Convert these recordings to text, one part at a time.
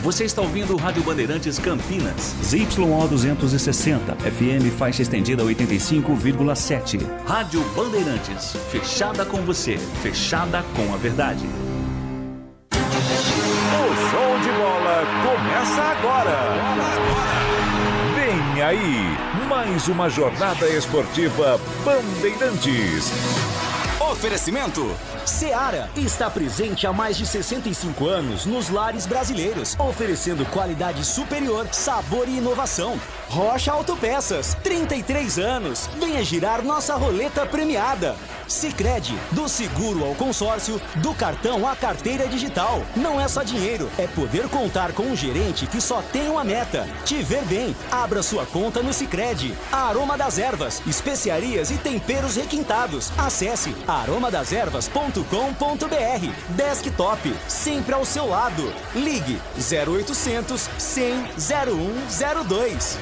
Você está ouvindo o Rádio Bandeirantes Campinas. ZYO 260, FM faixa estendida 85,7. Rádio Bandeirantes, fechada com você, fechada com a verdade. O show de bola começa agora. Vem aí, mais uma jornada esportiva Bandeirantes. Oferecimento Seara está presente há mais de 65 anos nos lares brasileiros, oferecendo qualidade superior, sabor e inovação. Rocha Autopeças, 33 anos. Venha girar nossa roleta premiada. Sicredi, do seguro ao consórcio, do cartão à carteira digital. Não é só dinheiro, é poder contar com um gerente que só tem uma meta: te ver bem. Abra sua conta no Sicredi. Aroma das Ervas, especiarias e temperos requintados. Acesse aromadeservas.com.br. Desktop, sempre ao seu lado. Ligue 0800 100 0102.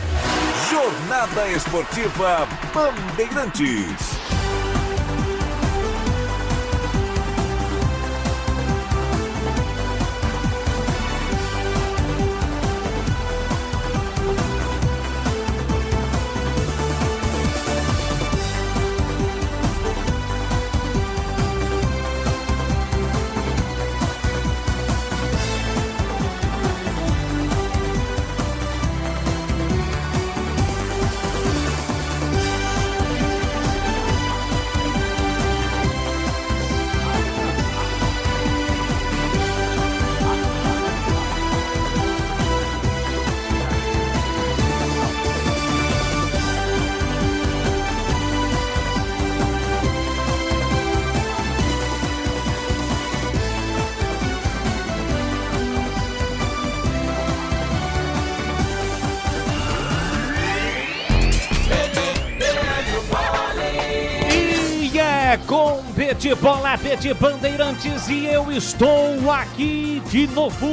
Jornada Esportiva Bandeirantes. Com Bete Bola, Bete Bandeirantes, e eu estou aqui de novo.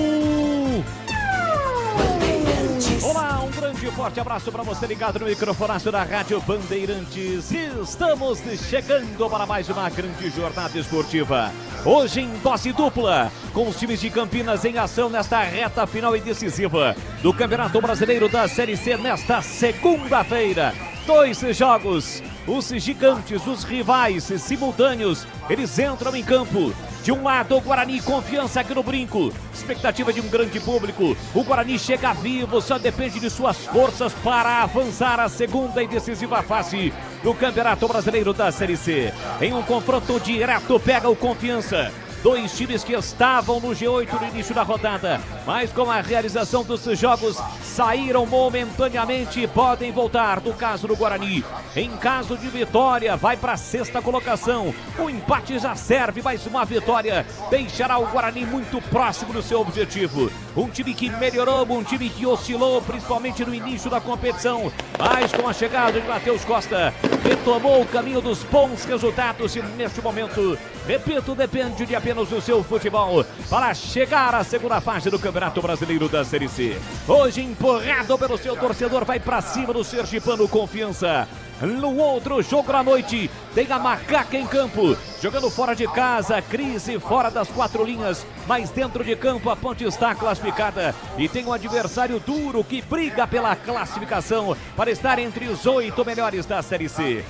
Olá, um grande e forte abraço para você ligado no microfonaço da Rádio Bandeirantes. Estamos chegando para mais uma grande jornada esportiva. Hoje em dose dupla, com os times de Campinas em ação nesta reta final e decisiva do Campeonato Brasileiro da Série C nesta segunda-feira. 2 jogos, os gigantes, os rivais simultâneos, eles entram em campo. De um lado, o Guarani, confiança aqui no Brinco, expectativa de um grande público. O Guarani chega vivo, só depende de suas forças para avançar a segunda e decisiva fase do Campeonato Brasileiro da Série C. Em um confronto direto, pega o Confiança. 2 times que estavam no G8 no início da rodada, mas com a realização dos jogos saíram momentaneamente e podem voltar. No caso do Guarani, em caso de vitória, vai para a 6ª colocação. O empate já serve, mas uma vitória deixará o Guarani muito próximo do seu objetivo. Um time que melhorou, um time que oscilou, principalmente no início da competição, mas com a chegada de Matheus Costa, retomou o caminho dos bons resultados e neste momento, repito, depende de apenas do seu futebol para chegar à segunda fase do Campeonato Brasileiro da Série C. Hoje, empurrado pelo seu torcedor, vai para cima do sergipano Confiança. No outro jogo da noite, tem a Macaca em campo, jogando fora de casa, crise fora das 4 linhas, mas dentro de campo a Ponte está classificada e tem um adversário duro que briga pela classificação para estar entre os 8 melhores da Série C.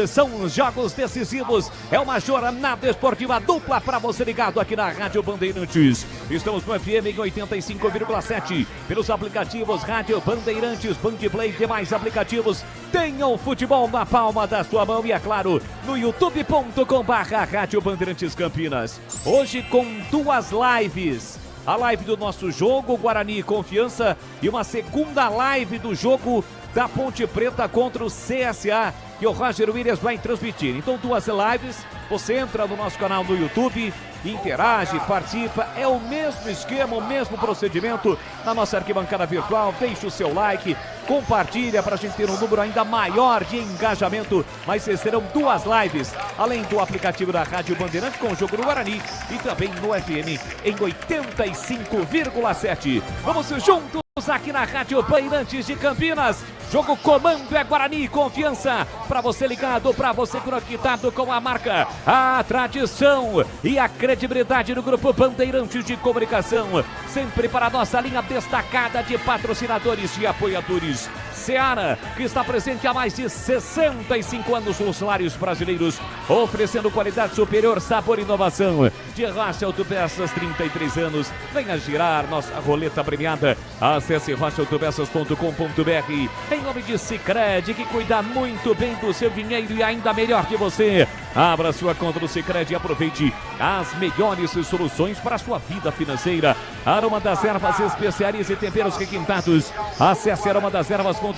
São jogos decisivos, é uma jornada esportiva dupla para você ligado aqui na Rádio Bandeirantes. Estamos no FM em 85,7, pelos aplicativos Rádio Bandeirantes, Bandplay e demais aplicativos. Tenha o futebol na palma da sua mão e, é claro, no youtube.com/Rádio Bandeirantes Campinas. Hoje com 2 lives. A live do nosso jogo, Guarani e Confiança, e uma segunda live do jogo da Ponte Preta contra o CSA, que o Roger Williams vai transmitir. Então, 2 lives, você entra no nosso canal no YouTube, interage, participa, é o mesmo esquema, o mesmo procedimento na nossa arquibancada virtual. Deixe o seu like, compartilha para a gente ter um número ainda maior de engajamento, mas serão 2 lives, além do aplicativo da Rádio Bandeirantes com o jogo do Guarani e também no FM em 85,7. Vamos juntos aqui na Rádio Bandeirantes de Campinas. Jogo comando é Guarani, confiança para você ligado, para você conectado com a marca, a tradição e a credibilidade do Grupo Bandeirantes de Comunicação, sempre para a nossa linha destacada de patrocinadores e apoiadores. Seara, que está presente há mais de 65 anos nos lares brasileiros, oferecendo qualidade superior, sabor e inovação. De Rocha Autopeças, 33 anos. Venha girar nossa roleta premiada. Acesse rochaautopeças.com.br. Em nome de Sicredi, que cuida muito bem do seu dinheiro e ainda melhor que você. Abra sua conta no Sicredi e aproveite as melhores soluções para a sua vida financeira. Aroma das Ervas, especiarias e temperos requintados. Acesse aromadeservas.com.br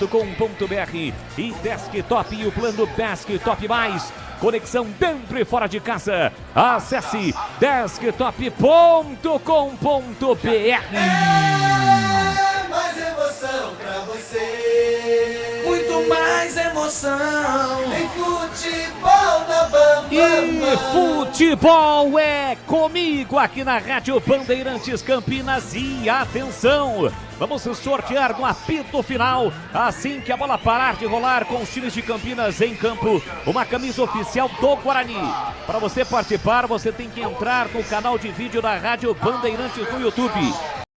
e Desktop e o plano Desktop Mais. Conexão dentro e fora de casa. Acesse desktop.com.br. Mais emoção pra você. Muito mais emoção. Em futebol na Bamba. E futebol é comigo aqui na Rádio Bandeirantes Campinas. E atenção, vamos sortear no apito final, assim que a bola parar de rolar, com os times de Campinas em campo, uma camisa oficial do Guarani. Para você participar, você tem que entrar no canal de vídeo da Rádio Bandeirantes no YouTube.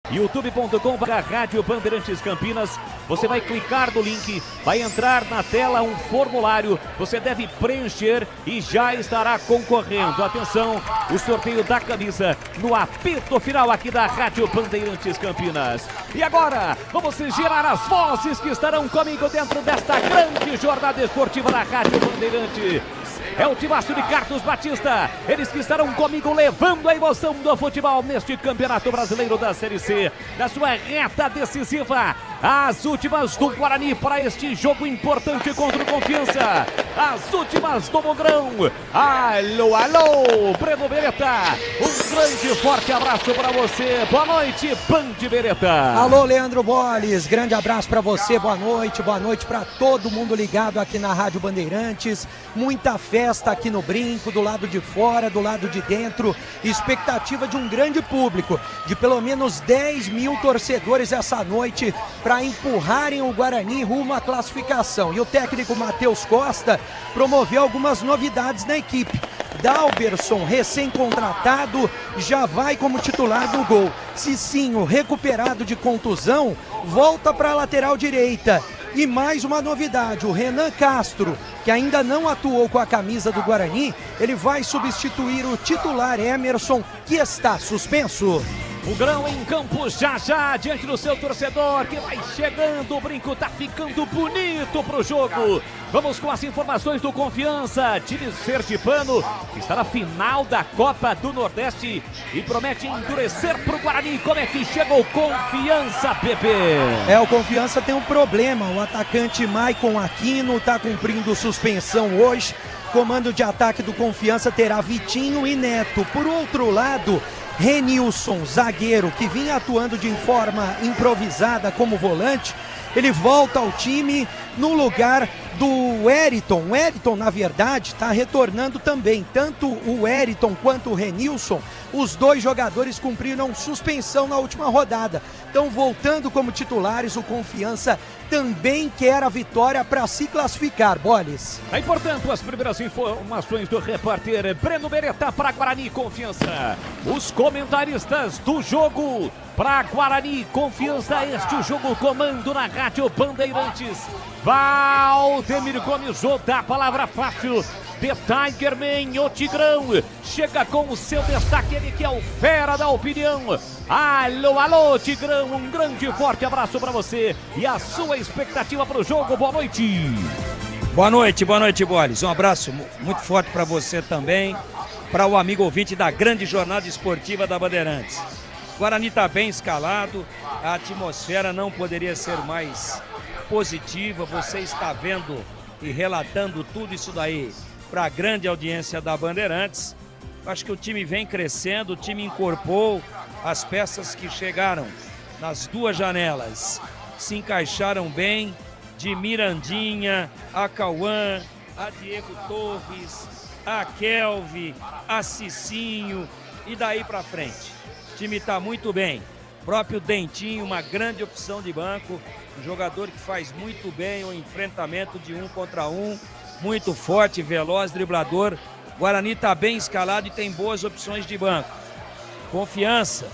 youtube.com/Rádio Bandeirantes Campinas. Você vai clicar no link, vai entrar na tela um formulário, você deve preencher e já estará concorrendo. Atenção, o sorteio da camisa no apito final aqui da Rádio Bandeirantes Campinas. E agora, vamos girar as vozes que estarão comigo dentro desta grande jornada esportiva da Rádio Bandeirantes. É o timaço de Carlos Batista, eles que estarão comigo levando a emoção do futebol neste Campeonato Brasileiro da Série C, na sua reta decisiva, as últimas do Guarani para este jogo importante contra o Confiança, as últimas do Mogrão. Alô, alô, Breno Beretta, um grande forte abraço para você, boa noite, Band Beretta. Alô, Leandro Boles, grande abraço para você, boa noite para todo mundo ligado aqui na Rádio Bandeirantes, muita festa aqui no Brinco, do lado de fora, do lado de dentro, expectativa de um grande público, de pelo menos 10 mil torcedores essa noite para empurrarem o Guarani rumo à classificação. E o técnico Matheus Costa promoveu algumas novidades na equipe. Dalberson, recém-contratado, já vai como titular do gol. Cicinho, recuperado de contusão, volta para a lateral direita. E mais uma novidade, o Renan Castro, que ainda não atuou com a camisa do Guarani, ele vai substituir o titular Emerson, que está suspenso. O Grão em campo já diante do seu torcedor que vai chegando, o Brinco tá ficando bonito pro jogo. Vamos com as informações do Confiança, time sergipano que está na final da Copa do Nordeste e promete endurecer pro Guarani. Como é que chega o Confiança, Pepe? O Confiança tem um problema, o atacante Maicon Aquino tá cumprindo suspensão hoje. Comando de ataque do Confiança terá Vitinho e Neto. Por outro lado, Renilson, zagueiro, que vinha atuando de forma improvisada como volante, ele volta ao time no lugar do Wellington. O Wellington, na verdade, está retornando também. Tanto o Wellington quanto o Renilson, os dois jogadores cumpriram suspensão na última rodada. Estão voltando como titulares. O Confiança também quer a vitória para se classificar, Boles. Aí, portanto, as primeiras informações do repórter Breno Beretta para Guarani Confiança. Os comentaristas do jogo para Guarani Confiança, este jogo comando na Rádio Bandeirantes. Valdemir Gomes, dá a palavra fácil. The Tigerman, o Tigrão, chega com o seu destaque, ele que é o fera da opinião. Alô, alô, Tigrão, um grande forte abraço para você e a sua expectativa para o jogo. Boa noite. Boa noite, Boles. Um abraço muito forte para você também, para o amigo ouvinte da grande jornada esportiva da Bandeirantes. Guarani está bem escalado, a atmosfera não poderia ser mais positiva. Você está vendo e relatando tudo isso daí para a grande audiência da Bandeirantes. Acho que o time vem crescendo, o time incorporou as peças que chegaram nas duas janelas, se encaixaram bem, de Mirandinha, a Cauã, a Diego Torres, a Kelvin, a Cicinho e daí para frente. O time está muito bem. Próprio Dentinho, uma grande opção de banco, um jogador que faz muito bem o enfrentamento de 1 contra 1, muito forte, veloz, driblador. Guarani está bem escalado e tem boas opções de banco. Confiança,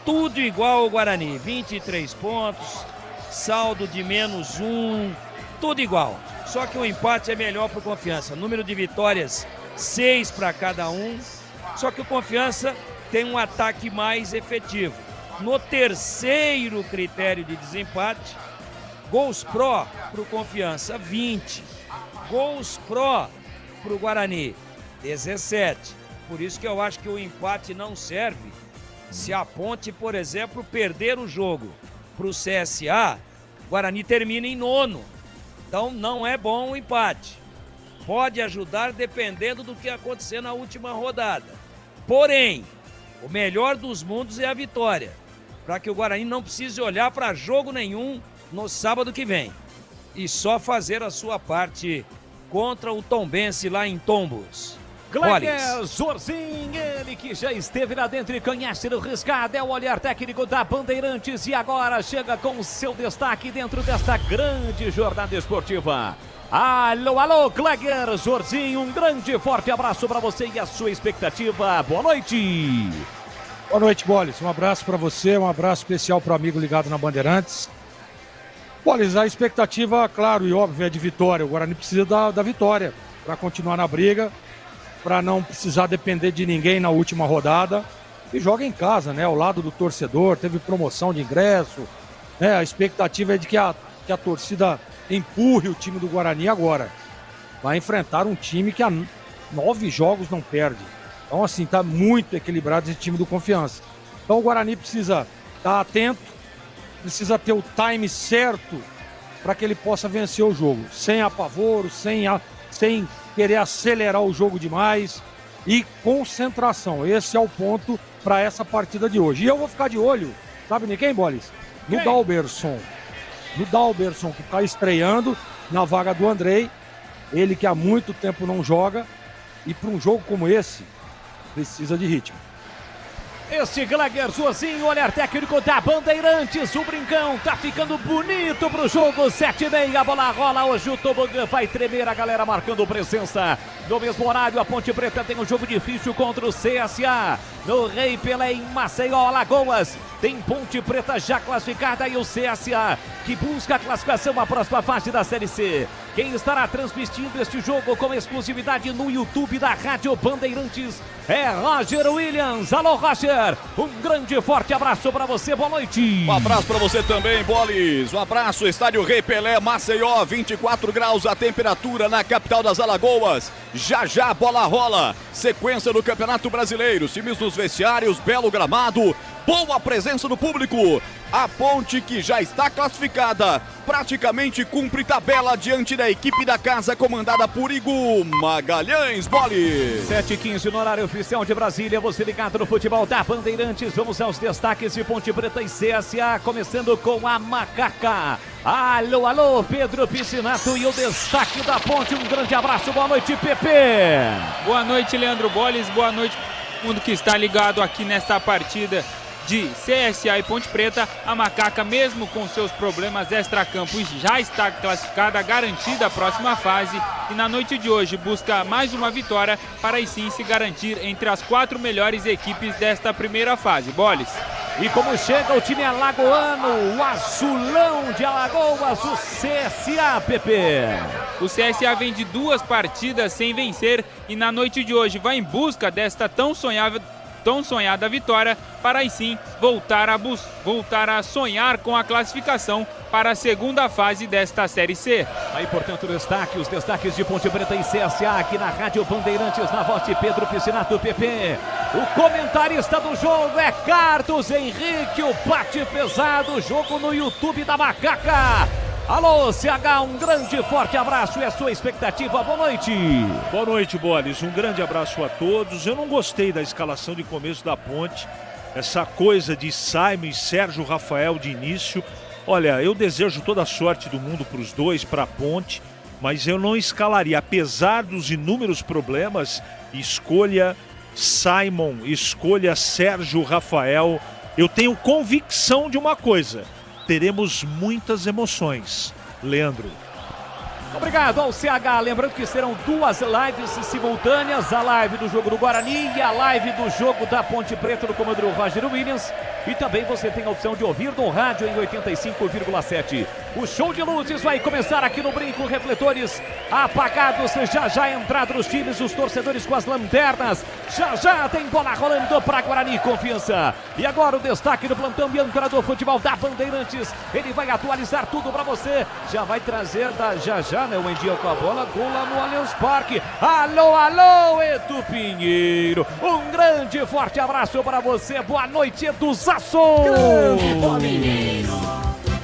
tudo igual ao Guarani, 23 pontos, saldo de -1, tudo igual. Só que o empate é melhor para o Confiança, número de vitórias 6 para cada um, só que o Confiança tem um ataque mais efetivo. No terceiro critério de desempate, gols pró para o Confiança, 20. Gols pró para o Guarani, 17. Por isso que eu acho que o empate não serve. Se a Ponte, por exemplo, perder o jogo para o CSA, o Guarani termina em 9º. Então não é bom o empate. Pode ajudar dependendo do que acontecer na última rodada. Porém, o melhor dos mundos é a vitória, para que o Guarani não precise olhar para jogo nenhum no sábado que vem. E só fazer a sua parte contra o Tombense lá em Tombos. Gleger Zorzin, ele que já esteve lá dentro e conhece o riscado, é o olhar técnico da Bandeirantes e agora chega com o seu destaque dentro desta grande jornada esportiva. Alô, alô, Gleger Zorzin, um grande forte abraço para você e a sua expectativa. Boa noite. Boa noite, Bolis. Um abraço para você, um abraço especial para o amigo ligado na Bandeirantes. Bolis, a expectativa, claro e óbvio, é de vitória. O Guarani precisa da vitória para continuar na briga, para não precisar depender de ninguém na última rodada. E joga em casa, né? Ao lado do torcedor, teve promoção de ingresso, né? A expectativa é de que a torcida empurre o time do Guarani agora. Vai enfrentar um time que há 9 jogos não perde. Então, assim, tá muito equilibrado esse time do Confiança. Então, o Guarani precisa estar atento, precisa ter o time certo para que ele possa vencer o jogo. Sem apavoro, sem querer acelerar o jogo demais e concentração. Esse é o ponto para essa partida de hoje. E eu vou ficar de olho, sabe em quem, Bolis? No Dalberson. No Dalberson, que está estreando na vaga do Andrei. Ele que há muito tempo não joga. E para um jogo como esse, precisa de ritmo. Este Gleger Zorzin, olhar técnico da Bandeirantes. O brincão tá ficando bonito pro jogo. 7:30, a bola rola. Hoje o tobogã vai tremer. A galera marcando presença. No mesmo horário, a Ponte Preta tem um jogo difícil contra o CSA. No Rei Pelé, em Maceió, Alagoas. Tem Ponte Preta já classificada e o CSA que busca a classificação à próxima fase da Série C. Quem estará transmitindo este jogo com exclusividade no YouTube da Rádio Bandeirantes é Roger Williams. Alô, Roger, um grande e forte abraço para você, boa noite. Um abraço para você também, Bolis. Um abraço, estádio Rei Pelé, Maceió, 24 graus a temperatura na capital das Alagoas. Já já a bola rola. Sequência do Campeonato Brasileiro, os times nos vestiários, belo gramado, boa presença do público. A Ponte, que já está classificada, praticamente cumpre tabela diante da equipe da casa comandada por Igor Magalhães. Bolis. 7:15 no horário oficial de Brasília, você ligado no futebol da Bandeirantes. Vamos aos destaques de Ponte Preta e CSA, começando com a Macaca. Alô, alô, Pedro Piscinato e o destaque da Ponte. Um grande abraço, boa noite, Pepe. Boa noite, Leandro Bolis. Boa noite, mundo que está ligado aqui nesta partida de CSA e Ponte Preta. A Macaca, mesmo com seus problemas extracampos, já está classificada, garantida a próxima fase e na noite de hoje busca mais uma vitória para aí sim se garantir entre as 4 melhores equipes desta primeira fase. Bolis. E como chega o time alagoano, o Azulão de Alagoas, o CSA, Pepe. O CSA vem de 2 partidas sem vencer e na noite de hoje vai em busca desta tão sonhada vitória para aí sim voltar a sonhar com a classificação para a segunda fase desta Série C. Aí, portanto, os destaques de Ponte Preta e CSA aqui na Rádio Bandeirantes, na voz de Pedro Piscinato, PP. O comentarista do jogo é Carlos Henrique, o bate pesado, jogo no YouTube da Macaca. Alô, CH, um grande e forte abraço e a sua expectativa, boa noite. Boa noite, Bolis, um grande abraço a todos. Eu não gostei da escalação de começo da Ponte, essa coisa de Simon e Sérgio Rafael de início. Olha, eu desejo toda a sorte do mundo para os dois, para a Ponte, mas eu não escalaria, apesar dos inúmeros problemas, escolha Simon, escolha Sérgio Rafael. Eu tenho convicção de uma coisa: teremos muitas emoções. Leandro. Obrigado ao CH, lembrando que serão 2 lives simultâneas, a live do jogo do Guarani e a live do jogo da Ponte Preta do comando Roger Williams, e também você tem a opção de ouvir no rádio em 85,7. O show de luzes vai começar aqui no Brinco, refletores apagados, já entrado nos times, os torcedores com as lanternas, já tem bola rolando para Guarani, confiança. E agora o destaque do plantão e âncora do futebol da Bandeirantes, ele vai atualizar tudo para você, já vai trazer já, né, o Endiel com a bola, gol lá no Allianz Parque. Alô, Edu Pinheiro, um grande forte abraço para você, boa noite, Edu Zasso.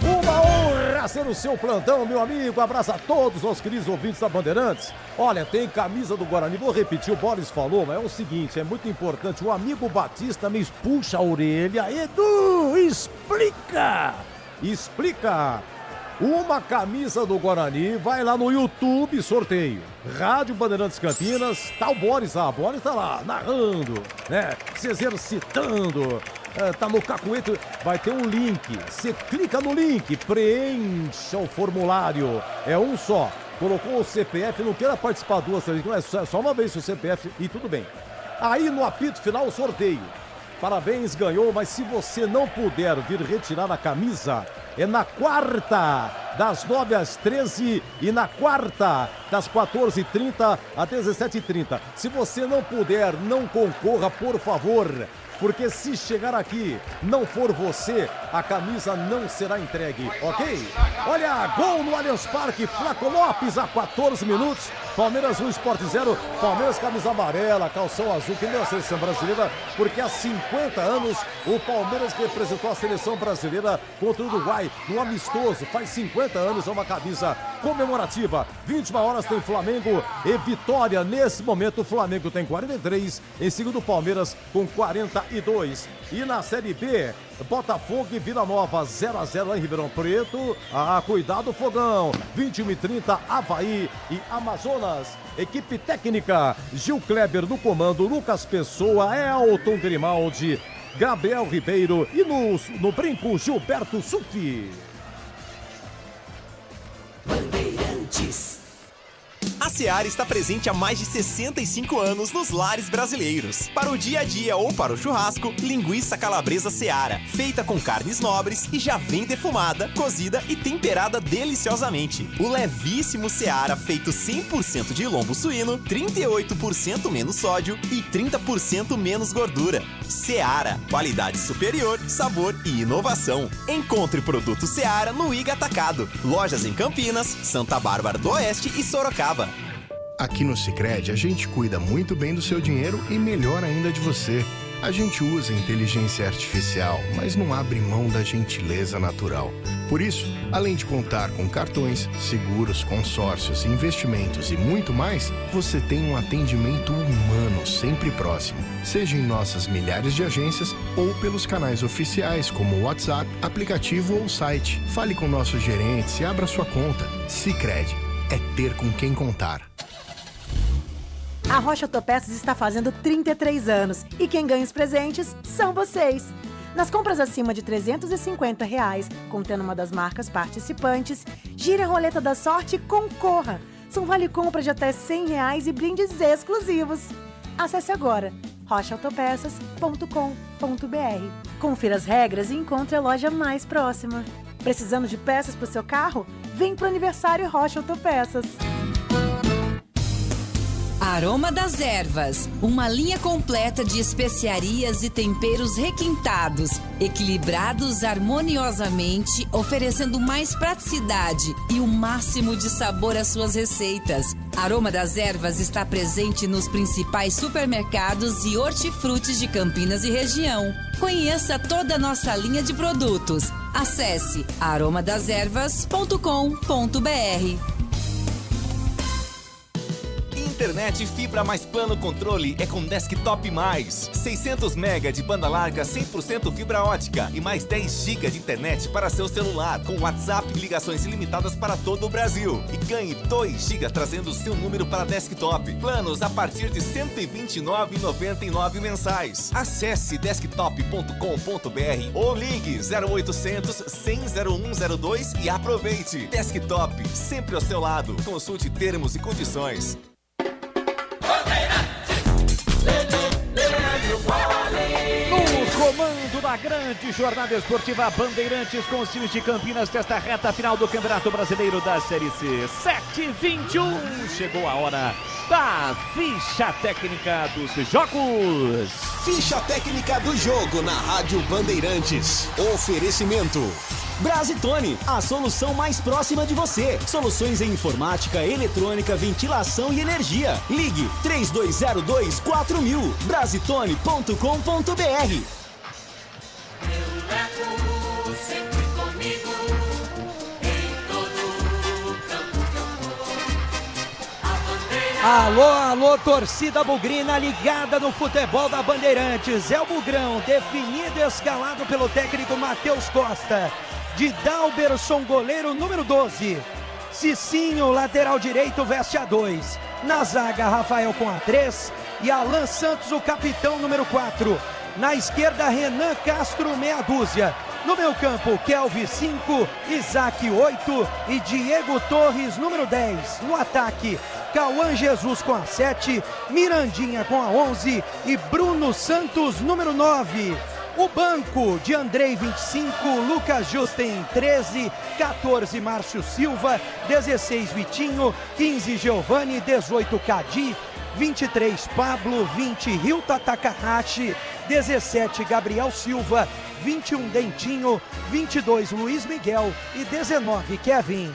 Uma honra ser o seu plantão, meu amigo. Abraço a todos os queridos ouvintes da Bandeirantes. Olha, tem camisa do Guarani. Vou repetir, o Boris falou, mas é o seguinte, é muito importante. O amigo Batista me puxa a orelha. Edu, explica! Uma camisa do Guarani, vai lá no YouTube, sorteio. Rádio Bandeirantes Campinas, tá o Boris lá. O Boris tá lá, narrando, né? Se exercitando. Tá no cacuete, vai ter um link. Você clica no link, preencha o formulário. É um só. Colocou o CPF, não queira participar 2, 3, não é só uma vez o CPF e tudo bem. Aí no apito final o sorteio. Parabéns, ganhou, mas se você não puder vir retirar a camisa, é na quarta, das 9 às 13 e na quarta, das 14h30 a 17h30. Se você não puder, não concorra, por favor. Porque se chegar aqui, não for você, a camisa não será entregue, ok? Olha, gol no Allianz Parque, Flaco Lopes a 14 minutos, Palmeiras 1, Sport 0, Palmeiras camisa amarela, calção azul, que deu a seleção brasileira, porque há 50 anos o Palmeiras representou a seleção brasileira contra o Uruguai, no amistoso, faz 50 anos, é uma camisa comemorativa. 21 horas tem Flamengo e Vitória, nesse momento o Flamengo tem 43, em segundo o Palmeiras com 42. E na Série B, Botafogo e Vila Nova 0-0 lá em Ribeirão Preto. Cuidado, fogão. 21h30, Avaí e Amazonas. Equipe técnica, Gil Kleber no comando, Lucas Pessoa, Elton Grimaldi, Gabriel Ribeiro e no brinco, Gilberto Sufi. Bandeirantes. A Seara está presente há mais de 65 anos nos lares brasileiros. Para o dia a dia ou para o churrasco, linguiça calabresa Seara, feita com carnes nobres e já vem defumada, cozida e temperada deliciosamente. O levíssimo Seara, feito 100% de lombo suíno, 38% menos sódio e 30% menos gordura. Seara, qualidade superior, sabor e inovação. Encontre produto Seara no Iga Atacado. Lojas em Campinas, Santa Bárbara do Oeste e Sorocaba. Aqui no Sicredi, a gente cuida muito bem do seu dinheiro e melhor ainda de você. A gente usa inteligência artificial, mas não abre mão da gentileza natural. Por isso, além de contar com cartões, seguros, consórcios, investimentos e muito mais, você tem um atendimento humano sempre próximo. Seja em nossas milhares de agências ou pelos canais oficiais como WhatsApp, aplicativo ou site. Fale com nossos gerentes e abra sua conta. Sicredi é ter com quem contar. A Rocha Autopeças está fazendo 33 anos e quem ganha os presentes são vocês. Nas compras acima de R$350, contendo uma das marcas participantes, gire a roleta da sorte e concorra. São vale-compra de até R$100 e brindes exclusivos. Acesse agora rochaautopeças.com.br. Confira as regras e encontre a loja mais próxima. Precisando de peças para o seu carro? Vem para o aniversário Rocha Autopeças. Aroma das Ervas, uma linha completa de especiarias e temperos requintados, equilibrados harmoniosamente, oferecendo mais praticidade e o máximo de sabor às suas receitas. Aroma das Ervas está presente nos principais supermercados e hortifrutis de Campinas e região. Conheça toda a nossa linha de produtos. Acesse aromadasерvas.com.br. internet fibra mais plano controle é com Desktop Mais. 600 MB de banda larga 100% fibra ótica e mais 10 GB de internet para seu celular, com WhatsApp e ligações ilimitadas para todo o Brasil. E ganhe 2 GB trazendo o seu número para Desktop. Planos a partir de R$ 129,99 mensais. Acesse desktop.com.br ou ligue 0800 100 0102 e aproveite. Desktop, sempre ao seu lado. Consulte termos e condições. No comando da grande jornada esportiva Bandeirantes com os times de Campinas desta reta final do Campeonato Brasileiro da Série C. 7h21, chegou a hora da ficha técnica dos jogos. Ficha técnica do jogo na Rádio Bandeirantes. Oferecimento Brasitone, a solução mais próxima de você. Soluções em informática, eletrônica, ventilação e energia. Ligue 3202-4000. Brasitone.com.br. Alô, alô, torcida bugrina ligada no futebol da Bandeirantes. É o Bugrão, definido e escalado pelo técnico Matheus Costa. De Dalberson, goleiro número 12. Cicinho, lateral direito, veste a 2. Na zaga, Rafael com a 3. E Alan Santos, o capitão número 4. Na esquerda, Renan Castro, meia dúzia. No meio campo, Kelvin 5, Isaac 8 e Diego Torres, número 10. No ataque, Cauã Jesus com a 7, Mirandinha com a 11 e Bruno Santos, número 9. O banco de Andrei 25, Lucas Justen 13, 14 Márcio Silva, 16 Vitinho, 15 Giovanni, 18 Cadi, 23 Pablo, 20 Hilta Takahashi, 17 Gabriel Silva, 21 Dentinho, 22 Luiz Miguel e 19 Kevin.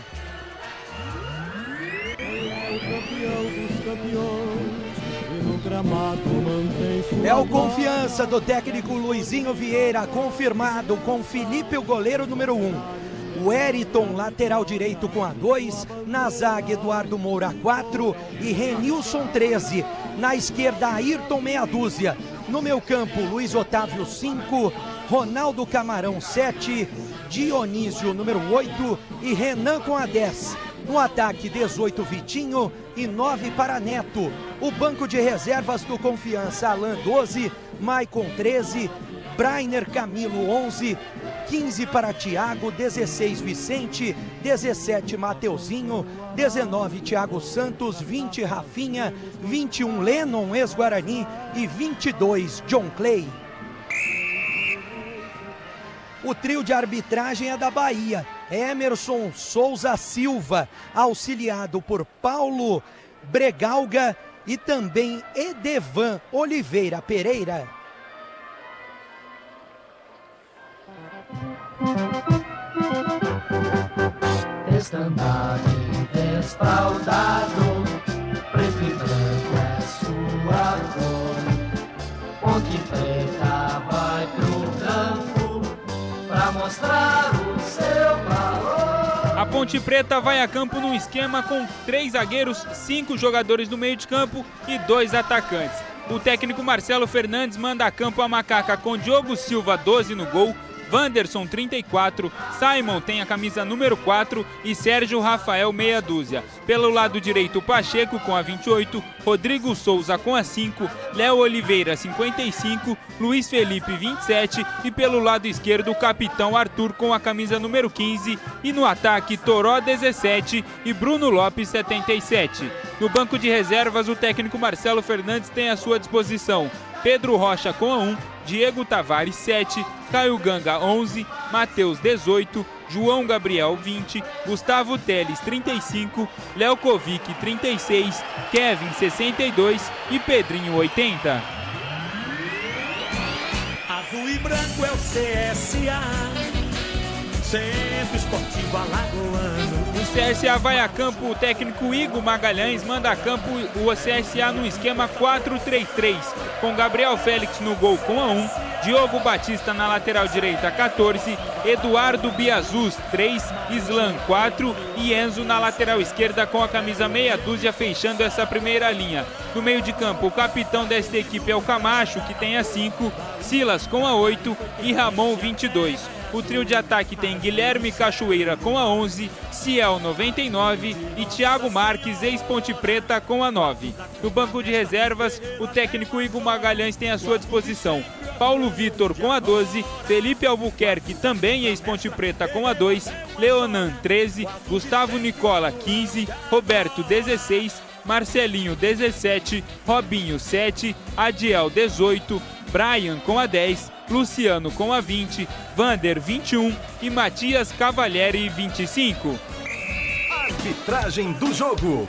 É o confiança do técnico Luizinho Vieira, confirmado com Felipe, o goleiro número 1. O Eriton, lateral direito com a 2. Na zaga, Eduardo Moura 4 e Renilson 13. Na esquerda, Ayrton meia dúzia. No meio campo, Luiz Otávio 5, Ronaldo Camarão 7, Dionísio número 8 e Renan com a 10. No ataque, 18 Vitinho e 9 para Neto. O banco de reservas do Confiança, Alan 12, Maicon 13, Brainer Camilo 11, 15 para Thiago, 16 Vicente, 17 Mateuzinho, 19 Thiago Santos, 20 Rafinha, 21 Lennon, ex-Guarani e 22 John Clay. O trio de arbitragem é da Bahia. Emerson Souza Silva, auxiliado por Paulo Bregalga e também Edevan Oliveira Pereira. Estandarte desfraldado, preto e branco é sua cor. Ponte preta vai pro campo pra mostrar o seu valor. A Ponte Preta vai a campo num esquema com 3 zagueiros, 5 jogadores no meio de campo e 2 atacantes. O técnico Marcelo Fernandes manda a campo a macaca com Diogo Silva 12 no gol, Wanderson 34, Simon tem a camisa número 4 e Sérgio Rafael meia dúzia. Pelo lado direito, Pacheco com a 28, Rodrigo Souza com a 5, Léo Oliveira 55, Luiz Felipe 27 e pelo lado esquerdo o capitão Arthur com a camisa número 15 e no ataque Toró 17 e Bruno Lopes 77. No banco de reservas o técnico Marcelo Fernandes tem à sua disposição Pedro Rocha com a 1, Diego Tavares 7, Caio Ganga 11, Matheus 18, João Gabriel 20, Gustavo Teles 35, Léo Kovic 36, Kevin 62 e Pedrinho 80. Azul e branco é o CSA, Centro Esportivo Alagoano. O CSA vai a campo, o técnico Igor Magalhães manda a campo o CSA no esquema 4-3-3, com Gabriel Félix no gol com a 1, Diogo Batista na lateral direita, 14, Eduardo Biazus, 3, Islan, 4 e Enzo na lateral esquerda com a camisa meia dúzia, fechando essa primeira linha. No meio de campo, o capitão desta equipe é o Camacho, que tem a 5, Silas com a 8 e Ramon, 22. O trio de ataque tem Guilherme Cachoeira com a 11, Ciel 99 e Thiago Marques, ex-Ponte Preta, com a 9. No banco de reservas, o técnico Igor Magalhães tem à sua disposição Paulo Vitor com a 12, Felipe Albuquerque, também ex-Ponte Preta, com a 2, Leonan 13, Gustavo Nicola 15, Roberto 16, Marcelinho 17, Robinho 7, Adiel 18, Brian com a 10, Luciano com a 20, Vander 21 e Matias Cavalieri 25. Arbitragem do jogo.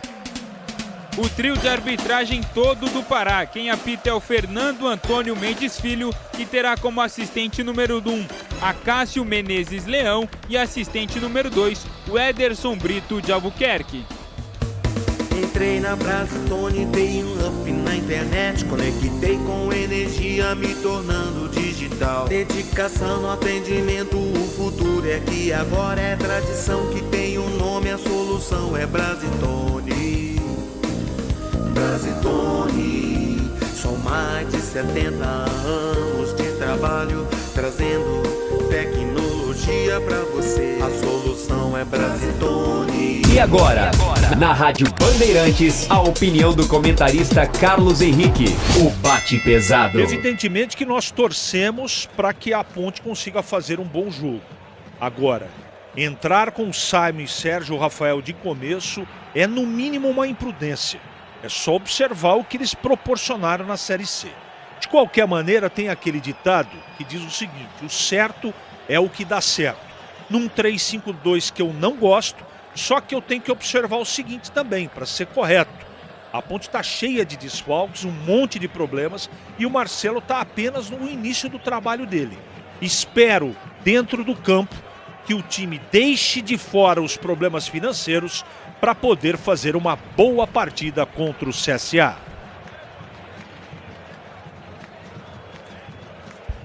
O trio de arbitragem todo do Pará. Quem apita é o Fernando Antônio Mendes Filho, que terá como assistente número 1 Acácio Menezes Leão e assistente número 2 o Ederson Brito de Albuquerque. Entrei na Brasitone, dei um up na internet, conectei com energia, me tornando digital. Dedicação no atendimento, o futuro é aqui agora, é tradição que tem um nome, a solução é Brasitone. Brasitone, são mais de 70 anos de trabalho, trazendo tecnologia pra você. A solução é Brasitone. E agora, na Rádio Bandeirantes, a opinião do comentarista Carlos Henrique, o bate pesado. Evidentemente que nós torcemos para que a Ponte consiga fazer um bom jogo. Agora, entrar com Simon e Sérgio Rafael de começo é no mínimo uma imprudência. É só observar o que eles proporcionaram na Série C. De qualquer maneira, tem aquele ditado que diz o seguinte: o certo é o que dá certo. Num 3-5-2 que eu não gosto, só que eu tenho que observar o seguinte também, para ser correto. A Ponte está cheia de desfalques, um monte de problemas, e o Marcelo está apenas no início do trabalho dele. Espero, dentro do campo, que o time deixe de fora os problemas financeiros para poder fazer uma boa partida contra o CSA.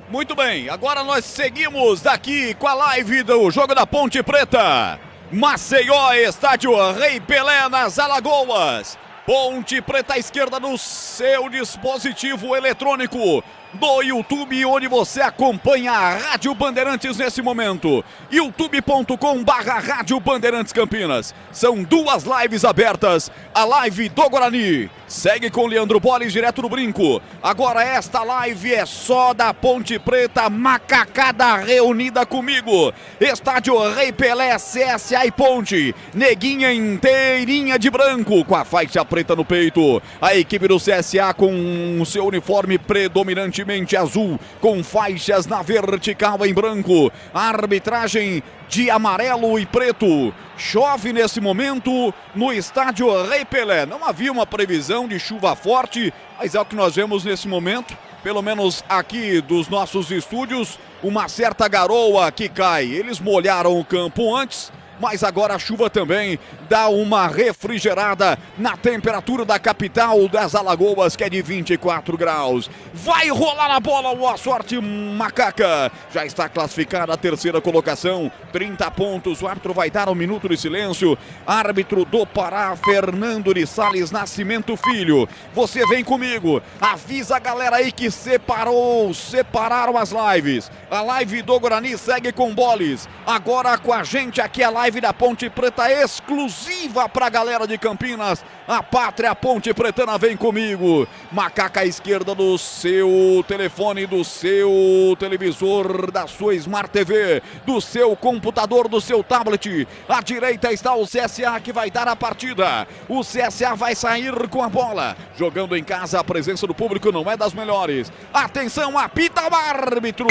Muito bem, agora nós seguimos daqui com a live do Jogo da Ponte Preta. Maceió, estádio Rei Pelé, nas Alagoas. Ponte Preta à esquerda no seu dispositivo eletrônico do YouTube, onde você acompanha a Rádio Bandeirantes nesse momento. youtube.com/Rádio Bandeirantes Campinas. São duas lives abertas. A live do Guarani segue com Leandro Boles direto no brinco. Agora esta live é só da Ponte Preta, macacada reunida comigo. Estádio Rei Pelé, CSA e Ponte. Neguinha inteirinha de branco, com a faixa preta no peito. A equipe do CSA com o seu uniforme predominantemente azul, com faixas na vertical em branco. A arbitragem de amarelo e preto. Chove nesse momento no estádio Rei Pelé. Não havia uma previsão de chuva forte, mas é o que nós vemos nesse momento, pelo menos aqui dos nossos estúdios, uma certa garoa que cai. Eles molharam o campo antes, mas agora a chuva também dá uma refrigerada na temperatura da capital das Alagoas, que é de 24 graus. Vai rolar a bola, boa sorte, Macaca. Já está classificada a terceira colocação, 30 pontos. O árbitro vai dar um minuto de silêncio. Árbitro do Pará, Fernando de Sales Nascimento Filho. Você vem comigo, avisa a galera aí que separaram as lives. A live do Guarani segue com Boles. Agora com a gente aqui a live da Ponte Preta exclusiva pra galera de Campinas. A pátria Ponte Pretana vem comigo. Macaca à esquerda do seu telefone, do seu televisor, da sua Smart TV, do seu computador, do seu tablet. À direita está o CSA, que vai dar a partida. O CSA vai sair com a bola. Jogando em casa, a presença do público não é das melhores. Atenção, apita o árbitro.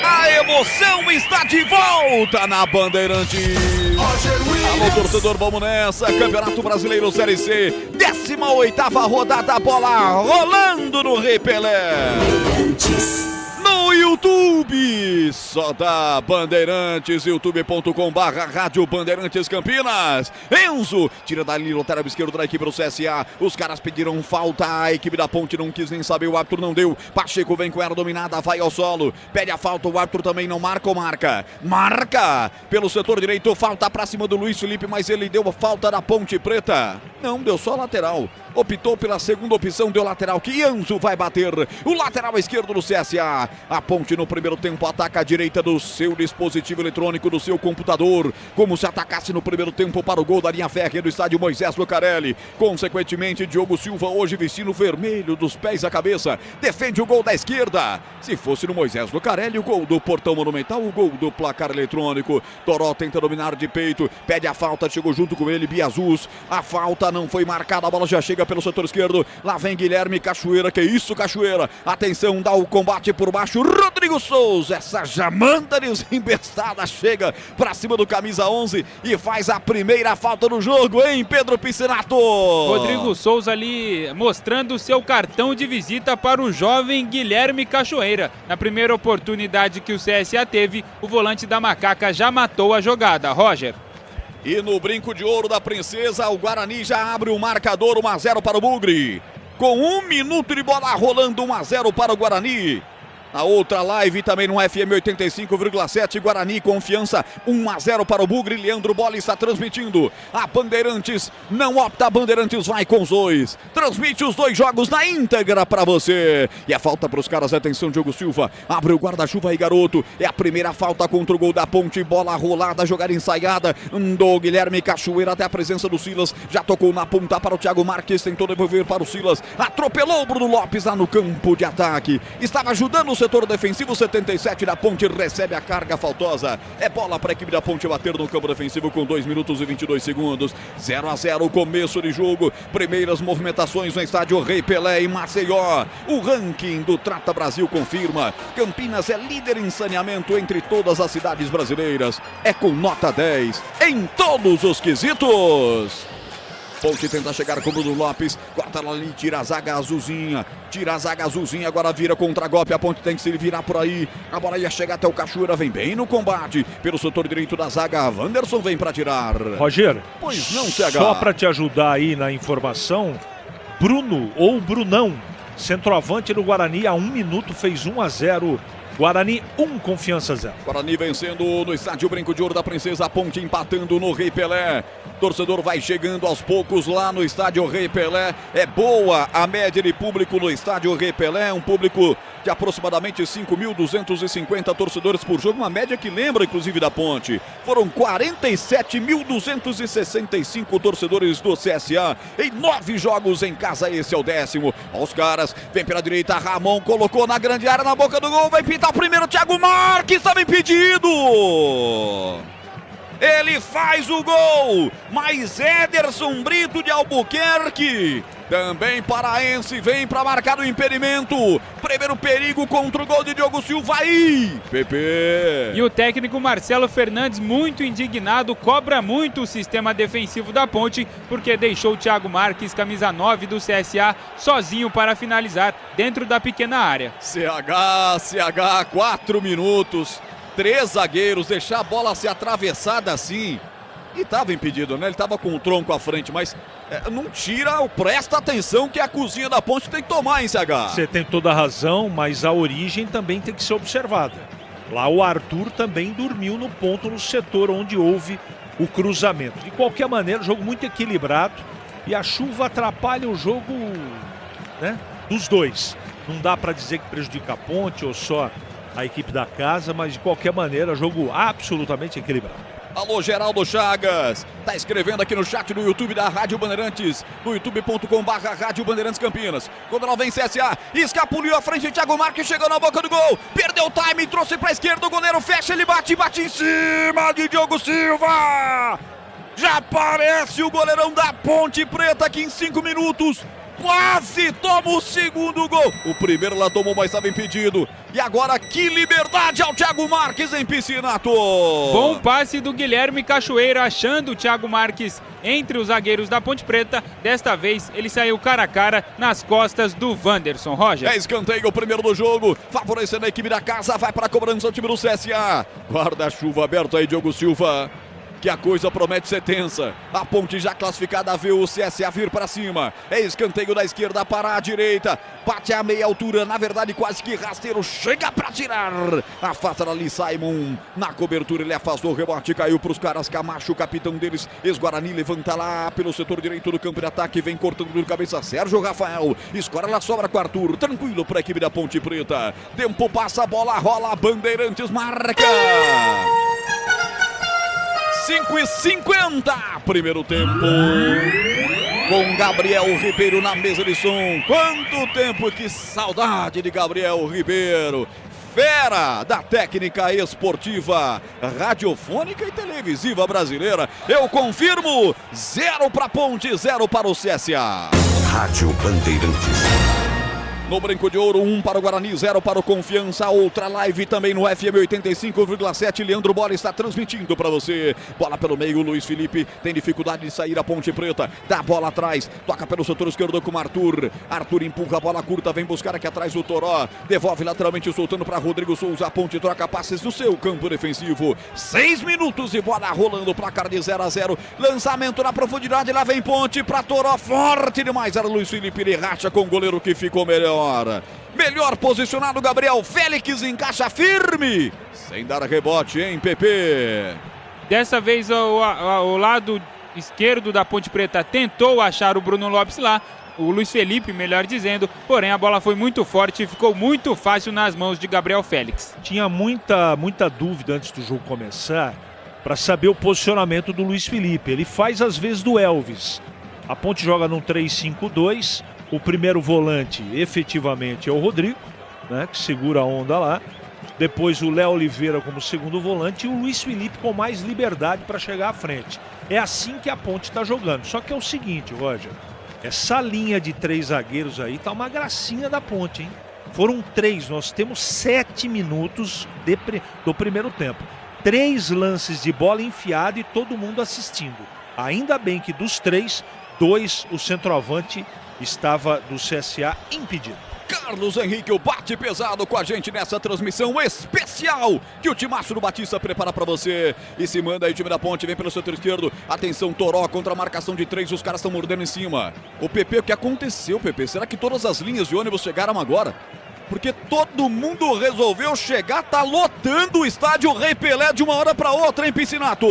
A emoção está de volta na Bandeirantes. Alô, torcedor, vamos nessa. Campeonato Brasileiro Série C, 18ª rodada, bola rolando no Rei Pelé. No YouTube, e só da Bandeirantes, youtube.com/Rádio Bandeirantes Campinas. Enzo tira dali, lateral esquerdo da equipe do CSA. Os caras pediram falta, a equipe da Ponte não quis nem saber, o árbitro não deu. Pacheco vem com ela dominada, vai ao solo, pede a falta, o árbitro também não marca ou marca? Marca pelo setor direito, falta pra cima do Luiz Felipe, mas ele deu a falta da Ponte Preta. Não, deu só lateral. Optou pela segunda opção, deu lateral, que Enzo vai bater. O lateral esquerdo do CSA. A Ponte no primeiro tempo ataca a direita do seu dispositivo eletrônico, do seu computador, como se atacasse no primeiro tempo para o gol da linha férrea do estádio Moisés Lucarelli. Consequentemente, Diogo Silva hoje vestindo vermelho dos pés à cabeça, defende o gol da esquerda. Se fosse no Moisés Lucarelli, o gol do Portão Monumental, o gol do placar eletrônico. Toró tenta dominar de peito, pede a falta, chegou junto com ele Biazus. A falta não foi marcada, a bola já chega pelo setor esquerdo. Lá vem Guilherme Cachoeira, que isso, Cachoeira. Atenção, dá o combate por baixo. Rodrigo Souza, essa jamanta desembestada chega pra cima do camisa 11 e faz a primeira falta do jogo, hein, Pedro Piscinato? Rodrigo Souza ali mostrando o seu cartão de visita para o jovem Guilherme Cachoeira. Na primeira oportunidade que o CSA teve, o volante da Macaca já matou a jogada. Roger. E no brinco de ouro da Princesa, o Guarani já abre o marcador, 1-0 para o Bugre. Com 1 minuto de bola rolando, 1-0 para o Guarani. A outra live também no FM 85,7, Guarani Confiança, 1-0 para o Bugre. Leandro Bola está transmitindo. A Bandeirantes não opta, a Bandeirantes vai com os dois. Transmite os dois jogos na íntegra para você. E a falta para os caras, atenção, Diogo Silva. Abre o guarda-chuva aí, garoto. É a primeira falta contra o gol da Ponte. Bola rolada, jogada ensaiada do Guilherme Cachoeira até a presença do Silas. Já tocou na ponta para o Thiago Marques, tentou devolver para o Silas. Atropelou o Bruno Lopes lá no campo de ataque. Estava ajudando o setor defensivo, 77 da Ponte recebe a carga faltosa. É bola para a equipe da Ponte bater no campo defensivo com 2 minutos e 22 segundos. 0-0 começo de jogo. Primeiras movimentações no estádio Rei Pelé em Maceió. O ranking do Trata Brasil confirma. Campinas é líder em saneamento entre todas as cidades brasileiras. É com nota 10 em todos os quesitos. Ponte tenta chegar com o Bruno Lopes, corta lá ali, tira a zaga azulzinha, agora vira contra-golpe, a Ponte tem que se virar por aí, a bola ia chegar até o Cachoeira, vem bem no combate, pelo setor direito da zaga, Wanderson vem para tirar. Roger, pois não, CH. Só para te ajudar aí na informação, Bruno ou Brunão, centroavante do Guarani, há 1 minuto fez 1-0. Guarani 1, Confiança 0. Guarani vencendo no estádio Brinco de Ouro da Princesa, a Ponte empatando no Rei Pelé. Torcedor vai chegando aos poucos lá no estádio Rei Pelé. É boa a média de público no estádio Rei Pelé, um público de aproximadamente 5.250 torcedores por jogo, uma média que lembra inclusive da Ponte. Foram 47.265 torcedores do CSA em 9 jogos em casa, esse é o 10º. Os caras, vem pela direita, Ramon colocou na grande área, na boca do gol, vai pintar o primeiro, Thiago Marques estava impedido. Ele faz o gol, mas Ederson Brito de Albuquerque, também paraense, vem para marcar o impedimento. Primeiro perigo contra o gol de Diogo Silva aí, Pepe. E o técnico Marcelo Fernandes, muito indignado, cobra muito o sistema defensivo da Ponte, porque deixou o Thiago Marques, camisa 9 do CSA, sozinho para finalizar dentro da pequena área. CH, 4 minutos. 3 zagueiros, deixar a bola ser atravessada assim. E estava impedido, né? Ele estava com o tronco à frente, mas não tira, presta atenção que a cozinha da Ponte tem que tomar, hein, CH? Você tem toda a razão, mas a origem também tem que ser observada. Lá o Arthur também dormiu no ponto, no setor onde houve o cruzamento. De qualquer maneira, jogo muito equilibrado e a chuva atrapalha o jogo, né, dos dois. Não dá para dizer que prejudica a Ponte ou só a equipe da casa, mas de qualquer maneira, jogo absolutamente equilibrado. Alô, Geraldo Chagas, tá escrevendo aqui no chat do YouTube da Rádio Bandeirantes, no youtube.com/Rádio Bandeirantes Campinas. Quando ela vem CSA, escapuliu à frente, Thiago Marques chegou na boca do gol, perdeu o time, trouxe pra esquerda, o goleiro fecha, ele bate em cima de Diogo Silva. Já aparece o goleirão da Ponte Preta aqui em 5 minutos. quase toma o segundo gol. O primeiro ela tomou, mas estava impedido. E agora que liberdade ao Thiago Marques em Piscinato. Bom passe do Guilherme Cachoeira, achando o Thiago Marques entre os zagueiros da Ponte Preta. Desta vez ele saiu cara a cara nas costas do Wanderson. Roger. É escanteio, o primeiro do jogo, favorecendo a equipe da casa, vai para a cobrança o time do CSA. Guarda-chuva aberto aí, Diogo Silva. Que a coisa promete ser tensa. A Ponte já classificada, vê o CSA vir para cima. É escanteio da esquerda para a direita. Bate a meia altura, na verdade quase que rasteiro. Chega para tirar. Afasta ali Simon. Na cobertura ele afastou o rebote. Caiu para os caras. Camacho, o capitão deles. Ex-Guarani levanta lá pelo setor direito do campo de ataque. Vem cortando de cabeça Sérgio Rafael. Escora lá, sobra com Arthur. Tranquilo para a equipe da Ponte Preta. Tempo passa, bola rola. Bandeirantes marca. 5:50, primeiro tempo, com Gabriel Ribeiro na mesa de som. Quanto tempo, que saudade de Gabriel Ribeiro, fera da técnica esportiva, radiofônica e televisiva brasileira. Eu confirmo, 0 para Ponte, 0 para o CSA. Rádio Bandeirantes. No Brinco de Ouro, 1 para o Guarani, 0 para o Confiança. Outra live também no FM 85,7. Leandro Bola está transmitindo para você. Bola pelo meio, Luiz Felipe tem dificuldade de sair a Ponte Preta. Dá a bola atrás, toca pelo setor esquerdo com o Arthur. Arthur empurra a bola curta, vem buscar aqui atrás o Toró. Devolve lateralmente, soltando para Rodrigo Souza. A Ponte troca passes do seu campo defensivo. 6 minutos e bola rolando, placar de 0-0. Lançamento na profundidade, lá vem Ponte para Toró. Forte demais, era Luiz Felipe. Ele racha com o goleiro que ficou melhor. Melhor posicionado, Gabriel Félix encaixa firme, sem dar rebote, hein, PP? Dessa vez o lado esquerdo da Ponte Preta tentou achar o Bruno Lopes lá, o Luiz Felipe, melhor dizendo, porém a bola foi muito forte e ficou muito fácil nas mãos de Gabriel Félix. Tinha muita dúvida antes do jogo começar para saber o posicionamento do Luiz Felipe. Ele faz às vezes do Elvis. A Ponte joga num 3-5-2. O primeiro volante, efetivamente, é o Rodrigo, né, que segura a onda lá. Depois o Léo Oliveira como segundo volante e o Luiz Felipe com mais liberdade para chegar à frente. É assim que a Ponte está jogando. Só que é o seguinte, Roger, essa linha de 3 zagueiros aí tá uma gracinha da Ponte, hein? Foram 3, nós temos 7 minutos do primeiro tempo. 3 lances de bola enfiada e todo mundo assistindo. Ainda bem que dos 3, 2 o centroavante estava do CSA impedido. Carlos Henrique, o bate pesado com a gente nessa transmissão especial que o Timaço do Batista prepara para você. E se manda aí, o time da Ponte vem pelo setor esquerdo. Atenção, Toró contra a marcação de 3, os caras estão mordendo em cima. O PP, o que aconteceu, PP? Será que todas as linhas de ônibus chegaram agora? Porque todo mundo resolveu chegar, tá lotando o estádio Rei Pelé de uma hora para outra, hein, Piscinato?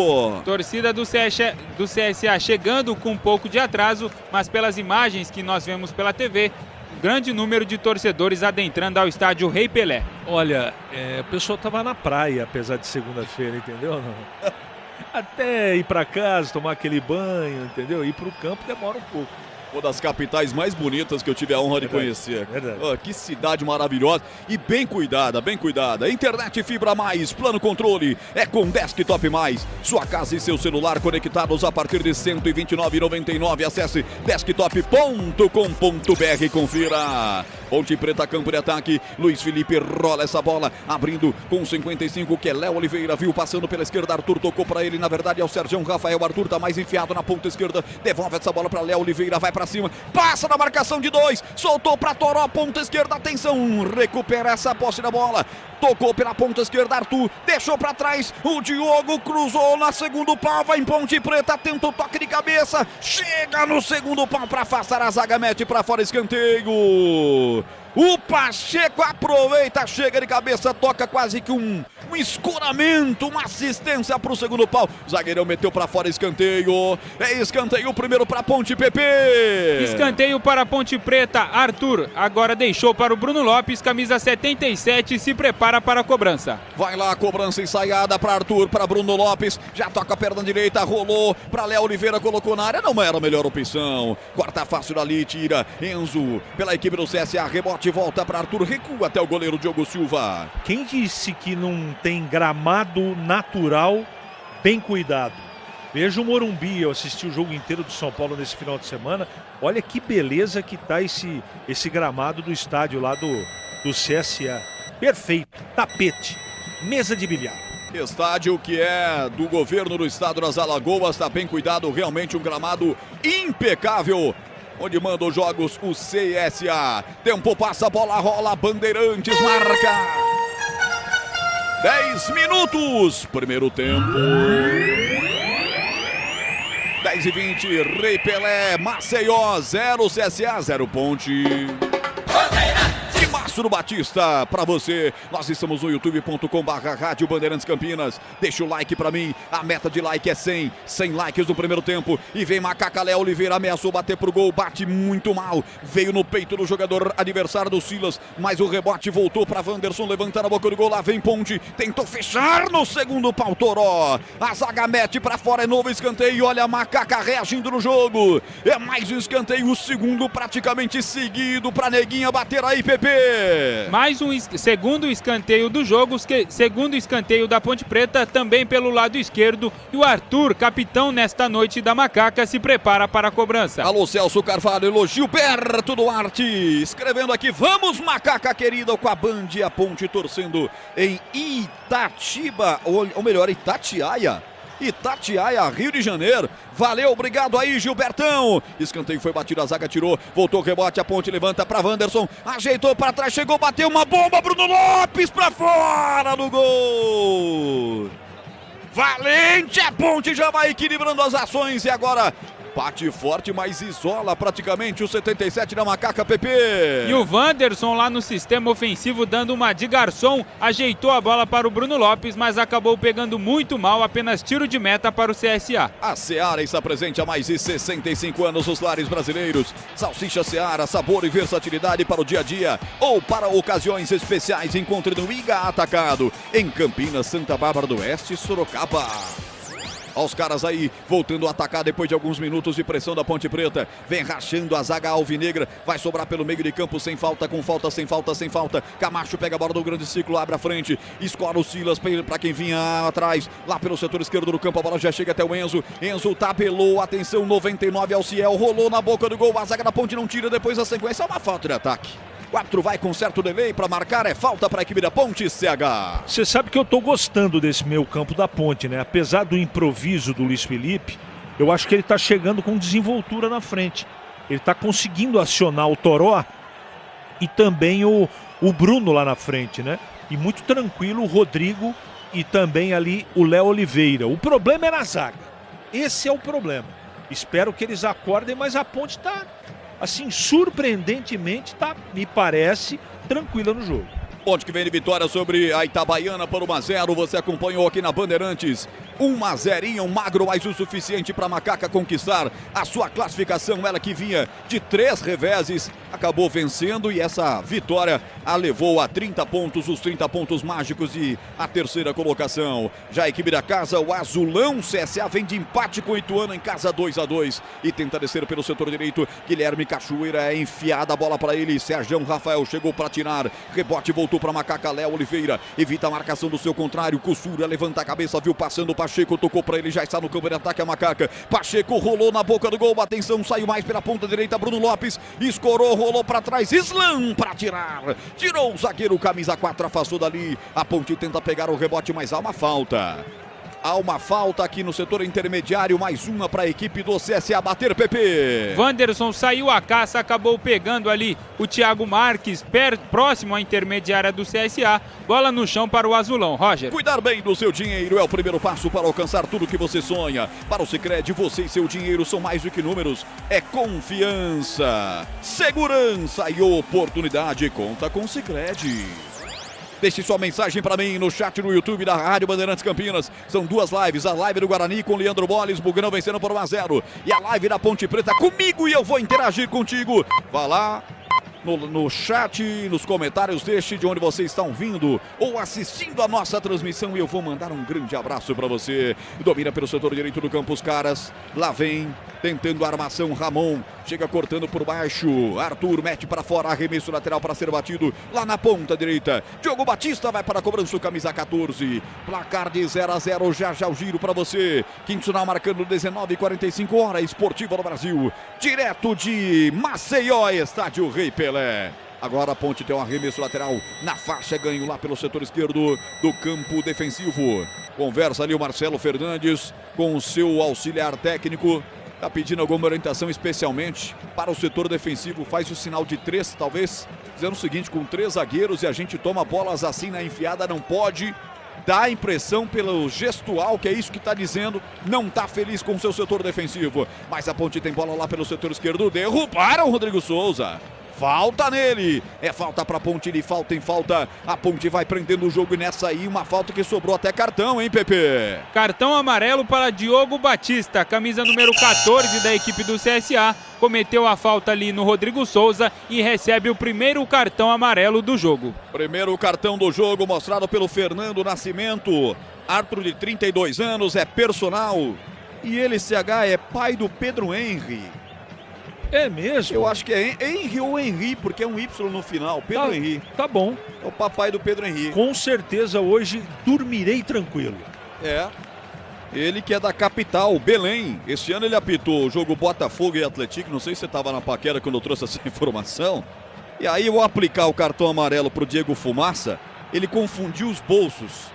Torcida do CSA chegando com um pouco de atraso, mas pelas imagens que nós vemos pela TV, grande número de torcedores adentrando ao estádio Rei Pelé. Olha, o pessoal tava na praia, apesar de segunda-feira, entendeu? Não? Até ir para casa, tomar aquele banho, entendeu? Ir para o campo demora um pouco. Uma das capitais mais bonitas que eu tive a honra de conhecer. Que cidade maravilhosa e bem cuidada, bem cuidada. Internet Fibra Mais, plano controle, é com Desktop Mais. Sua casa e seu celular conectados a partir de R$ 129,99. Acesse desktop.com.br e confira. Ponte Preta, campo de ataque. Luiz Felipe rola essa bola, abrindo com 55, que é Léo Oliveira. Viu passando pela esquerda, Arthur tocou para ele. Na verdade é o Sérgio Rafael. Arthur tá mais enfiado na ponta esquerda. Devolve essa bola para Léo Oliveira, vai para cima, passa na marcação de 2, soltou para Toró, ponta esquerda, atenção, recupera essa posse da bola, tocou pela ponta esquerda, Arthur, deixou para trás, o Diogo cruzou na segundo pau, vai em Ponte Preta, tenta o toque de cabeça, chega no segundo pau para afastar a zaga, mete para fora, escanteio. O Pacheco aproveita, chega de cabeça, toca quase que um escoramento, uma assistência para o segundo pau. Zagueirão meteu para fora, escanteio. É escanteio, primeiro para Ponte, PP. Escanteio para Ponte Preta, Arthur agora deixou para o Bruno Lopes, camisa 77, se prepara para a cobrança. Vai lá a cobrança ensaiada para Arthur, para Bruno Lopes, já toca a perna direita, rolou para Léo Oliveira, colocou na área, não era a melhor opção. Corta fácil dali, tira Enzo pela equipe do CSA, rebote, volta para Arthur, recua até o goleiro Diogo Silva. Quem disse que não tem gramado natural bem cuidado? Veja o Morumbi, eu assisti o jogo inteiro do São Paulo nesse final de semana. Olha que beleza que tá esse gramado do estádio lá do CSA. Perfeito, tapete, mesa de bilhar. Estádio que é do governo do estado das Alagoas, está bem cuidado, realmente um gramado impecável. Onde manda os jogos o CSA. Tempo passa, bola rola, Bandeirantes marca. 10 minutos, primeiro tempo. 10:20, Rei Pelé, Maceió, 0 CSA, 0 Ponte. Márcio Batista, pra você. Nós estamos no youtube.com/Rádio Bandeirantes Campinas. Deixa o like pra mim. A meta de like é 100 likes no primeiro tempo. E vem Macaca Léo Oliveira, ameaçou bater pro gol. Bate muito mal. Veio no peito do jogador adversário do Silas. Mas o rebote voltou pra Wanderson. Levantar a boca do gol. Lá vem Ponte. Tentou fechar no segundo pau Toró. A zaga mete pra fora. É novo escanteio. Olha a Macaca reagindo no jogo. É mais um escanteio. O segundo praticamente seguido pra Neguinha bater aí, Pepe. Mais um segundo escanteio do jogo, segundo escanteio da Ponte Preta, também pelo lado esquerdo. E o Arthur, capitão nesta noite da Macaca, se prepara para a cobrança. Alô, Celso Carvalho, elogio Gilberto Duarte, escrevendo aqui, vamos Macaca querida, com a Band e a Ponte torcendo em Itatiba, ou melhor, Itatiaia, Rio de Janeiro. Valeu, obrigado aí, Gilbertão. Escanteio foi batido, a zaga tirou, voltou o rebote, a Ponte levanta para Wanderson, ajeitou para trás, chegou, bateu uma bomba, Bruno Lopes para fora do gol. Valente, a Ponte já vai equilibrando as ações e agora bate forte, mas isola praticamente o 77 da Macaca, Pepe. E o Wanderson lá no sistema ofensivo dando uma de garçom, ajeitou a bola para o Bruno Lopes, mas acabou pegando muito mal, apenas tiro de meta para o CSA. A Seara está presente há mais de 65 anos nos lares brasileiros. Salsicha Seara, sabor e versatilidade para o dia a dia ou para ocasiões especiais. Encontre no Iga Atacado, em Campinas, Santa Bárbara do Oeste, Sorocaba. Olha os caras aí voltando a atacar depois de alguns minutos de pressão da Ponte Preta. Vem rachando a zaga alvinegra. Vai sobrar pelo meio de campo sem falta, com falta, sem falta, sem falta. Camacho pega a bola do grande ciclo, abre a frente. Escora o Silas para quem vinha atrás. Lá pelo setor esquerdo do campo, a bola já chega até o Enzo. Enzo tabelou, atenção, 99 ao Ciel. Rolou na boca do gol, a zaga da Ponte não tira depois a sequência. É uma falta de ataque. O árbitro vai com certo delay para marcar, é falta para a equipe da Ponte, CH. Você sabe que eu tô gostando desse meio campo da Ponte, né? Apesar do improviso do Luiz Felipe, eu acho que ele tá chegando com desenvoltura na frente. Ele tá conseguindo acionar o Toró e também o Bruno lá na frente, né? E muito tranquilo o Rodrigo e também ali o Léo Oliveira. O problema é na zaga. Esse é o problema. Espero que eles acordem, mas a Ponte tá... assim, surpreendentemente, me parece, tranquila no jogo. Ponte que vem de vitória sobre a Itabaiana por 1-0. Você acompanhou aqui na Bandeirantes. 1-0, um magro, mas o suficiente para a Macaca conquistar a sua classificação. Ela que vinha de 3 reveses, acabou vencendo e essa vitória a levou a 30 pontos, os 30 pontos mágicos e a terceira colocação. Já a equipe da casa, o Azulão CSA, vem de empate com o Ituano em casa 2-2 e tenta descer pelo setor direito. Guilherme Cachoeira é enfiada a bola para ele. Sérgio Rafael chegou para tirar, rebote voltou para Macaca. Léo Oliveira evita a marcação do seu contrário. Cussura levanta a cabeça, viu passando. Pacheco tocou para ele, já está no campo de ataque a Macaca. Pacheco rolou na boca do gol, atenção, saiu mais pela ponta direita. Bruno Lopes escorou, rolou para trás. Slam para tirar. Tirou o zagueiro, camisa 4, afastou dali. A Ponte tenta pegar o rebote, mas há uma falta. Há uma falta aqui no setor intermediário, mais uma para a equipe do CSA bater, Pepe. Wanderson saiu a caça, acabou pegando ali o Thiago Marques, próximo à intermediária do CSA. Bola no chão para o Azulão, Roger. Cuidar bem do seu dinheiro é o primeiro passo para alcançar tudo que você sonha. Para o Sicredi, você e seu dinheiro são mais do que números, é confiança, segurança e oportunidade. Conta com o Sicredi. Deixe sua mensagem para mim no chat no YouTube da Rádio Bandeirantes Campinas. São 2 lives, a live do Guarani com Leandro Boles, Bugrão vencendo por 1-0. E a live da Ponte Preta comigo e eu vou interagir contigo. Vá lá no chat, nos comentários, deixe de onde você está ouvindo ou assistindo a nossa transmissão e eu vou mandar um grande abraço para você. Domina pelo setor direito do campo os caras. Lá vem tentando a armação, Ramon chega cortando por baixo, Arthur mete para fora, arremesso lateral para ser batido lá na ponta direita. Diogo Batista vai para a cobrança, camisa 14, placar de 0-0, já o giro para você. Quinto sinal marcando 19h45, hora esportiva no Brasil, direto de Maceió, estádio Rei Pelé. Agora a Ponte tem um arremesso lateral na faixa, ganho lá pelo setor esquerdo do campo defensivo. Conversa ali o Marcelo Fernandes com o seu auxiliar técnico. Está pedindo alguma orientação especialmente para o setor defensivo. Faz o sinal de 3, talvez, dizendo o seguinte: com 3 zagueiros e a gente toma bolas assim na enfiada, não pode. Dá a impressão pelo gestual que é isso que está dizendo. Não está feliz com o seu setor defensivo. Mas a Ponte tem bola lá pelo setor esquerdo. Derrubaram o Rodrigo Souza. Falta nele, é falta para a Ponte, de falta em falta, a Ponte vai prendendo o jogo e nessa aí uma falta que sobrou até cartão, hein, Pepe? Cartão amarelo para Diogo Batista, camisa número 14 da equipe do CSA, cometeu a falta ali no Rodrigo Souza e recebe o primeiro cartão amarelo do jogo. Primeiro cartão do jogo mostrado pelo Fernando Nascimento, árbitro de 32 anos, é personal e ele, CH, é pai do Pedro Henry. É mesmo? Eu acho que é Henry ou Henry, porque é um Y no final. Pedro Henry. Tá bom. É o papai do Pedro Henry. Com certeza hoje dormirei tranquilo. É. Ele que é da capital, Belém. Este ano ele apitou o jogo Botafogo e Atlético. Não sei se você estava na paquera quando eu trouxe essa informação. E aí eu vou aplicar o cartão amarelo pro Diego Fumaça. Ele confundiu os bolsos.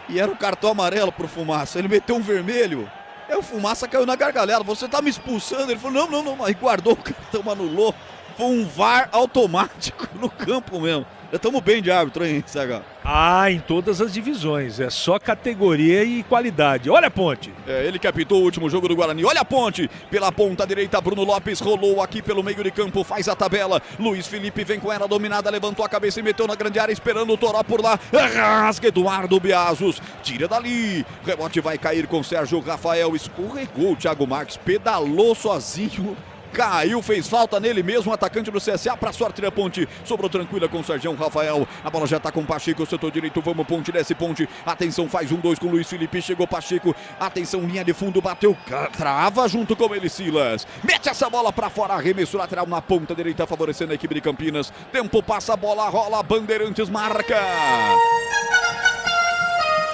E era o cartão amarelo pro Fumaça. Ele meteu um vermelho. Aí o Fumaça caiu na gargalhada. Você tá me expulsando? Ele falou, não. Aí guardou o cartão, anulou. Foi um VAR automático no campo mesmo. Já estamos bem de árbitro, hein, CH? Ah, em todas as divisões. É só categoria e qualidade. Olha a Ponte. É ele que apitou o último jogo do Guarani. Olha a Ponte. Pela ponta direita, Bruno Lopes rolou aqui pelo meio de campo. Faz a tabela. Luiz Felipe vem com ela dominada. Levantou a cabeça e meteu na grande área, esperando o Toró por lá. Rasga Eduardo Biazos. Tira dali. Rebote vai cair com Sérgio Rafael. Escorregou o Thiago Marques. Pedalou sozinho. Caiu, fez falta nele mesmo, o atacante do CSA, para sorte da Ponte, sobrou tranquila com o Sérgio Rafael, a bola já está com o Pacheco, setor direito, vamos Ponte, desce Ponte, atenção, faz 1-2 com o Luiz Felipe, chegou Pacheco, atenção, linha de fundo, bateu, trava junto com ele, Silas, mete essa bola para fora, arremesso lateral na ponta direita, favorecendo a equipe de Campinas, tempo passa, a bola rola, Bandeirantes marca.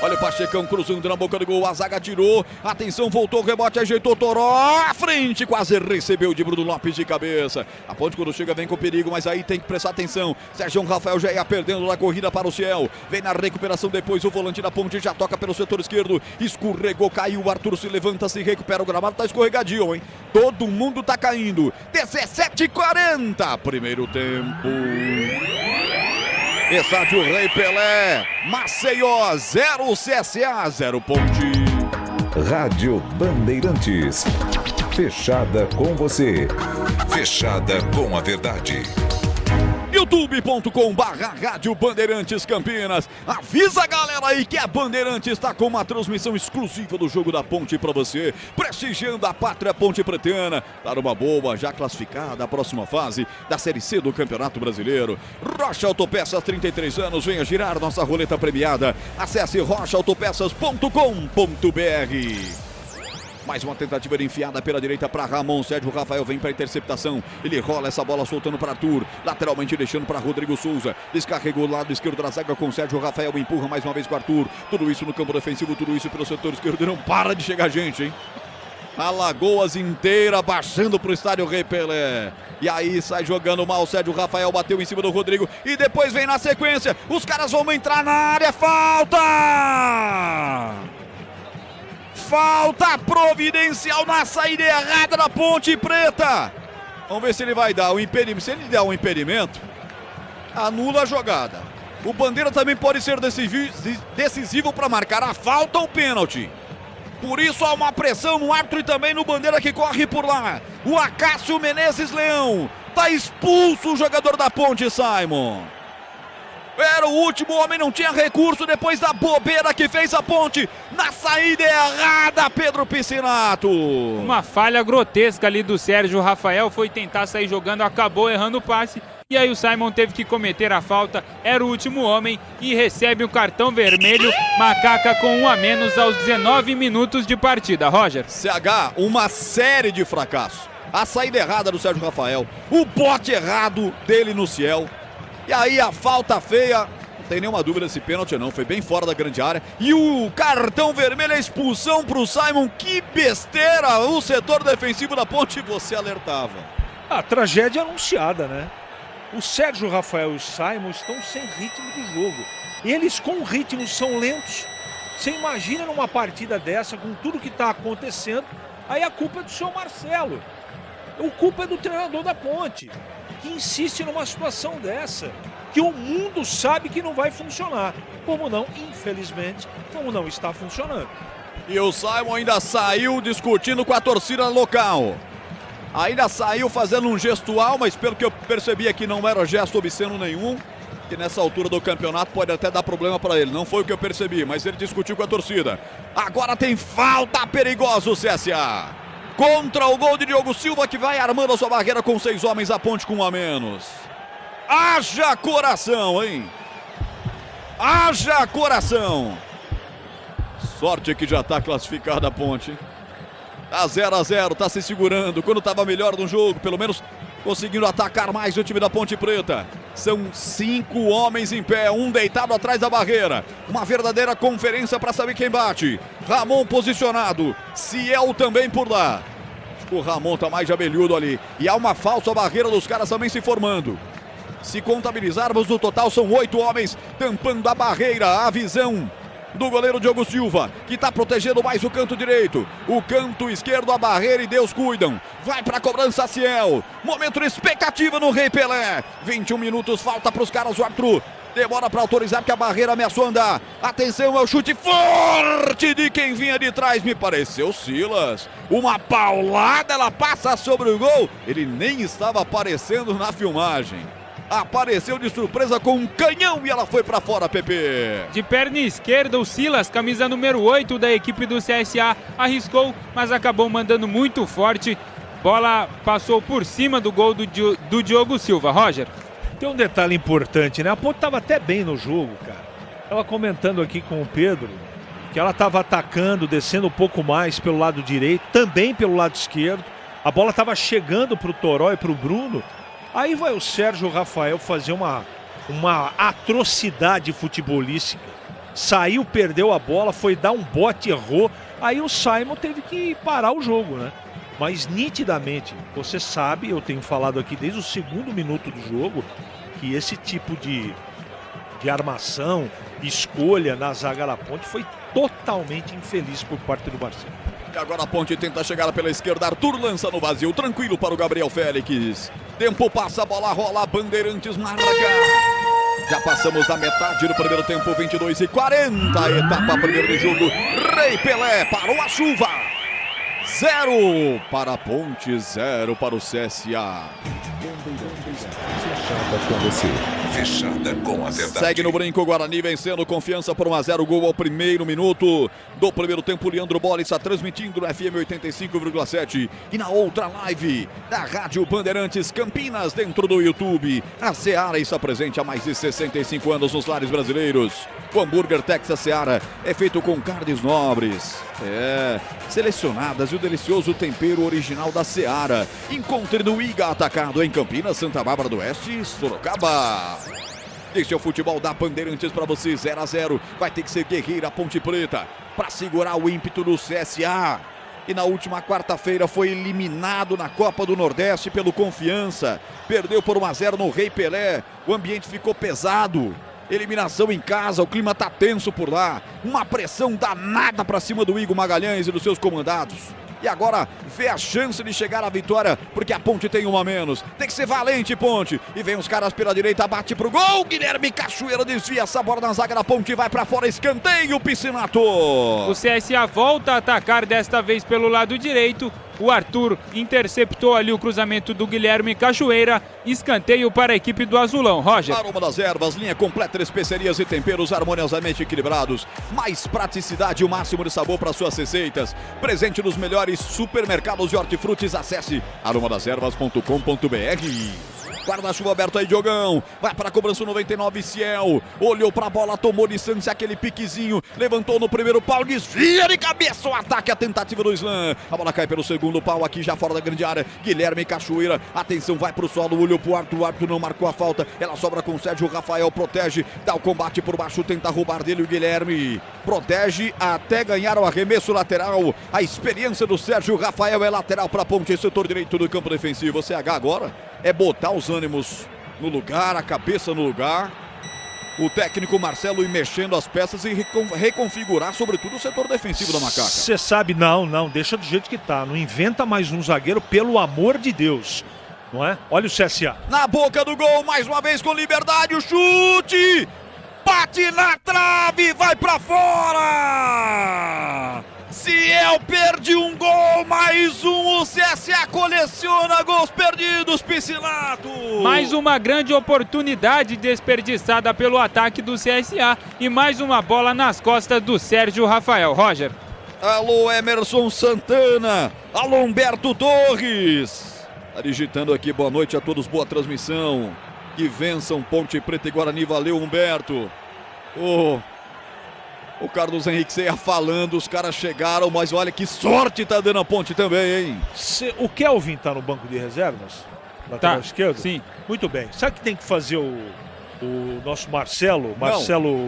Olha o Pachecão cruzando na boca do gol, a zaga tirou, atenção, voltou o rebote, ajeitou Toró, à frente, quase recebeu de Bruno Lopes de cabeça. A Ponte quando chega vem com perigo, mas aí tem que prestar atenção. Sérgio Rafael já ia perdendo na corrida para o Ciel, vem na recuperação depois, o volante da Ponte já toca pelo setor esquerdo, escorregou, caiu, o Arthur se levanta, se recupera, o gramado tá escorregadio, hein? Todo mundo tá caindo, 17h40, primeiro tempo. Estádio Rei Pelé, Maceió 0, CSA 0 Ponte. Rádio Bandeirantes, fechada com você, fechada com a verdade. youtube.com/Rádio Bandeirantes Campinas. Avisa a galera aí que a Bandeirantes está com uma transmissão exclusiva do jogo da Ponte para você, prestigiando a pátria Ponte Pretana. Tá numa boa, já classificada a próxima fase da Série C do Campeonato Brasileiro. Rocha Autopeças, 33 anos, venha girar nossa roleta premiada. Acesse rochaautopeças.com.br. Mais uma tentativa de enfiada pela direita para Ramon. Sérgio Rafael vem para a interceptação. Ele rola essa bola soltando para Arthur. Lateralmente deixando para Rodrigo Souza. Descarregou o lado esquerdo da zaga com Sérgio Rafael. Empurra mais uma vez com Arthur. Tudo isso no campo defensivo, tudo isso pelo setor esquerdo. Não para de chegar gente, hein? Alagoas inteira baixando para o estádio Rei Pelé. E aí sai jogando mal. Sérgio Rafael bateu em cima do Rodrigo. E depois vem na sequência. Os caras vão entrar na área. Falta! Falta providencial na saída errada da Ponte Preta. Vamos ver se ele vai dar o impedimento. Se ele der um impedimento, anula a jogada. O Bandeira também pode ser decisivo para marcar a falta ou pênalti. Por isso há uma pressão no árbitro e também no Bandeira que corre por lá. O Acácio Menezes Leão. Tá expulso o jogador da Ponte, Simon. Era o último homem, não tinha recurso depois da bobeira que fez a Ponte. Na saída errada, Pedro Piscinato. Uma falha grotesca ali do Sérgio Rafael, foi tentar sair jogando, acabou errando o passe e aí o Simon teve que cometer a falta, era o último homem e recebe o cartão vermelho, Macaca com 1 a menos aos 19 minutos de partida. Roger. CH, uma série de fracassos. A saída errada do Sérgio Rafael, o bote errado dele no Ciel, e aí a falta feia, não tem nenhuma dúvida se pênalti não, foi bem fora da grande área, e o cartão vermelho, a expulsão pro Simon, que besteira, o setor defensivo da Ponte, você alertava. A tragédia anunciada, né? O Sérgio Rafael e o Simon estão sem ritmo de jogo, eles com ritmo são lentos, você imagina numa partida dessa, com tudo que está acontecendo, aí a culpa é do seu Marcelo. A culpa é do treinador da Ponte, que insiste numa situação dessa, que o mundo sabe que não vai funcionar. Como não, infelizmente, como não está funcionando. E o Simon ainda saiu discutindo com a torcida local. Ainda saiu fazendo um gestual, mas pelo que eu percebi aqui não era gesto obsceno nenhum. Que nessa altura do campeonato pode até dar problema para ele. Não foi o que eu percebi, mas ele discutiu com a torcida. Agora tem falta perigosa o CSA. Contra o gol de Diogo Silva, que vai armando a sua barreira com 6 homens, a Ponte com 1 a menos. Haja coração, hein? Haja coração. Sorte que já está classificada a Ponte. Tá 0 a 0, tá se segurando. Quando estava melhor no jogo, pelo menos conseguindo atacar mais o time da Ponte Preta. São 5 homens em pé, um deitado atrás da barreira. Uma verdadeira conferência para saber quem bate. Ramon posicionado, Ciel também por lá. Acho que o Ramon tá mais de abelhudo ali. E há uma falsa barreira dos caras também se formando. Se contabilizarmos no total, são 8 homens tampando a barreira. A visão do goleiro Diogo Silva, que está protegendo mais o canto direito. O canto esquerdo, a barreira e Deus cuidam. Vai para a cobrança Ciel. Momento de expectativa no Rei Pelé. 21 minutos, falta para os caras. O árbitro demora para autorizar porque a barreira ameaçou andar. Atenção, é o chute forte de quem vinha de trás. Me pareceu Silas. Uma paulada, ela passa sobre o gol. Ele nem estava aparecendo na filmagem. Apareceu de surpresa com um canhão e ela foi pra fora, Pepe. De perna esquerda, o Silas, camisa número 8 da equipe do CSA, arriscou, mas acabou mandando muito forte. Bola passou por cima do gol do Diogo Silva. Roger. Tem um detalhe importante, né? A Ponte estava até bem no jogo, cara. Estava comentando aqui com o Pedro que ela estava atacando, descendo um pouco mais pelo lado direito, também pelo lado esquerdo. A bola estava chegando pro Toró e pro Bruno. Aí vai o Sérgio Rafael fazer uma atrocidade futebolística. Saiu, perdeu a bola, foi dar um bote, errou. Aí o Simon teve que parar o jogo, né? Mas nitidamente, você sabe, eu tenho falado aqui desde o 2º minuto do jogo, que esse tipo de armação, escolha na zaga da Ponte foi totalmente infeliz por parte do Marcelo. E agora a Ponte tenta chegar pela esquerda, Arthur lança no vazio, tranquilo para o Gabriel Félix. Tempo passa, a bola rola, Bandeirantes marca. Já passamos da metade do primeiro tempo, 22:40, etapa primeira de jogo. Rei Pelé parou a chuva. 0 para a Ponte, 0 para o CSA. Fechada com você. Fechada com a verdade. Segue no brinco, Guarani vencendo, Confiança por 1 a 0, gol ao primeiro minuto do primeiro tempo. Leandro Bola está transmitindo no FM 85,7 e na outra live da Rádio Bandeirantes Campinas dentro do YouTube. A Seara está presente há mais de 65 anos nos lares brasileiros. O hambúrguer Texas Seara é feito com carnes nobres, selecionadas e o delicioso tempero original da Seara. Encontre no Iga Atacado em Campinas, Santa Bárbara do Oeste e Sorocaba. Este é o futebol da Bandeirantes para você, 0 a 0. Vai ter que ser guerreira a Ponte Preta para segurar o ímpeto do CSA. E na última quarta-feira foi eliminado na Copa do Nordeste pelo Confiança. Perdeu por 1 a 0 no Rei Pelé. O ambiente ficou pesado. Eliminação em casa, o clima tá tenso por lá. Uma pressão danada para cima do Igor Magalhães e dos seus comandados. E agora vê a chance de chegar à vitória, porque a Ponte tem 1 a menos. Tem que ser valente, Ponte. E vem os caras pela direita, bate pro gol. Guilherme Cachoeira desvia essa bola na zaga da Ponte, vai pra fora, escanteio, Piscinato. O CSA volta a atacar, desta vez pelo lado direito. O Arthur interceptou ali o cruzamento do Guilherme Cachoeira. Escanteio para a equipe do Azulão. Roger. Aroma das ervas, linha completa de especiarias e temperos harmoniosamente equilibrados. Mais praticidade e o máximo de sabor para suas receitas. Presente nos melhores supermercados de hortifrutis. Acesse aromadasерvas.com.br. Guarda-chuva aberto aí, Diogão. Vai para a cobrança 99, Ciel. Olhou para a bola, tomou distância, aquele piquezinho. Levantou no primeiro pau, desvia de cabeça o ataque, a tentativa do Slam. A bola cai pelo segundo pau, aqui já fora da grande área. Guilherme Cachoeira, atenção, vai para o solo, olhou para o árbitro não marcou a falta. Ela sobra com o Sérgio Rafael, protege, dá o combate por baixo, tenta roubar dele o Guilherme. Protege até ganhar o arremesso lateral. A experiência do Sérgio Rafael é lateral para a Ponte, setor direito do campo defensivo. CH agora é botar os ânimos no lugar, a cabeça no lugar. O técnico Marcelo ir mexendo as peças e reconfigurar, sobretudo, o setor defensivo da Macaca. Você sabe, não, deixa do jeito que tá. Não inventa mais um zagueiro, pelo amor de Deus. Não é? Olha o CSA. Na boca do gol, mais uma vez com liberdade, o chute! Bate na trave, vai pra fora! Ciel perde um gol, mais um, o CSA coleciona gols perdidos, Piscinato! Mais uma grande oportunidade desperdiçada pelo ataque do CSA e mais uma bola nas costas do Sérgio Rafael. Roger. Alô, Emerson Santana, alô, Humberto Torres. Tá digitando aqui, boa noite a todos, boa transmissão. Que vençam Ponte Preta e Guarani, valeu, Humberto. O Carlos Henrique Ceia falando, os caras chegaram, mas olha que sorte tá dando a Ponte também, hein? O Kelvin tá no banco de reservas? Lateral esquerdo? Sim. Muito bem. Sabe o que tem que fazer o nosso Marcelo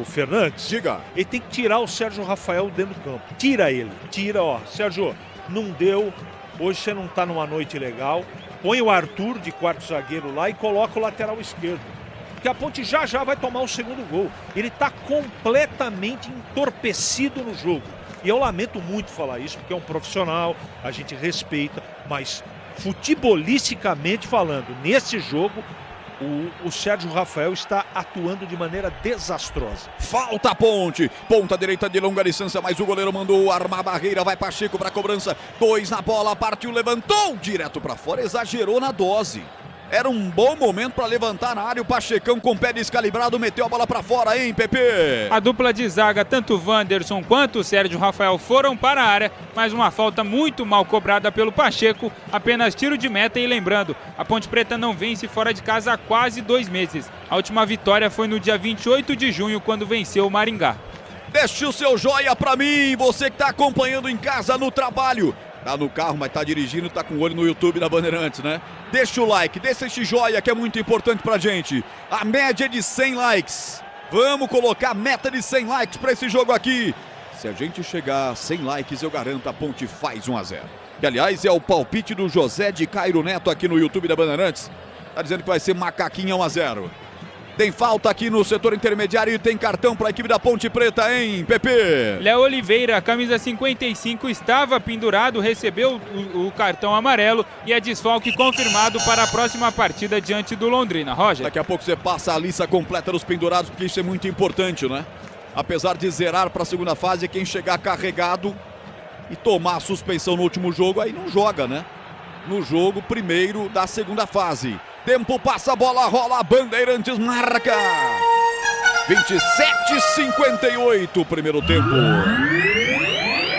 Fernandes? Diga. Ele tem que tirar o Sérgio Rafael dentro do campo. Tira ele. Tira, ó. Sérgio, não deu. Hoje você não tá numa noite legal. Põe o Arthur de quarto zagueiro lá e coloca o lateral esquerdo. Porque a Ponte já vai tomar o segundo gol. Ele está completamente entorpecido no jogo. E eu lamento muito falar isso, porque é um profissional, a gente respeita, mas futebolisticamente falando, nesse jogo, o Sérgio Rafael está atuando de maneira desastrosa. Falta a Ponte, ponta direita de longa distância, mas o goleiro mandou armar a barreira, vai Pacheco para a cobrança, 2 na bola, partiu, levantou, direto para fora, exagerou na dose. Era um bom momento para levantar na área, o Pachecão com o pé descalibrado, meteu a bola para fora, hein, Pepe? A dupla de zaga, tanto o Wanderson quanto o Sérgio Rafael foram para a área, mas uma falta muito mal cobrada pelo Pacheco, apenas tiro de meta. E lembrando, a Ponte Preta não vence fora de casa há quase 2 meses. A última vitória foi no dia 28 de junho, quando venceu o Maringá. Deixe o seu joia para mim, você que está acompanhando em casa, no trabalho. Tá no carro, mas tá dirigindo, tá com o olho no YouTube da Bandeirantes, né? Deixa o like, deixa este joia que é muito importante pra gente. A média é de 100 likes. Vamos colocar a meta de 100 likes pra esse jogo aqui. Se a gente chegar a 100 likes, eu garanto, a Ponte faz 1-0. Que, aliás, é o palpite do José de Cairo Neto aqui no YouTube da Bandeirantes. Tá dizendo que vai ser Macaquinha 1-0. Tem falta aqui no setor intermediário e tem cartão para a equipe da Ponte Preta, hein, Pepe? Léo Oliveira, camisa 55, estava pendurado, recebeu o cartão amarelo e é desfalque confirmado para a próxima partida diante do Londrina. Roger. Daqui a pouco você passa a lista completa dos pendurados, porque isso é muito importante, né? Apesar de zerar para a segunda fase, quem chegar carregado e tomar a suspensão no último jogo, aí não joga, né? No jogo primeiro da segunda fase. Tempo passa, a bola rola, Bandeirantes marca. 27:58, primeiro tempo.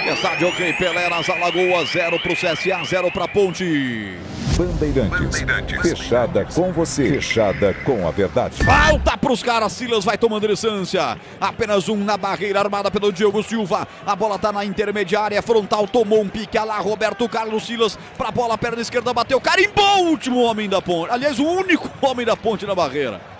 Estádio Rei Pelé nas Alagoas, 0 pro CSA, 0 pra Ponte. Bandeirantes, fechada com você, fechada com a verdade. Falta pros caras, Silas vai tomando distância. Apenas um na barreira, armada pelo Diogo Silva. A bola tá na intermediária, frontal, tomou um pique. Olha lá, Roberto Carlos Silas pra bola, perna esquerda, bateu, carimbou o último homem da Ponte. Aliás, o único homem da Ponte na barreira.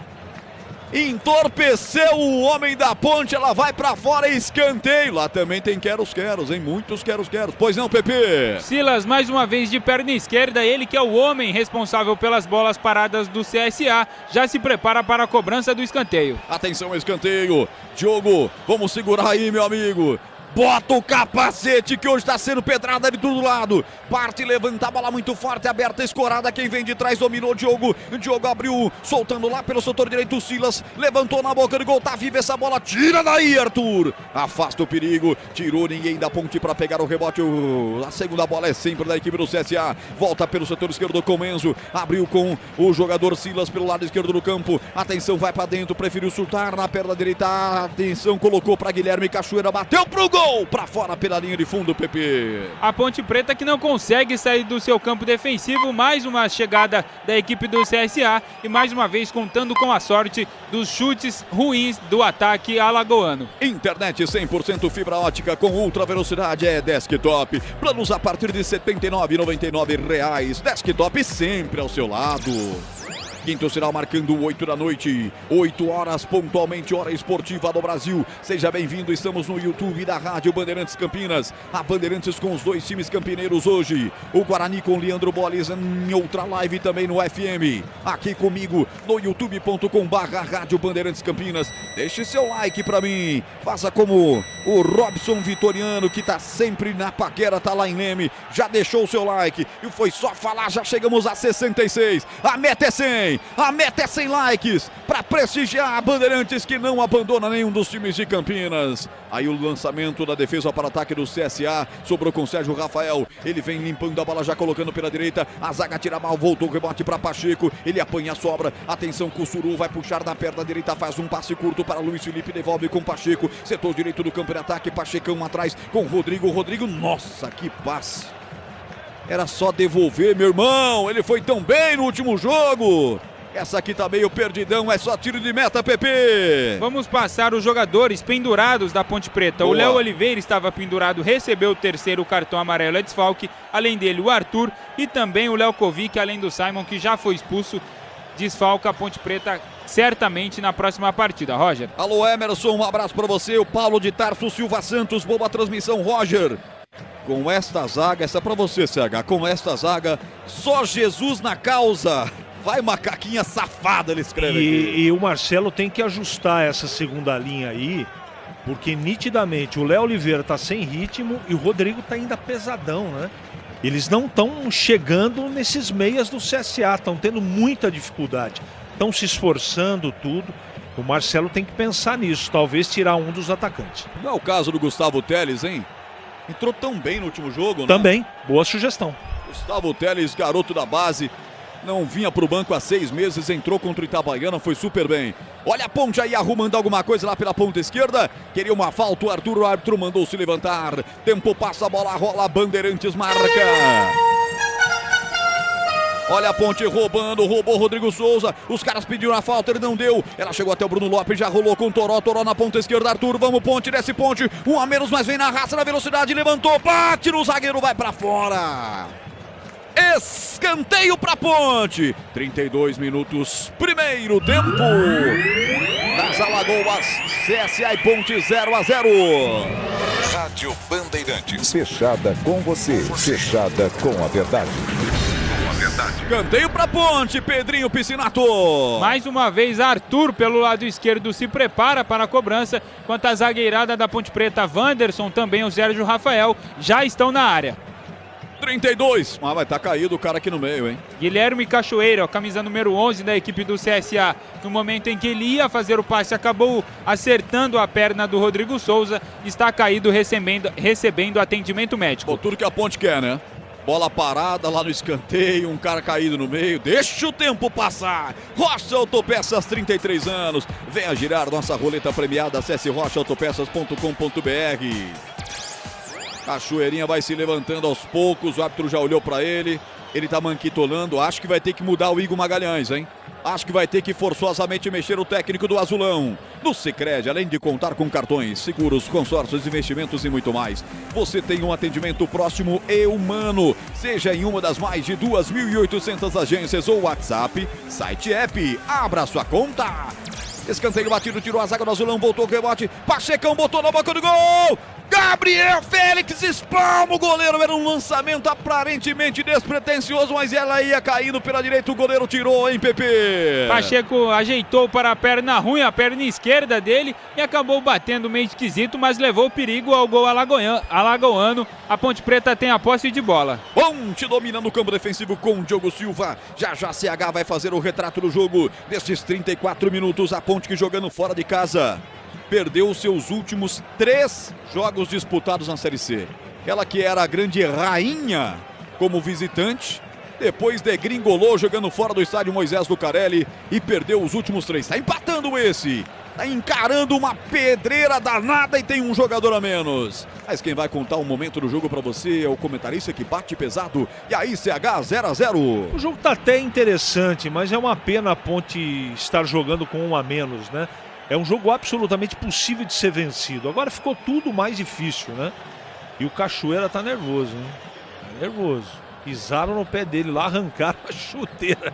Entorpeceu o homem da Ponte, ela vai pra fora, escanteio. Lá também tem queros-queros, hein? Muitos queros-queros. Pois não, Pepe? Silas, mais uma vez de perna esquerda, ele que é o homem responsável pelas bolas paradas do CSA, já se prepara para a cobrança do escanteio. Atenção, escanteio. Diogo, vamos segurar aí, meu amigo. Bota o capacete que hoje está sendo pedrada de todo lado. Parte, levanta a bola muito forte, aberta, escorada. Quem vem de trás dominou, Diogo. Diogo abriu, soltando lá pelo setor direito. Silas levantou na boca do gol. Tá viva essa bola. Tira daí, Arthur. Afasta o perigo. Tirou ninguém da Ponte para pegar o rebote. A segunda bola é sempre da equipe do CSA. Volta pelo setor esquerdo com Enzo. Abriu com o jogador Silas pelo lado esquerdo do campo. Atenção, vai para dentro. Preferiu chutar na perna direita. Atenção, colocou para Guilherme Cachoeira. Bateu pro gol. Gol pra fora pela linha de fundo, Pepe. A Ponte Preta que não consegue sair do seu campo defensivo. Mais uma chegada da equipe do CSA e mais uma vez contando com a sorte dos chutes ruins do ataque alagoano. Internet 100% fibra ótica com ultra velocidade é Desktop. Planos a partir de R$ 79,99. Desktop sempre ao seu lado. Quinto sinal marcando 8 da noite, 8 horas pontualmente, hora esportiva do Brasil. Seja bem-vindo, estamos no YouTube da Rádio Bandeirantes Campinas. A Bandeirantes com os dois times campineiros hoje. O Guarani com Leandro Bolis em outra live também no FM. Aqui comigo no youtube.com/Rádio Bandeirantes Campinas. Deixe seu like pra mim. Faça como o Robson Vitoriano, que tá sempre na paquera, tá lá em Leme. Já deixou o seu like e foi só falar, já chegamos a 66. A meta é 100. A meta é 100 likes para prestigiar a Bandeirantes, que não abandona nenhum dos times de Campinas. Aí o lançamento da defesa para ataque do CSA, sobrou com Sérgio Rafael. Ele vem limpando a bola, já colocando pela direita. A zaga tira mal, voltou o rebote para Pacheco. Ele apanha a sobra. Atenção, Cussuru vai puxar na perna direita, faz um passe curto para Luiz Felipe, devolve com Pacheco. Setor direito do campo de ataque, Pachecão atrás com Rodrigo. Rodrigo, nossa, que passe. Era só devolver, meu irmão. Ele foi tão bem no último jogo. Essa aqui tá meio perdidão, é só tiro de meta, Pepe. Vamos passar os jogadores pendurados da Ponte Preta. Boa. O Léo Oliveira estava pendurado, recebeu o terceiro cartão amarelo, é desfalque. Além dele, o Arthur e também o Léo Kovic, além do Simon, que já foi expulso. Desfalca a Ponte Preta certamente na próxima partida, Roger. Alô, Emerson, um abraço pra você. O Paulo de Tarso Silva Santos, boa transmissão, Roger. Com esta zaga, essa é pra você, CH. Com esta zaga, só Jesus na causa. Vai, macaquinha safada, ele escreve aqui. E o Marcelo tem que ajustar essa segunda linha aí, porque nitidamente o Léo Oliveira tá sem ritmo e o Rodrigo tá ainda pesadão, né? Eles não estão chegando nesses meias do CSA, estão tendo muita dificuldade. Estão se esforçando tudo. O Marcelo tem que pensar nisso, talvez tirar um dos atacantes. Não é o caso do Gustavo Teles, hein? Entrou tão bem no último jogo, né? Também, boa sugestão. Gustavo Teles, garoto da base, não vinha pro banco há 6 meses, entrou contra o Itabaiana, foi super bem. Olha a Ponte aí arrumando alguma coisa lá pela ponta esquerda. Queria uma falta, o Arthur, o árbitro mandou se levantar. Tempo passa, a bola rola, Bandeirantes marca. Olha a Ponte roubou Rodrigo Souza. Os caras pediram a falta, ele não deu. Ela chegou até o Bruno Lopes, já rolou com o Toró na ponta esquerda. Arthur, vamos Ponte, desce Ponte. Um a menos, mas vem na raça, na velocidade, levantou, bate no zagueiro, vai pra fora. Escanteio pra Ponte. 32 minutos, primeiro tempo. Das Alagoas, CSA e Ponte 0-0. Rádio Bandeirantes. Fechada com você. Fechada com a verdade. Canteio pra Ponte, Pedrinho Piscinato. Mais uma vez, Arthur pelo lado esquerdo se prepara para a cobrança, enquanto a zagueirada da Ponte Preta, Wanderson, também o Sérgio Rafael, já estão na área. 32, mas vai estar caído o cara aqui no meio, hein? Guilherme Cachoeira, camisa número 11 da equipe do CSA. No momento em que ele ia fazer o passe, acabou acertando a perna do Rodrigo Souza, está caído recebendo atendimento médico. Tudo que a Ponte quer, né? Bola parada lá no escanteio, um cara caído no meio, deixa o tempo passar. Rocha Autopeças, 33 anos. Venha girar nossa roleta premiada, acesse rochaautopeças.com.br. Cachoeirinha vai se levantando aos poucos, o árbitro já olhou para ele. Ele tá manquitolando, acho que vai ter que mudar o Igor Magalhães, hein? Acho que vai ter que forçosamente mexer o técnico do Azulão. No Sicredi, além de contar com cartões, seguros, consórcios, investimentos e muito mais, você tem um atendimento próximo e humano. Seja em uma das mais de 2.800 agências ou WhatsApp, site app, abra sua conta. Escanteio batido, tirou a zaga do Azulão, voltou o rebote, Pachecão botou na boca do gol! Gabriel Félix espalma o goleiro, era um lançamento aparentemente despretensioso, mas ela ia caindo pela direita, o goleiro tirou, hein, Pepe? Pacheco ajeitou para a perna ruim, a perna esquerda dele, e acabou batendo meio esquisito, mas levou perigo ao gol alagoano. A Ponte Preta tem a posse de bola. Ponte dominando o campo defensivo com o Diogo Silva. Já CH vai fazer o retrato do jogo desses 34 minutos. A Ponte que jogando fora de casa perdeu os seus últimos 3 jogos disputados na Série C. Ela que era a grande rainha como visitante, depois degringolou jogando fora do estádio Moisés Lucarelli e perdeu os últimos 3. Está empatando esse. Tá encarando uma pedreira danada e tem um jogador a menos. Mas quem vai contar o momento do jogo pra você é o comentarista que bate pesado. E aí, CH 0-0. O jogo tá até interessante, mas é uma pena a Ponte estar jogando com um a menos, né? É um jogo absolutamente possível de ser vencido. Agora ficou tudo mais difícil, né? E o Cachoeira tá nervoso, hein? Tá nervoso. Pisaram no pé dele lá, arrancaram a chuteira.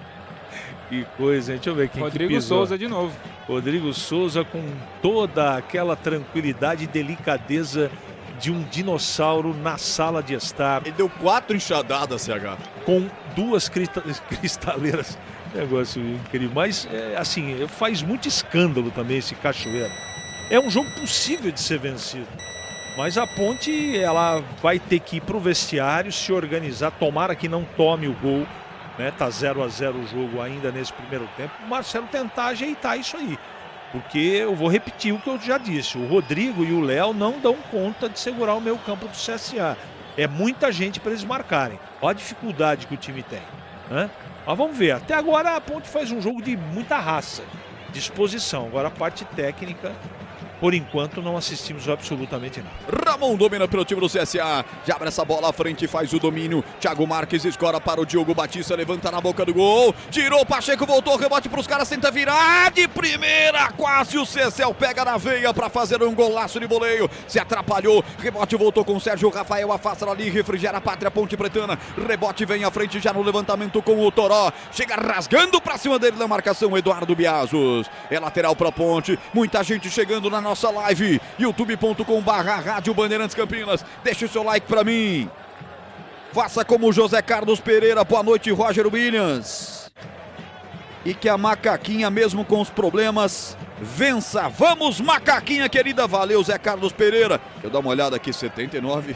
Que coisa, hein? Deixa eu ver quem Rodrigo que pisou. Souza de novo. Rodrigo Souza com toda aquela tranquilidade e delicadeza de um dinossauro na sala de estar. Ele deu 4 enxadadas, CH. Com 2 cristaleiras. Negócio incrível. Mas, assim, faz muito escândalo também esse Cachoeira. É um jogo possível de ser vencido. Mas a Ponte, ela vai ter que ir pro vestiário, se organizar, tomara que não tome o gol. Né? Tá 0-0 o jogo ainda nesse primeiro tempo. O Marcelo tentar ajeitar isso aí. Porque eu vou repetir o que eu já disse. O Rodrigo e o Léo não dão conta de segurar o meio campo do CSA. É muita gente para eles marcarem. Olha a dificuldade que o time tem. Né? Mas vamos ver. Até agora a Ponte faz um jogo de muita raça. Disposição. Agora a parte técnica... Por enquanto não assistimos absolutamente nada. Ramon domina pelo time do CSA. Já abre essa bola à frente, faz o domínio. Thiago Marques escora para o Diogo Batista. Levanta na boca do gol. Tirou o Pacheco, voltou, rebote para os caras. Tenta virar de primeira. Quase o Cecel pega na veia para fazer um golaço de voleio. Se atrapalhou. Rebote voltou com o Sérgio Rafael. Afasta ali, refrigera a pátria Ponte Pretana. Rebote vem à frente já no levantamento com o Toró. Chega rasgando para cima dele na marcação. Eduardo Biazos. É lateral para Ponte. Muita gente chegando na nossa live, youtube.com/Rádio Bandeirantes Campinas. Deixe o seu like pra mim. Faça como o José Carlos Pereira. Boa noite, Roger Williams. E que a Macaquinha, mesmo com os problemas, vença. Vamos, Macaquinha querida. Valeu, Zé Carlos Pereira. Deixa eu dar uma olhada aqui, 79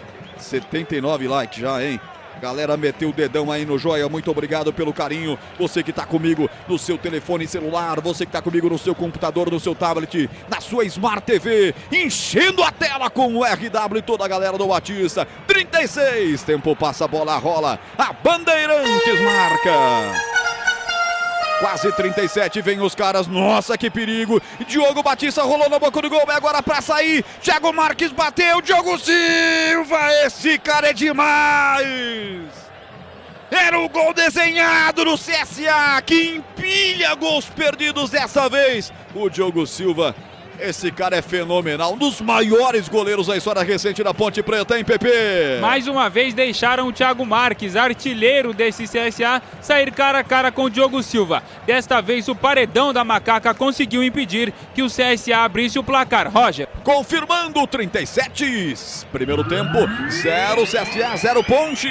likes já, hein? Galera, meteu o dedão aí no joia, muito obrigado pelo carinho. Você que tá comigo no seu telefone celular, você que tá comigo no seu computador, no seu tablet, na sua Smart TV, enchendo a tela com o RW e toda a galera do Batista. 36, tempo passa, a bola rola, a Bandeirantes marca. Quase 37, vem os caras, nossa que perigo. Diogo Batista rolou na boca do gol, é agora pra sair. Thiago Marques bateu, Diogo Silva, esse cara é demais. Era o gol desenhado no CSA, que empilha gols perdidos dessa vez. O Diogo Silva, esse cara é fenomenal, um dos maiores goleiros da história recente da Ponte Preta, hein, Pepe? Mais uma vez deixaram o Thiago Marques, artilheiro desse CSA, sair cara a cara com o Diogo Silva. Desta vez o paredão da Macaca conseguiu impedir que o CSA abrisse o placar. Roger. Confirmando 37, primeiro tempo, 0 CSA, 0 Ponte.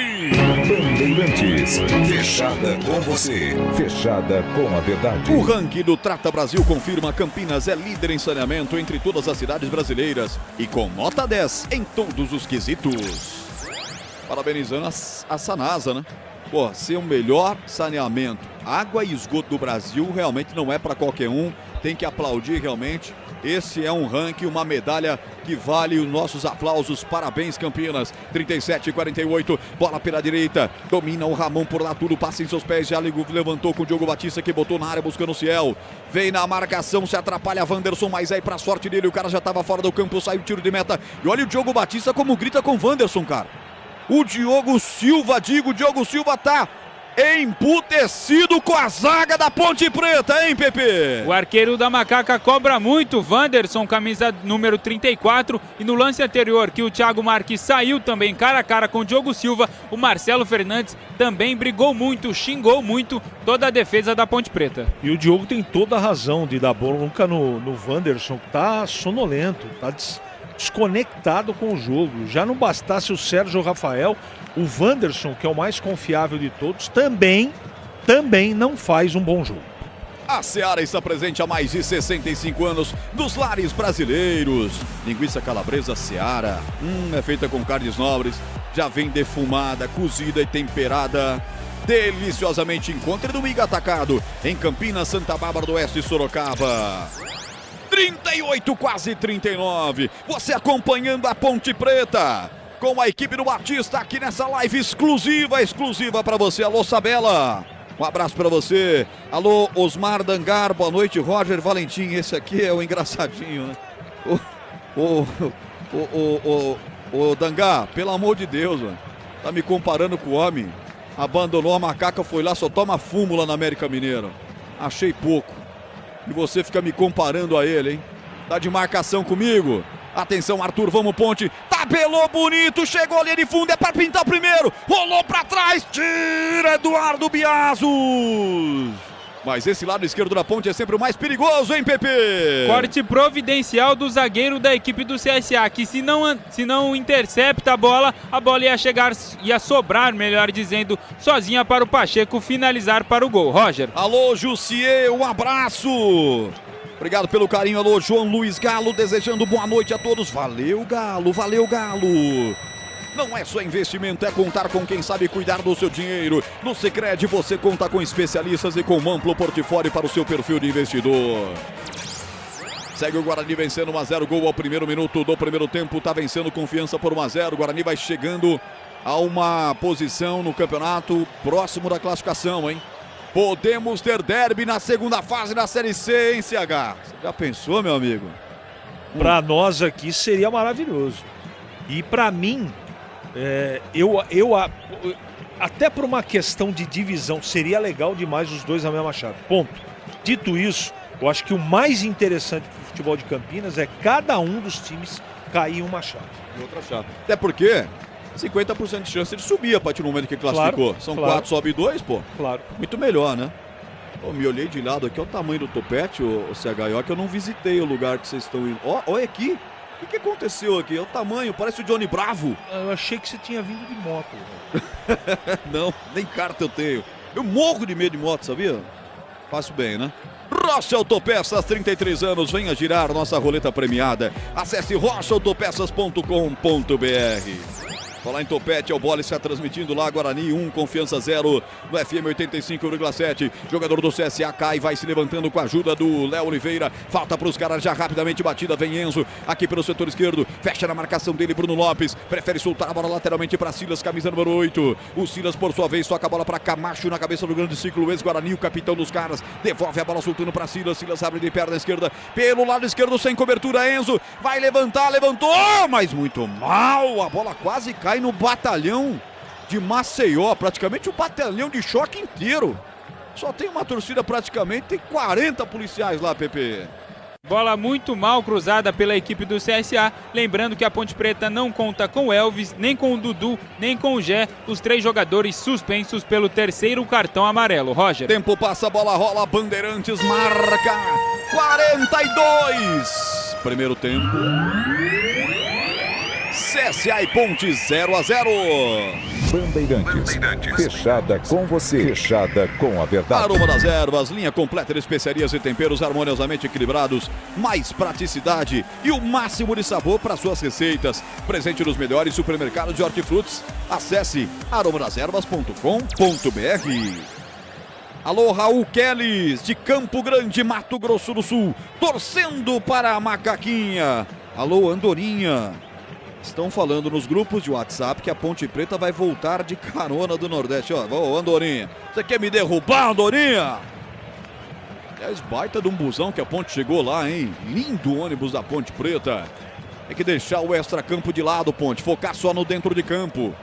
Bandeirantes, fechada com você, fechada com a verdade. O ranking do Trata Brasil confirma: Campinas é líder em saneamento entre todas as cidades brasileiras e com nota 10 em todos os quesitos. Parabenizando a Sanasa, né? Pô, ser o melhor saneamento, água e esgoto do Brasil realmente não é para qualquer um, tem que aplaudir realmente. Esse é um ranking, uma medalha que vale os nossos aplausos. Parabéns, Campinas. 37-48, bola pela direita, domina o Ramon por lá, tudo passa em seus pés, já levantou com o Diogo Batista, que botou na área buscando o Ciel. Vem na marcação, se atrapalha Wanderson, mas aí pra sorte dele, o cara já tava fora do campo, saiu o tiro de meta. E olha o Diogo Batista como grita com o Wanderson, cara. O Diogo Silva, o Diogo Silva tá emputecido com a zaga da Ponte Preta, hein, Pepe? O arqueiro da Macaca cobra muito, Wanderson, camisa número 34, e no lance anterior que o Thiago Marques saiu também cara a cara com o Diogo Silva, o Marcelo Fernandes também brigou muito, xingou muito toda a defesa da Ponte Preta. E o Diogo tem toda a razão de dar bronca no Wanderson, que tá sonolento, tá desconectado com o jogo. Já não bastasse o Sérgio Rafael, o Wanderson, que é o mais confiável de todos, também não faz um bom jogo. A Seara está presente há mais de 65 anos nos lares brasileiros. Linguiça calabresa Seara, é feita com carnes nobres, já vem defumada, cozida e temperada deliciosamente. Encontre no Miga Atacado, em Campinas, Santa Bárbara do Oeste e Sorocaba. 38, quase 39. Você acompanhando a Ponte Preta com a equipe do Batista aqui nessa live exclusiva para você. Alô, Sabela. Um abraço pra você. Alô, Osmar Dangar, boa noite. Roger Valentim, esse aqui é o engraçadinho, né? Ô Dangar, pelo amor de Deus, mano. Tá me comparando com o homem. Abandonou a macaca, foi lá, só toma fumo lá na América Mineiro. Achei pouco. E você fica me comparando a ele, hein? Tá de marcação comigo? Atenção, Arthur, vamos ponte. Tabelou bonito, chegou ali de fundo, é para pintar o primeiro. Rolou para trás, tira Eduardo Biazos. Mas esse lado esquerdo da ponte é sempre o mais perigoso, hein, Pepe? Corte providencial do zagueiro da equipe do CSA, que se não intercepta a bola ia sobrar, melhor dizendo, sozinha para o Pacheco finalizar para o gol. Roger. Alô, Jussier, um abraço. Obrigado pelo carinho, alô, João Luiz Galo, desejando boa noite a todos. Valeu, Galo, valeu, Galo. Não é só investimento, é contar com quem sabe cuidar do seu dinheiro. No Sicredi você conta com especialistas e com um amplo portfólio para o seu perfil de investidor. Segue o Guarani vencendo 1-0, gol ao primeiro minuto do primeiro tempo, tá vencendo Confiança por 1-0. O Guarani vai chegando a uma posição no campeonato próximo da classificação, hein? Podemos ter derby na segunda fase da Série C, hein, CH? Você já pensou, meu amigo? Para nós aqui seria maravilhoso. E para mim, até por uma questão de divisão, seria legal demais os dois na mesma chave. Ponto. Dito isso, eu acho que o mais interessante para o futebol de Campinas é cada um dos times cair em uma chave. Em outra chave. Até porque 50% de chance de subir a partir do momento que classificou. São 4, sobe 2, pô. Claro. Muito melhor, né? Eu me olhei de lado aqui, olha o tamanho do topete, o CHO, que eu não visitei o lugar que vocês estão indo. Olha aqui. O que aconteceu aqui? É o tamanho, parece o Johnny Bravo. Eu achei que você tinha vindo de moto. Não, nem carta eu tenho. Eu morro de medo de moto, sabia? Faço bem, né? Rocha Autopeças, 33 anos, venha girar nossa roleta premiada. Acesse rochaautopeças.com.br. Falar em topete, o Bola está transmitindo lá, Guarani 1, Confiança 0, no FM 85,7. Jogador do CSA cai, vai se levantando com a ajuda do Léo Oliveira. Falta para os caras, já rapidamente batida, vem Enzo, aqui pelo setor esquerdo. Fecha na marcação dele, Bruno Lopes. Prefere soltar a bola lateralmente para Silas, camisa número 8. O Silas, por sua vez, toca a bola para Camacho na cabeça do grande ciclo. Ex-Guarani, o capitão dos caras. Devolve a bola soltando para Silas. Silas abre de perna esquerda, pelo lado esquerdo, sem cobertura. Enzo vai levantar, levantou, mas muito mal. A bola quase cai no batalhão de Maceió, praticamente o batalhão de choque inteiro. Só tem uma torcida praticamente, tem 40 policiais lá, Pepe. Bola muito mal cruzada pela equipe do CSA. Lembrando que a Ponte Preta não conta com o Elvis, nem com o Dudu, nem com o Gé. Os 3 jogadores suspensos pelo 3º cartão amarelo. Roger. Tempo passa, a bola rola, Bandeirantes marca 42. Primeiro tempo. CSA e Ponte 0-0. Bandeirantes. Fechada com você. Fechada com a verdade. Aroma das Ervas, linha completa de especiarias e temperos harmoniosamente equilibrados, mais praticidade e o máximo de sabor para suas receitas. Presente nos melhores supermercados de hortifrutis. Acesse aromadasерvas.com.br. Alô, Raul Keles, de Campo Grande, Mato Grosso do Sul, torcendo para a Macaquinha. Alô, Andorinha. Estão falando nos grupos de WhatsApp que a Ponte Preta vai voltar de carona do Nordeste. Ó, Andorinha, você quer me derrubar, Andorinha? Aliás, baita de um busão que a Ponte chegou lá, hein? Lindo ônibus da Ponte Preta. Tem que deixar o extracampo de lado, Ponte, focar só no dentro de campo.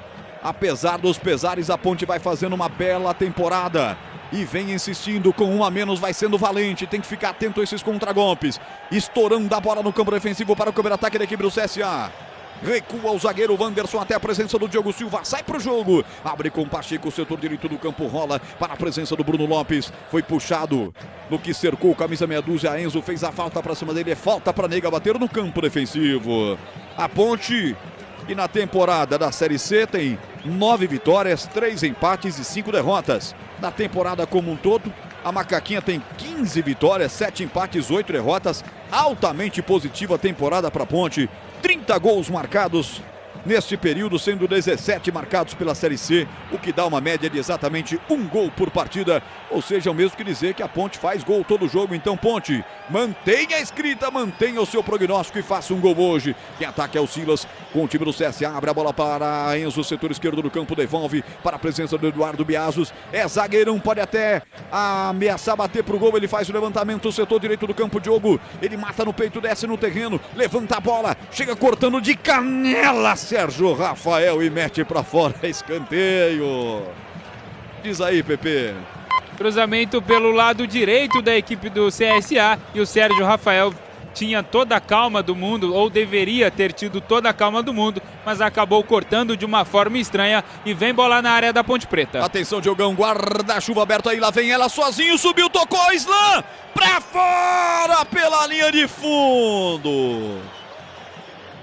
Apesar dos pesares, a Ponte vai fazendo uma bela temporada. E vem insistindo, com um a menos vai sendo valente, tem que ficar atento a esses contragolpes. Estourando a bola no campo defensivo para o contra-ataque da equipe do CSA. Recua o zagueiro Wanderson até a presença do Diogo Silva, sai pro jogo, abre com o Pacheco, o setor direito do campo rola para a presença do Bruno Lopes, foi puxado no que cercou, camisa meia dúzia, Enzo fez a falta para cima dele, é falta para Neiga bater no campo defensivo. A Ponte, e na temporada da Série C tem 9 vitórias, 3 empates e 5 derrotas. Na temporada como um todo, a Macaquinha tem 15 vitórias, 7 empates, 8 derrotas, altamente positiva a temporada para a Ponte. 30 gols marcados neste período, sendo 17 marcados pela Série C, o que dá uma média de exatamente 1 gol por partida, ou seja, o mesmo que dizer que a Ponte faz gol todo jogo. Então, Ponte, mantenha a escrita, mantenha o seu prognóstico e faça um gol hoje. Quem ataca é o Silas, com o time do CSA, abre a bola para Enzo, setor esquerdo do campo, devolve para a presença do Eduardo Biazos, é zagueirão, pode até ameaçar bater pro gol, ele faz o levantamento, o setor direito do campo, Diogo, ele mata no peito, desce no terreno, levanta a bola, chega cortando de canela, Sérgio Rafael, e mete pra fora, escanteio. Diz aí, Pepe. Cruzamento pelo lado direito da equipe do CSA e o Sérgio Rafael tinha toda a calma do mundo, ou deveria ter tido toda a calma do mundo, mas acabou cortando de uma forma estranha e vem bola na área da Ponte Preta. Atenção, Diogão, guarda-chuva aberto aí, lá vem ela sozinho, subiu, tocou, Islam, pra fora pela linha de fundo.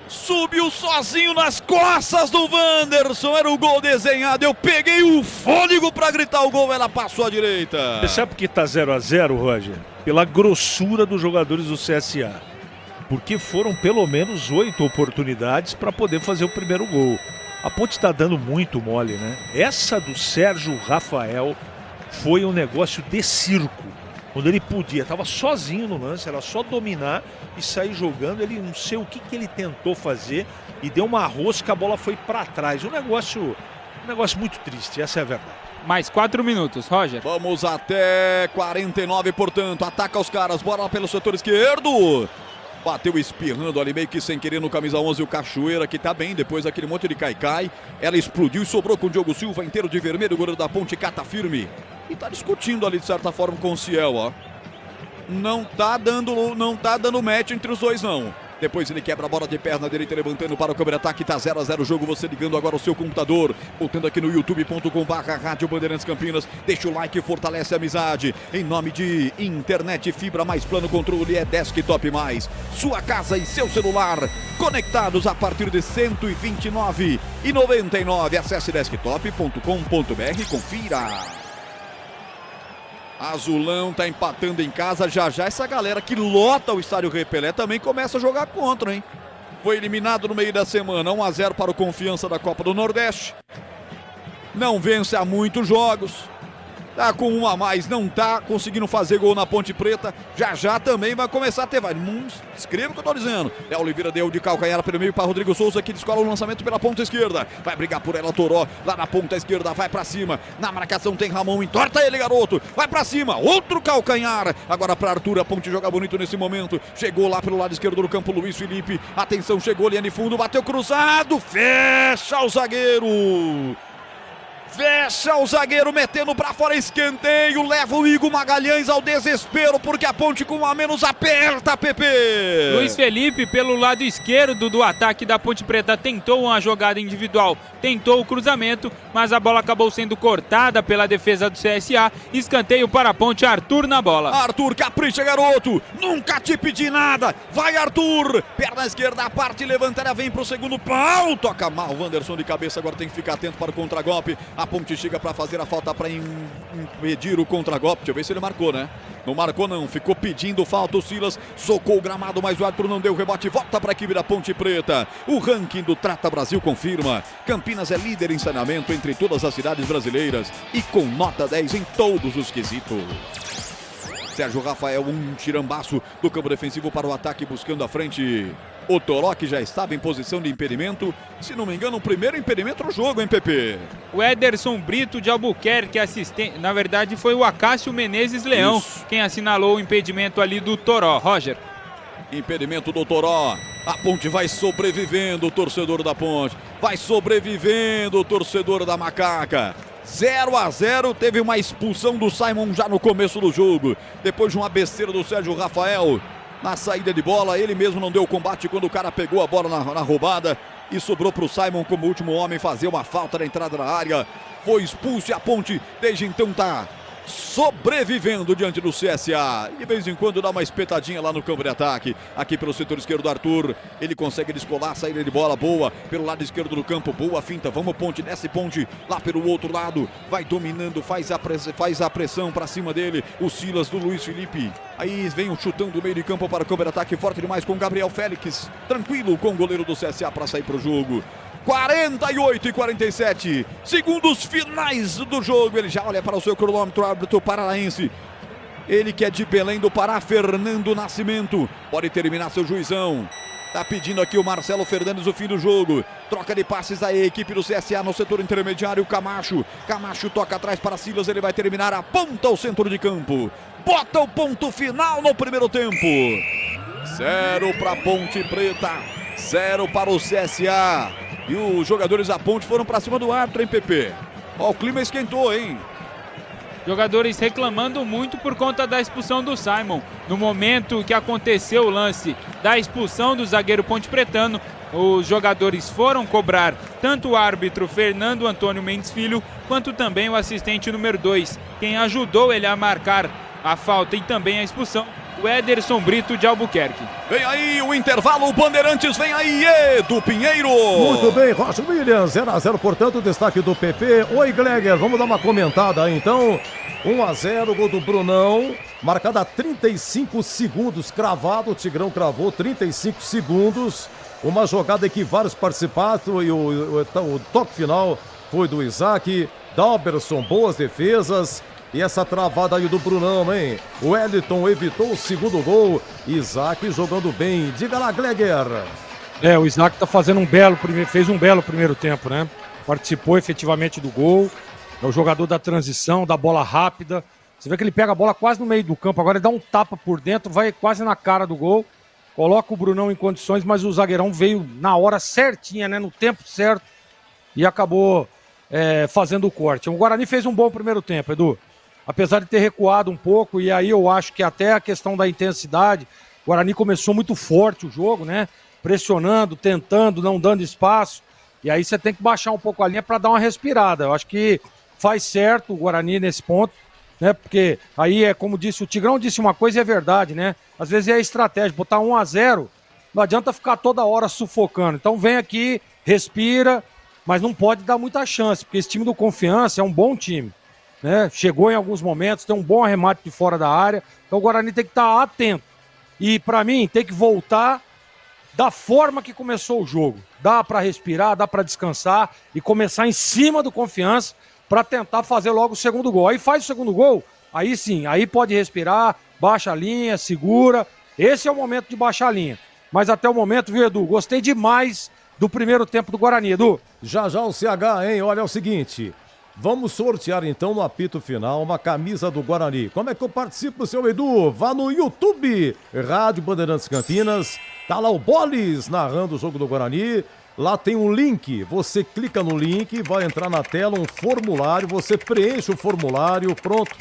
Subiu sozinho nas costas do Wanderson, era o gol desenhado, eu peguei o fôlego pra gritar o gol, ela passou à direita. Você sabe por que tá 0-0, Roger? Pela grossura dos jogadores do CSA. Porque foram pelo menos 8 oportunidades para poder fazer o primeiro gol. A Ponte está dando muito mole, né? Essa do Sérgio Rafael foi um negócio de circo. Quando ele podia, estava sozinho no lance, era só dominar e sair jogando. Ele não sei o que ele tentou fazer e deu uma rosca, a bola foi para trás. Um negócio muito triste, essa é a verdade. Mais 4 minutos, Roger. Vamos até 49, portanto, ataca os caras, bola pelo setor esquerdo. Bateu espirrando ali meio que sem querer no camisa 11 o Cachoeira, que tá bem depois daquele monte de cai-cai. Ela explodiu e sobrou com o Diogo Silva inteiro de vermelho, o goleiro da Ponte cata firme. E tá discutindo ali de certa forma com o Ciel, ó. Não tá dando match entre os dois, não. Depois ele quebra a bola de perna direita, levantando para o câmera-ataque, tá 0-0 o jogo, você ligando agora o seu computador, voltando aqui no youtube.com/Rádio Bandeirantes Campinas, deixa o like, fortalece a amizade, em nome de Internet Fibra mais Plano Controle é Desktop Mais, sua casa e seu celular, conectados a partir de R$ 129,99, acesse desktop.com.br, confira. Azulão tá empatando em casa, já essa galera que lota o estádio Rei Pelé também começa a jogar contra, hein? Foi eliminado no meio da semana, 1-0 para o Confiança da Copa do Nordeste. Não vence há muitos jogos. Tá com um a mais, não tá conseguindo fazer gol na Ponte Preta. Já também vai começar a ter. Escreva o que eu tô dizendo. É Oliveira deu de calcanhar pelo meio para Rodrigo Souza, que descola o lançamento pela ponta esquerda. Vai brigar por ela, Toró, lá na ponta esquerda, vai pra cima. Na marcação tem Ramon, entorta ele, garoto. Vai pra cima, outro calcanhar. Agora pra Arthur, a Ponte joga bonito nesse momento. Chegou lá pelo lado esquerdo do campo, Luiz Felipe. Atenção, chegou, linha de fundo, bateu cruzado. Fecha o zagueiro. Fecha o zagueiro, metendo pra fora, escanteio, leva o Igor Magalhães ao desespero, porque a Ponte com um a menos aperta, Pepe. Luiz Felipe, pelo lado esquerdo do ataque da Ponte Preta, tentou uma jogada individual, tentou o cruzamento, mas a bola acabou sendo cortada pela defesa do CSA, escanteio para a Ponte, Arthur na bola. Arthur, capricha, garoto, nunca te pedi nada, vai Arthur, perna esquerda, a parte levantada, vem pro segundo pau, toca mal, o Wanderson de cabeça, agora tem que ficar atento para o contragolpe. A Ponte chega para fazer a falta para impedir o contragolpe. Deixa eu ver se ele marcou, né? Não marcou, não. Ficou pedindo falta. O Silas socou o gramado, mas o árbitro não deu rebote. Volta para a equipe da Ponte Preta. O ranking do Trata Brasil confirma. Campinas é líder em saneamento entre todas as cidades brasileiras e com nota 10 em todos os quesitos. Sérgio Rafael, um tirambaço do campo defensivo para o ataque, buscando a frente. O Toró, que já estava em posição de impedimento. Se não me engano, o primeiro impedimento no jogo, hein, Pepe? O Ederson Brito de Albuquerque, assistente. Na verdade, foi o Acácio Menezes Leão quem assinalou o impedimento ali do Toró. Roger. Impedimento do Toró. A Ponte vai sobrevivendo, o torcedor da Ponte. Vai sobrevivendo, o torcedor da Macaca. 0-0, teve uma expulsão do Simon já no começo do jogo. Depois de uma besteira do Sérgio Rafael. Na saída de bola, ele mesmo não deu o combate quando o cara pegou a bola na roubada e sobrou para o Simon como último homem fazer uma falta na entrada da área. Foi expulso e a Ponte desde então tá sobrevivendo diante do CSA. De vez em quando dá uma espetadinha lá no campo de ataque. Aqui pelo setor esquerdo, Arthur. Ele consegue descolar, saída de bola boa. Pelo lado esquerdo do campo, boa finta. Vamos, Ponte, desce Ponte lá pelo outro lado. Vai dominando, faz a pressão para cima dele. O Silas do Luiz Felipe. Aí vem um chutão do meio de campo para o campo de ataque. Forte demais com o Gabriel Félix. Tranquilo com o goleiro do CSA para sair para o jogo. 48 e 47, segundos finais do jogo. Ele já olha para o seu cronômetro, árbitro paranaense. Ele que é de Belém do Pará, Fernando Nascimento. Pode terminar seu juizão. Tá pedindo aqui o Marcelo Fernandes o fim do jogo. Troca de passes da equipe do CSA no setor intermediário. Camacho toca atrás para Silas. Ele vai terminar, aponta ao centro de campo. Bota o ponto final no primeiro tempo. 0 para Ponte Preta, 0 para o CSA. E os jogadores da Ponte foram para cima do árbitro, hein, Pepe? Ó, o clima esquentou, hein? Jogadores reclamando muito por conta da expulsão do Simon. No momento que aconteceu o lance da expulsão do zagueiro pontepretano, os jogadores foram cobrar tanto o árbitro Fernando Antônio Mendes Filho, quanto também o assistente número 2, quem ajudou ele a marcar a falta e também a expulsão, o Ederson Brito de Albuquerque. Vem aí o intervalo, o Bandeirantes, vem aí, Edu Pinheiro. Muito bem, Rocha Williams, 0-0, portanto, destaque do PP. Oi, Gleger, vamos dar uma comentada aí, então. 1-0, gol do Brunão, marcado a 35 segundos, cravado, o Tigrão cravou 35 segundos. Uma jogada que vários participaram e o toque final foi do Isaac. Dalberson, boas defesas. E essa travada aí do Brunão, hein? O Wellington evitou o segundo gol. Isaac jogando bem. Diga lá, Gleger. O Isaac tá fazendo fez um belo primeiro tempo, né? Participou efetivamente do gol. É o jogador da transição, da bola rápida. Você vê que ele pega a bola quase no meio do campo. Agora ele dá um tapa por dentro, vai quase na cara do gol. Coloca o Brunão em condições, mas o zagueirão veio na hora certinha, né? No tempo certo. E acabou fazendo o corte. O Guarani fez um bom primeiro tempo, Edu. Apesar de ter recuado um pouco, e aí eu acho que até a questão da intensidade, o Guarani começou muito forte o jogo, né? Pressionando, tentando, não dando espaço. E aí você tem que baixar um pouco a linha para dar uma respirada. Eu acho que faz certo o Guarani nesse ponto, né? Porque aí é como disse, o Tigrão disse uma coisa e é verdade, né? Às vezes é a estratégia, botar 1-0, não adianta ficar toda hora sufocando. Então vem aqui, respira, mas não pode dar muita chance, porque esse time do Confiança é um bom time. Né? Chegou em alguns momentos, tem um bom arremate de fora da área, então o Guarani tem que estar atento. E para mim tem que voltar da forma que começou o jogo. Dá para respirar, dá para descansar e começar em cima do Confiança para tentar fazer logo o segundo gol. Aí faz o segundo gol, aí sim, aí pode respirar, baixa a linha, segura. Esse é o momento de baixar a linha. Mas até o momento, viu, Edu? Gostei demais do primeiro tempo do Guarani, Edu. Já o CH, hein? Olha, é o seguinte... Vamos sortear então no apito final uma camisa do Guarani. Como é que eu participo, seu Edu? Vá no YouTube, Rádio Bandeirantes Campinas. Tá lá o Bolis narrando o jogo do Guarani. Lá tem um link. Você clica no link, vai entrar na tela um formulário. Você preenche o formulário, pronto.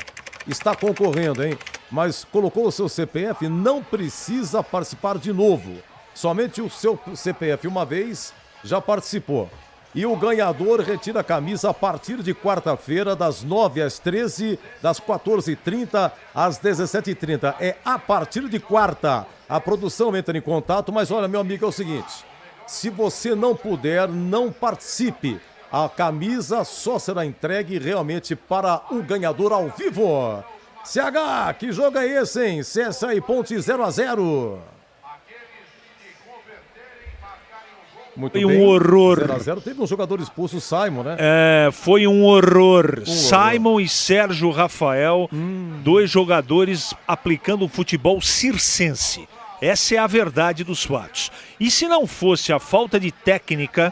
Está concorrendo, hein? Mas colocou o seu CPF, não precisa participar de novo. Somente o seu CPF uma vez já participou. E o ganhador retira a camisa a partir de quarta-feira, das 9 às 13, das 14h30 às 17h30. É a partir de quarta. A produção entra em contato, mas olha, meu amigo, é o seguinte. Se você não puder, não participe. A camisa só será entregue realmente para o ganhador ao vivo. CH, que jogo é esse, hein? CSA e Ponte 0-0. Muito foi bem. Um horror. 0-0. Teve um jogador expulso, o Simon, né? Foi um horror. Simon e Sérgio Rafael, dois jogadores aplicando o futebol circense. Essa é a verdade dos fatos. E se não fosse a falta de técnica,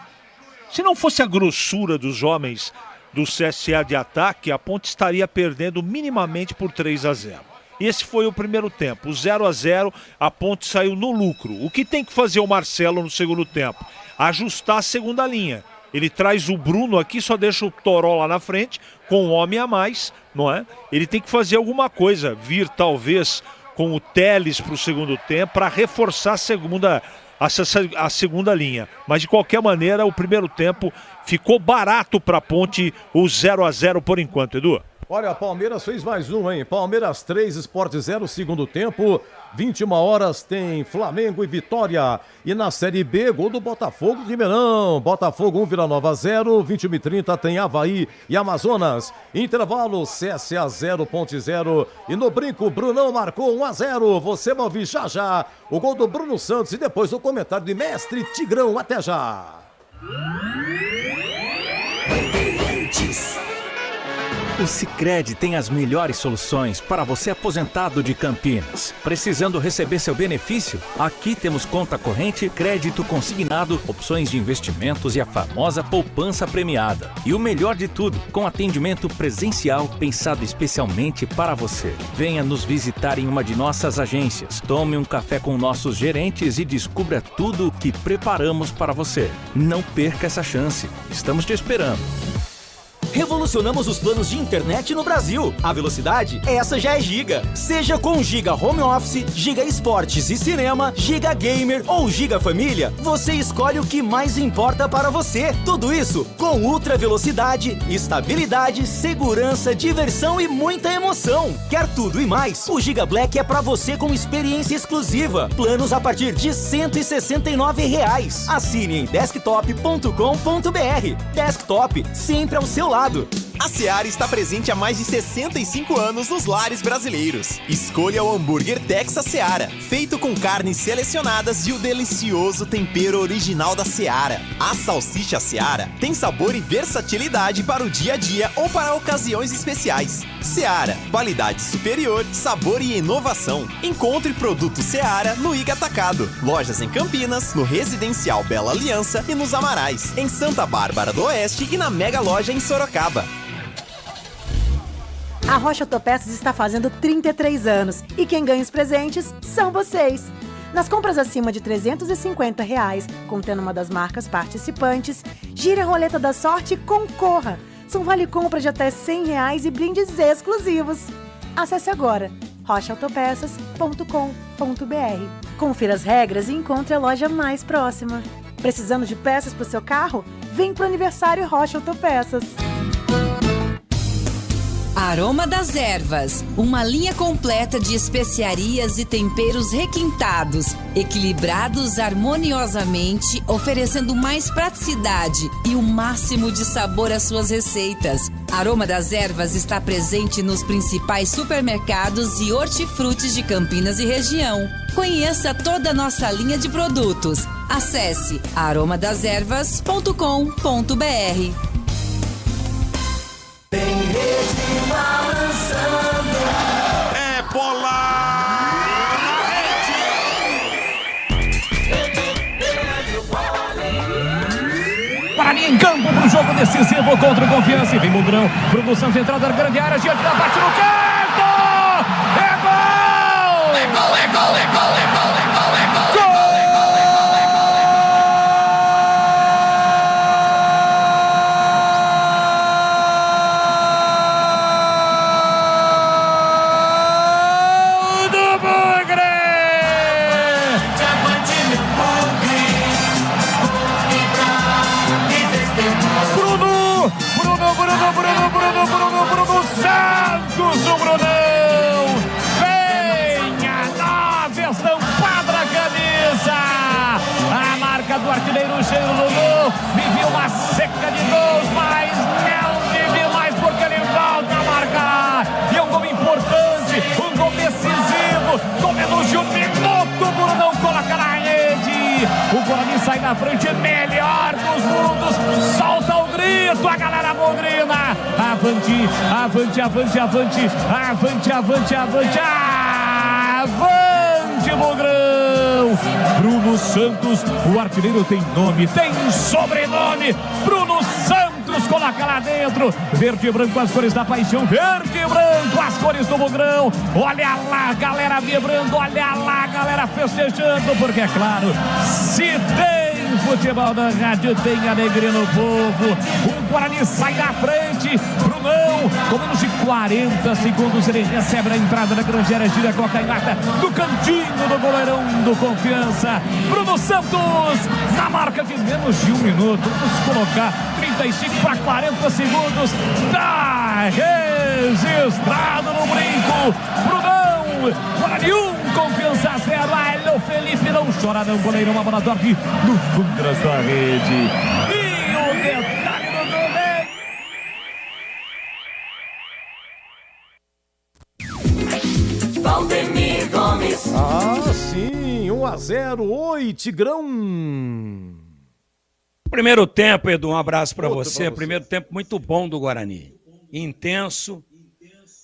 se não fosse a grossura dos homens do CSA de ataque, a Ponte estaria perdendo minimamente por 3-0. Esse foi o primeiro tempo. O 0-0, a Ponte saiu no lucro. O que tem que fazer o Marcelo no segundo tempo? Ajustar a segunda linha. Ele traz o Bruno aqui, só deixa o Toró lá na frente, com um homem a mais, não é? Ele tem que fazer alguma coisa, vir talvez com o Teles para o segundo tempo, para reforçar a segunda linha. Mas de qualquer maneira, o primeiro tempo ficou barato para a Ponte, o 0-0 por enquanto, Edu. Olha, Palmeiras fez mais um, hein? Palmeiras 3, Sport 0, segundo tempo. 21 horas tem Flamengo e Vitória. E na Série B, gol do Botafogo Ribeirão. Botafogo 1, Vila Nova 0. 21h30 tem Avaí e Amazonas. Intervalo, CSA 0, Ponte 0. E no brinco, Brunão marcou 1-0. Você vai ouvir já o gol do Bruno Santos e depois o comentário de Mestre Tigrão. Até já. O Sicredi tem as melhores soluções para você aposentado de Campinas. Precisando receber seu benefício? Aqui temos conta corrente, crédito consignado, opções de investimentos e a famosa poupança premiada. E o melhor de tudo, com atendimento presencial pensado especialmente para você. Venha nos visitar em uma de nossas agências. Tome um café com nossos gerentes e descubra tudo o que preparamos para você. Não perca essa chance. Estamos te esperando. Revolucionamos os planos de internet no Brasil. A velocidade, essa já é Giga. Seja com Giga Home Office, Giga Esportes e Cinema, Giga Gamer ou Giga Família, você escolhe o que mais importa para você. Tudo isso com ultra velocidade, estabilidade, segurança, diversão e muita emoção. Quer tudo e mais? O Giga Black é para você com experiência exclusiva. Planos a partir de R$ 169. Assine em desktop.com.br. Desktop, sempre ao seu lado. A Seara está presente há mais de 65 anos nos lares brasileiros. Escolha o hambúrguer Texas Seara, feito com carnes selecionadas e o delicioso tempero original da Seara. A salsicha Seara tem sabor e versatilidade para o dia a dia ou para ocasiões especiais. Seara, qualidade superior, sabor e inovação. Encontre produtos Seara no Iga Atacado. Lojas em Campinas, no Residencial Bela Aliança e nos Amarais, em Santa Bárbara do Oeste e na Mega Loja em Sorocaba. A Rocha Autopeças está fazendo 33 anos e quem ganha os presentes são vocês. Nas compras acima de R$ 350, contendo uma das marcas participantes, gire a roleta da sorte e concorra. São vale-compra de até R$ 100 e brindes exclusivos. Acesse agora rochaautopeças.com.br. Confira as regras e encontre a loja mais próxima. Precisando de peças para o seu carro? Vem para o aniversário Rocha Autopeças. Aroma das Ervas, uma linha completa de especiarias e temperos requintados, equilibrados harmoniosamente, oferecendo mais praticidade e o máximo de sabor às suas receitas. Aroma das Ervas está presente nos principais supermercados e hortifrutis de Campinas e região. Conheça toda a nossa linha de produtos. Acesse aromadeservas.com.br. Tem rede balançando. É bola na rede. Guarani em campo para o jogo decisivo contra o Confiança. Vem Mugrão, Bruno Santos entrando na grande área, diante da bate no canto. É gol! É gol, é gol, é gol, é gol, é gol, é gol. Bruno Santos, o Brunão, venha, nova estampada a camisa, a marca do artilheiro Cheiro Lulu, viveu uma seca de gols, mas não vive mais porque ele volta a marcar, e é um gol importante, um gol decisivo, com menos de um minuto, o Brunão coloca na rede, o Guarani sai na frente, melhor dos mundos, solta o grito, a galera bugrina, avante, avante, avante, avante, avante, avante, avante, avante, Bugrão! Bruno Santos, o artilheiro tem nome, tem sobrenome, Bruno Santos coloca lá dentro, verde e branco, as cores da paixão, verde e branco, as cores do Bugrão, olha lá, galera vibrando, olha lá, galera festejando, porque é claro, se tem futebol da rádio, tem alegria no povo, o Guarani sai na frente, Brunão, com menos de 40 segundos, ele recebe a entrada da grande área, gira com a canhota do cantinho do goleirão do Confiança, Bruno Santos, na marca de menos de um minuto, vamos colocar 35 para 40 segundos, tá registrado no brinco, Brunão, Guarani 1, Confiança 0, o Felipe não chora não, goleirão, a bola dorme no fundo da sua rede, e o detalhe do gol é... Valdemir Gomes. Ah, sim, 1-0, oi, Tigrão. Primeiro tempo, Edu, um abraço para você. Primeiro tempo muito bom do Guarani. Intenso,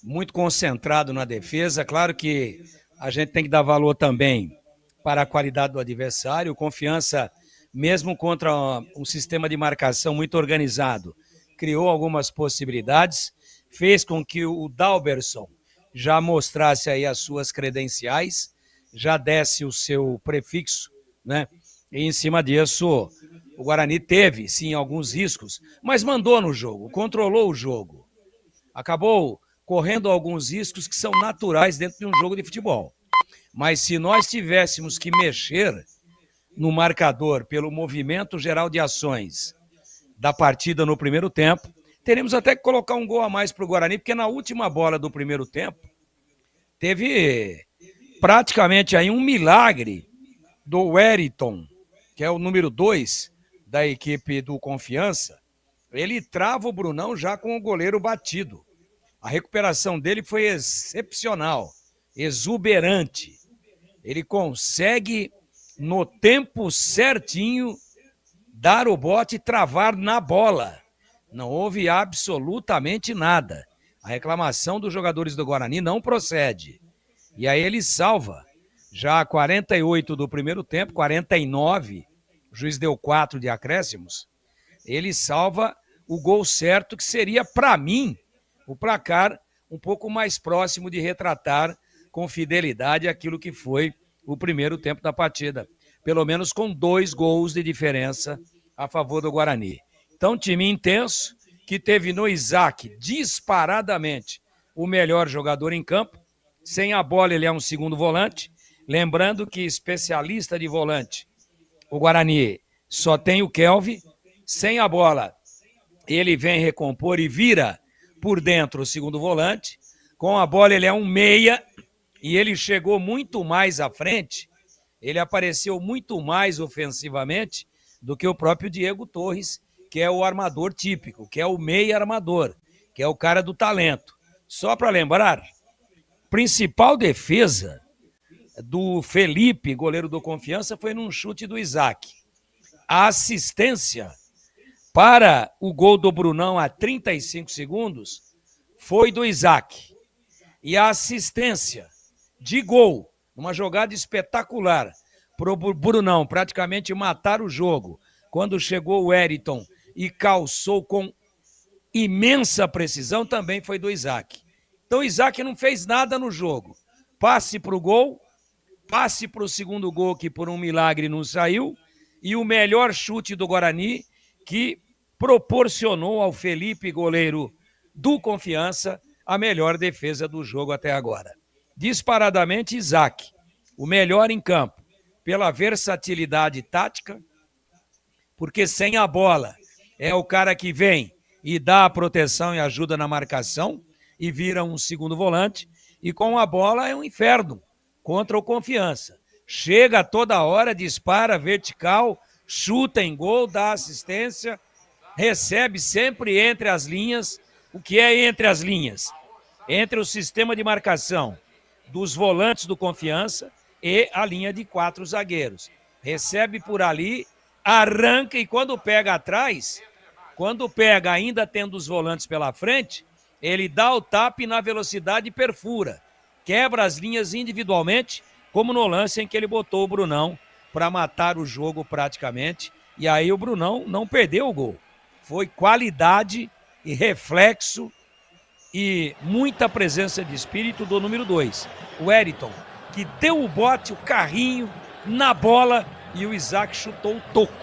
muito concentrado na defesa. Claro que a gente tem que dar valor também para a qualidade do adversário. Confiança, mesmo contra um sistema de marcação muito organizado, criou algumas possibilidades, fez com que o Dalberson já mostrasse aí as suas credenciais, já desse o seu prefixo, né? E em cima disso, o Guarani teve, sim, alguns riscos, mas mandou no jogo, controlou o jogo. Acabou correndo alguns riscos que são naturais dentro de um jogo de futebol. Mas se nós tivéssemos que mexer no marcador pelo movimento geral de ações da partida no primeiro tempo, teríamos até que colocar um gol a mais para o Guarani, porque na última bola do primeiro tempo teve praticamente aí um milagre do Wellington, que é o número 2 da equipe do Confiança. Ele trava o Brunão já com o goleiro batido. A recuperação dele foi excepcional, exuberante. Ele consegue, no tempo certinho, dar o bote e travar na bola. Não houve absolutamente nada. A reclamação dos jogadores do Guarani não procede. E aí ele salva. Já 48 do primeiro tempo, 49, o juiz deu 4 de acréscimos, ele salva o gol certo, que seria, para mim, o placar um pouco mais próximo de retratar com fidelidade aquilo que foi o primeiro tempo da partida. Pelo menos com 2 gols de diferença a favor do Guarani. Então, time intenso, que teve no Isaac, disparadamente, o melhor jogador em campo. Sem a bola, ele é um segundo volante. Lembrando que especialista de volante, o Guarani só tem o Kelvin. Sem a bola, ele vem recompor e vira por dentro o segundo volante. Com a bola, ele é um meia e ele chegou muito mais à frente. Ele apareceu muito mais ofensivamente do que o próprio Diego Torres, que é o armador típico, que é o meia armador, que é o cara do talento. Só para lembrar, principal defesa do Felipe, goleiro do Confiança, foi num chute do Isaac. A assistência para o gol do Brunão a 35 segundos foi do Isaac. E a assistência de gol, uma jogada espetacular, para o Brunão praticamente matar o jogo, quando chegou o Wellington e calçou com imensa precisão, também foi do Isaac. Então o Isaac não fez nada no jogo. Passe para o gol, passe para o segundo gol, que por um milagre não saiu, e o melhor chute do Guarani, que proporcionou ao Felipe, goleiro do Confiança, a melhor defesa do jogo até agora. Disparadamente, Isaac, o melhor em campo, pela versatilidade tática, porque sem a bola é o cara que vem e dá a proteção e ajuda na marcação, e vira um segundo volante, e com a bola é um inferno contra o Confiança. Chega toda hora, dispara vertical, chuta em gol, dá assistência, recebe sempre entre as linhas. O que é entre as linhas? Entre o sistema de marcação dos volantes do Confiança e a linha de 4 zagueiros. Recebe por ali, arranca, e quando pega atrás, quando pega ainda tendo os volantes pela frente, ele dá o tapa e na velocidade perfura. Quebra as linhas individualmente, como no lance em que ele botou o Brunão para matar o jogo praticamente. E aí o Brunão não perdeu o gol. Foi qualidade e reflexo e muita presença de espírito do número 2, o Wellington, que deu o bote, o carrinho na bola, e o Isaac chutou o toco,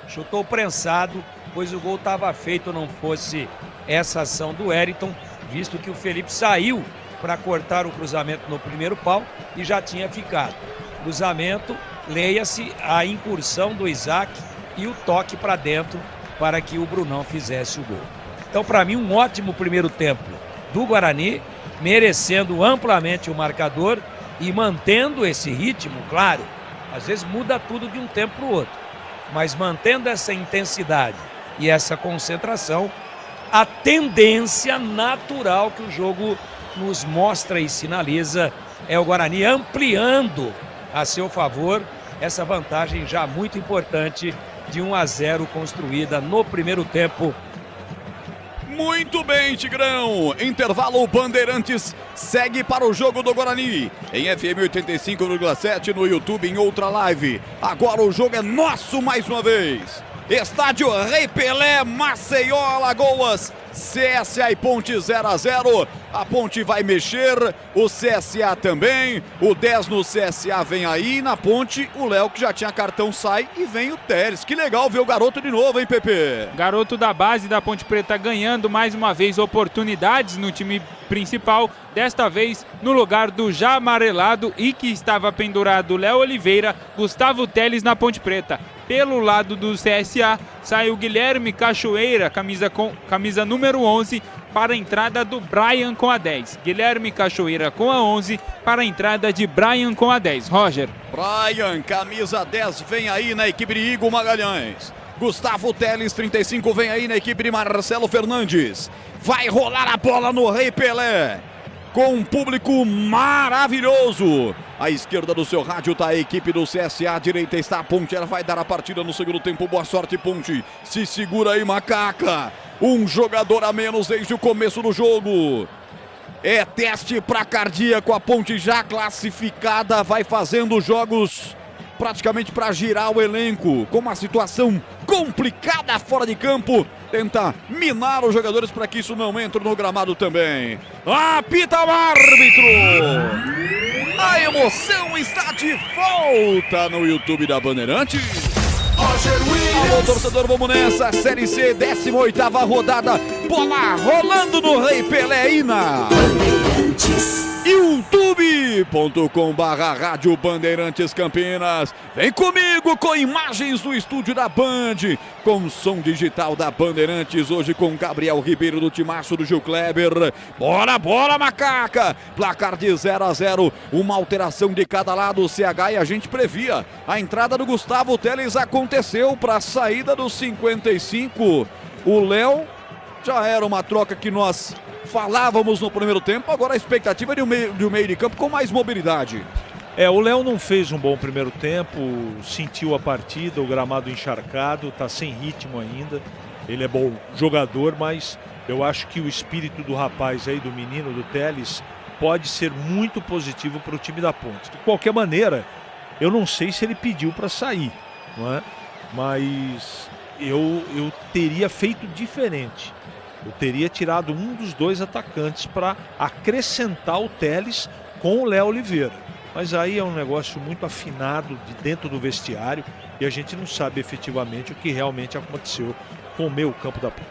chutou prensado, pois o gol estava feito, não fosse essa ação do Wellington, visto que o Felipe saiu para cortar o cruzamento no primeiro pau e já tinha ficado. Cruzamento, leia-se a incursão do Isaac e o toque para dentro para que o Brunão fizesse o gol. Então, para mim, um ótimo primeiro tempo do Guarani, merecendo amplamente o marcador e mantendo esse ritmo, claro. Às vezes muda tudo de um tempo para o outro, mas mantendo essa intensidade e essa concentração, a tendência natural que o jogo nos mostra e sinaliza é o Guarani ampliando a seu favor essa vantagem já muito importante de 1-0 construída no primeiro tempo. Muito bem, Tigrão. Intervalo, Bandeirantes segue para o jogo do Guarani. Em FM 85,7 no YouTube, em outra live. Agora o jogo é nosso mais uma vez. Estádio Rei Pelé, Maceió, Alagoas. CSA e Ponte 0-0. A Ponte vai mexer, o CSA também. O 10 no CSA vem aí. Na Ponte, o Léo, que já tinha cartão, sai e vem o Teres. Que legal ver o garoto de novo, hein, Pepe? Garoto da base da Ponte Preta ganhando mais uma vez oportunidades no time principal. Desta vez no lugar do já amarelado e que estava pendurado Léo Oliveira, Gustavo Teles na Ponte Preta. Pelo lado do CSA, sai o Guilherme Cachoeira, camisa número 11, para a entrada do Brian com a 10. Guilherme Cachoeira com a 11, para a entrada de Brian com a 10. Roger. Brian, camisa 10, vem aí na equipe de Igor Magalhães. Gustavo Teles, 35, vem aí na equipe de Marcelo Fernandes. Vai rolar a bola no Rei Pelé. Com um público maravilhoso. À esquerda do seu rádio está a equipe do CSA, à direita está a Ponte. Ela vai dar a partida no segundo tempo. Boa sorte, Ponte. Se segura aí, Macaca. Um jogador a menos desde o começo do jogo. É teste para cardíaco. A Ponte já classificada vai fazendo jogos praticamente para girar o elenco. Com uma situação complicada fora de campo. Tenta minar os jogadores para que isso não entre no gramado também. Apita o árbitro! A emoção está de volta no YouTube da Bandeirantes. Alô, torcedor, vamos nessa. Série C, 18ª rodada. Bola rolando no Rei Pelé Ina. youtube.com/Rádio Bandeirantes Campinas. Vem comigo com imagens do estúdio da Band, com som digital da Bandeirantes, hoje com Gabriel Ribeiro do Timaço do Gil Kleber. Bora, bola, Macaca! Placar de 0-0, uma alteração de cada lado. O CH e a gente previa. A entrada do Gustavo Teles aconteceu para a saída dos 55. O Léo já era uma troca que nós falávamos no primeiro tempo, agora a expectativa é de um meio de campo com mais mobilidade. O Léo não fez um bom primeiro tempo, sentiu a partida, o gramado encharcado, está sem ritmo ainda. Ele é bom jogador, mas eu acho que o espírito do rapaz aí, do menino, do Teles, pode ser muito positivo para o time da Ponte. De qualquer maneira, eu não sei se ele pediu para sair, não é? Mas eu teria feito diferente. Eu teria tirado um dos dois atacantes para acrescentar o Teles com o Léo Oliveira. Mas aí é um negócio muito afinado de dentro do vestiário e a gente não sabe efetivamente o que realmente aconteceu com o meio campo da Ponte.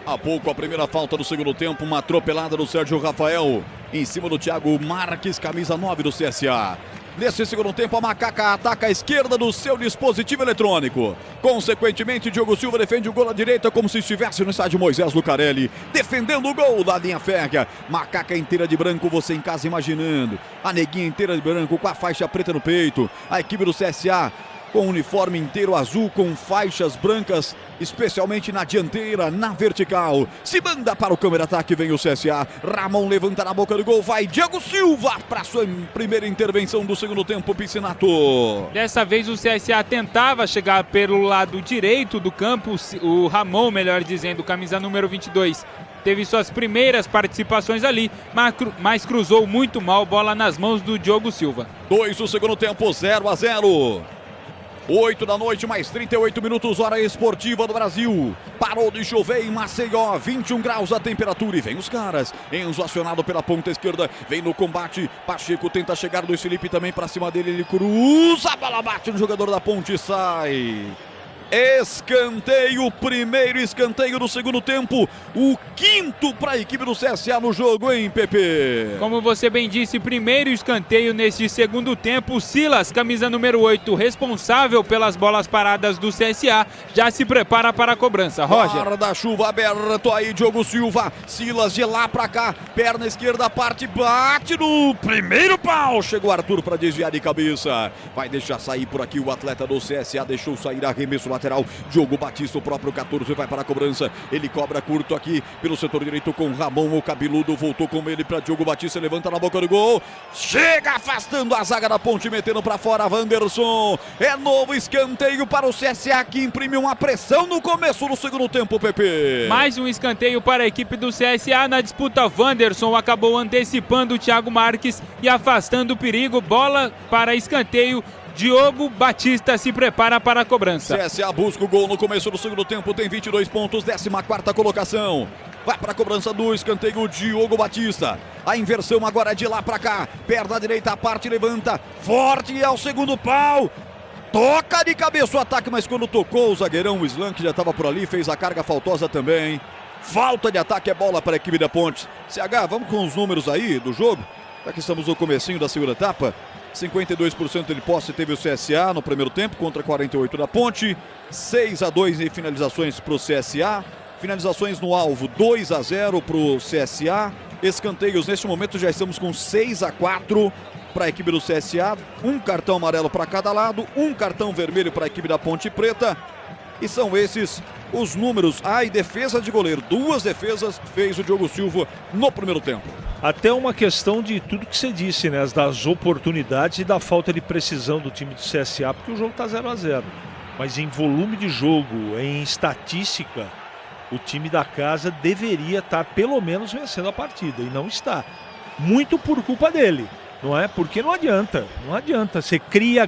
Há pouco a primeira falta do segundo tempo, uma atropelada do Sérgio Rafael em cima do Thiago Marques, camisa 9 do CSA. Nesse segundo tempo, a Macaca ataca a esquerda do seu dispositivo eletrônico. Consequentemente, Diogo Silva defende o gol à direita como se estivesse no estádio Moisés Lucarelli, defendendo o gol da linha férrea. Macaca inteira de branco, você em casa imaginando. A neguinha inteira de branco com a faixa preta no peito. A equipe do CSA com o uniforme inteiro azul, com faixas brancas, especialmente na dianteira, na vertical. Se manda para o câmera-ataque, vem o CSA. Ramon levanta na boca do gol, vai Diego Silva para sua primeira intervenção do segundo tempo, Piscinato. Dessa vez o CSA tentava chegar pelo lado direito do campo, o Ramon, melhor dizendo, camisa número 22. Teve suas primeiras participações ali, mas cruzou muito mal, bola nas mãos do Diogo Silva. 2 do segundo tempo, 0-0. 8 da noite, mais 38 minutos, hora esportiva do Brasil. Parou de chover em Maceió, 21 graus a temperatura e vem os caras. Enzo acionado pela ponta esquerda, vem no combate. Pacheco tenta chegar, Luiz Felipe também pra cima dele, ele cruza, a bola bate no jogador da Ponte e sai. Escanteio, primeiro escanteio do segundo tempo, o quinto para a equipe do CSA no jogo, hein, Pepe? Como você bem disse, primeiro escanteio neste segundo tempo. Silas, camisa número 8, responsável pelas bolas paradas do CSA, já se prepara para a cobrança. Roger. Guarda-chuva aberto aí, Diogo Silva. Silas de lá para cá, perna esquerda, parte, bate no primeiro pau. Chegou Arthur para desviar de cabeça. Vai deixar sair por aqui o atleta do CSA, deixou sair arremesso lateral. lateral. Diogo Batista, o próprio 14, vai para a cobrança. Ele cobra curto aqui pelo setor direito com Ramon, o cabeludo. Voltou com ele para Diogo Batista, levanta na boca do gol. Chega afastando a zaga da Ponte, metendo para fora Wanderson. É novo escanteio para o CSA, que imprime uma pressão no começo do segundo tempo, Pepe. Mais um escanteio para a equipe do CSA na disputa. Wanderson acabou antecipando o Thiago Marques e afastando o perigo. Bola para escanteio. Diogo Batista se prepara para a cobrança. CSA busca o gol no começo do segundo tempo, tem 22 pontos, 14ª colocação. Vai para a cobrança do escanteio, Diogo Batista. A inversão agora é de lá para cá. Perna direita, a parte levanta. Forte ao segundo pau. Toca de cabeça o ataque, mas quando tocou o zagueirão, o Slank já estava por ali, fez a carga faltosa também. Falta de ataque, é bola para a equipe da Ponte. CH, vamos com os números aí do jogo. Já que estamos no comecinho da segunda etapa. 52% de posse teve o CSA no primeiro tempo, contra 48% da Ponte. 6-2 em finalizações para o CSA. Finalizações no alvo, 2-0 para o CSA. Escanteios, neste momento já estamos com 6-4 para a equipe do CSA. Um cartão amarelo para cada lado, um cartão vermelho para a equipe da Ponte Preta. E são esses os números. E defesa de goleiro. 2 defesas fez o Diogo Silva no primeiro tempo. Até uma questão de tudo que você disse, né? Das oportunidades e da falta de precisão do time do CSA, porque o jogo está 0-0. Mas em volume de jogo, em estatística, o time da casa deveria estar pelo menos vencendo a partida. E não está. Muito por culpa dele, não é? Porque não adianta. Não adianta. Você cria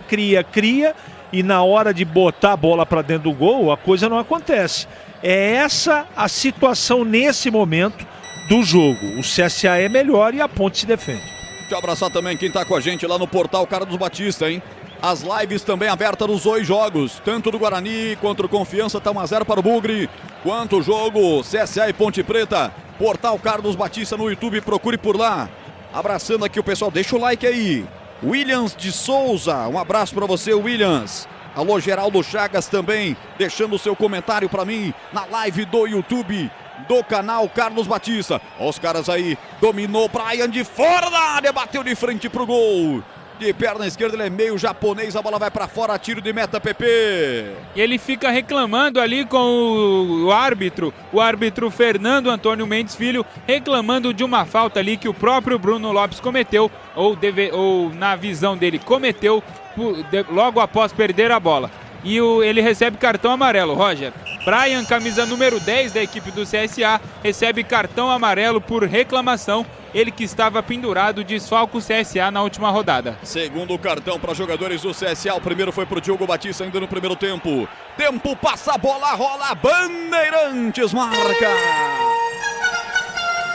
e na hora de botar a bola para dentro do gol, a coisa não acontece. É essa a situação nesse momento do jogo. O CSA é melhor e a Ponte se defende. Deixa eu abraçar também quem está com a gente lá no portal Carlos Batista, hein? As lives também abertas nos 2 jogos, tanto do Guarani quanto do Confiança, tá 1-0 para o Bugre, quanto o jogo CSA e Ponte Preta. Portal Carlos Batista no YouTube, procure por lá. Abraçando aqui o pessoal, deixa o like aí. Williams de Souza, um abraço para você, Williams. Alô, Geraldo Chagas também, deixando o seu comentário para mim na live do YouTube do canal Carlos Batista. Ó os caras aí, dominou Brian de fora da área, bateu de frente pro gol. De perna esquerda, ele é meio japonês, a bola vai para fora, tiro de meta, PP. E ele fica reclamando ali com o árbitro Fernando Antônio Mendes Filho, reclamando de uma falta ali que o próprio Bruno Lopes cometeu, ou na visão dele cometeu, logo após perder a bola. E ele recebe cartão amarelo, Roger. Brian, camisa número 10 da equipe do CSA, recebe cartão amarelo por reclamação. Ele que estava pendurado, desfalca o CSA na última rodada. Segundo cartão para jogadores do CSA. O primeiro foi para o Diogo Batista ainda no primeiro tempo. Tempo passa, a bola rola. Bandeirantes marca.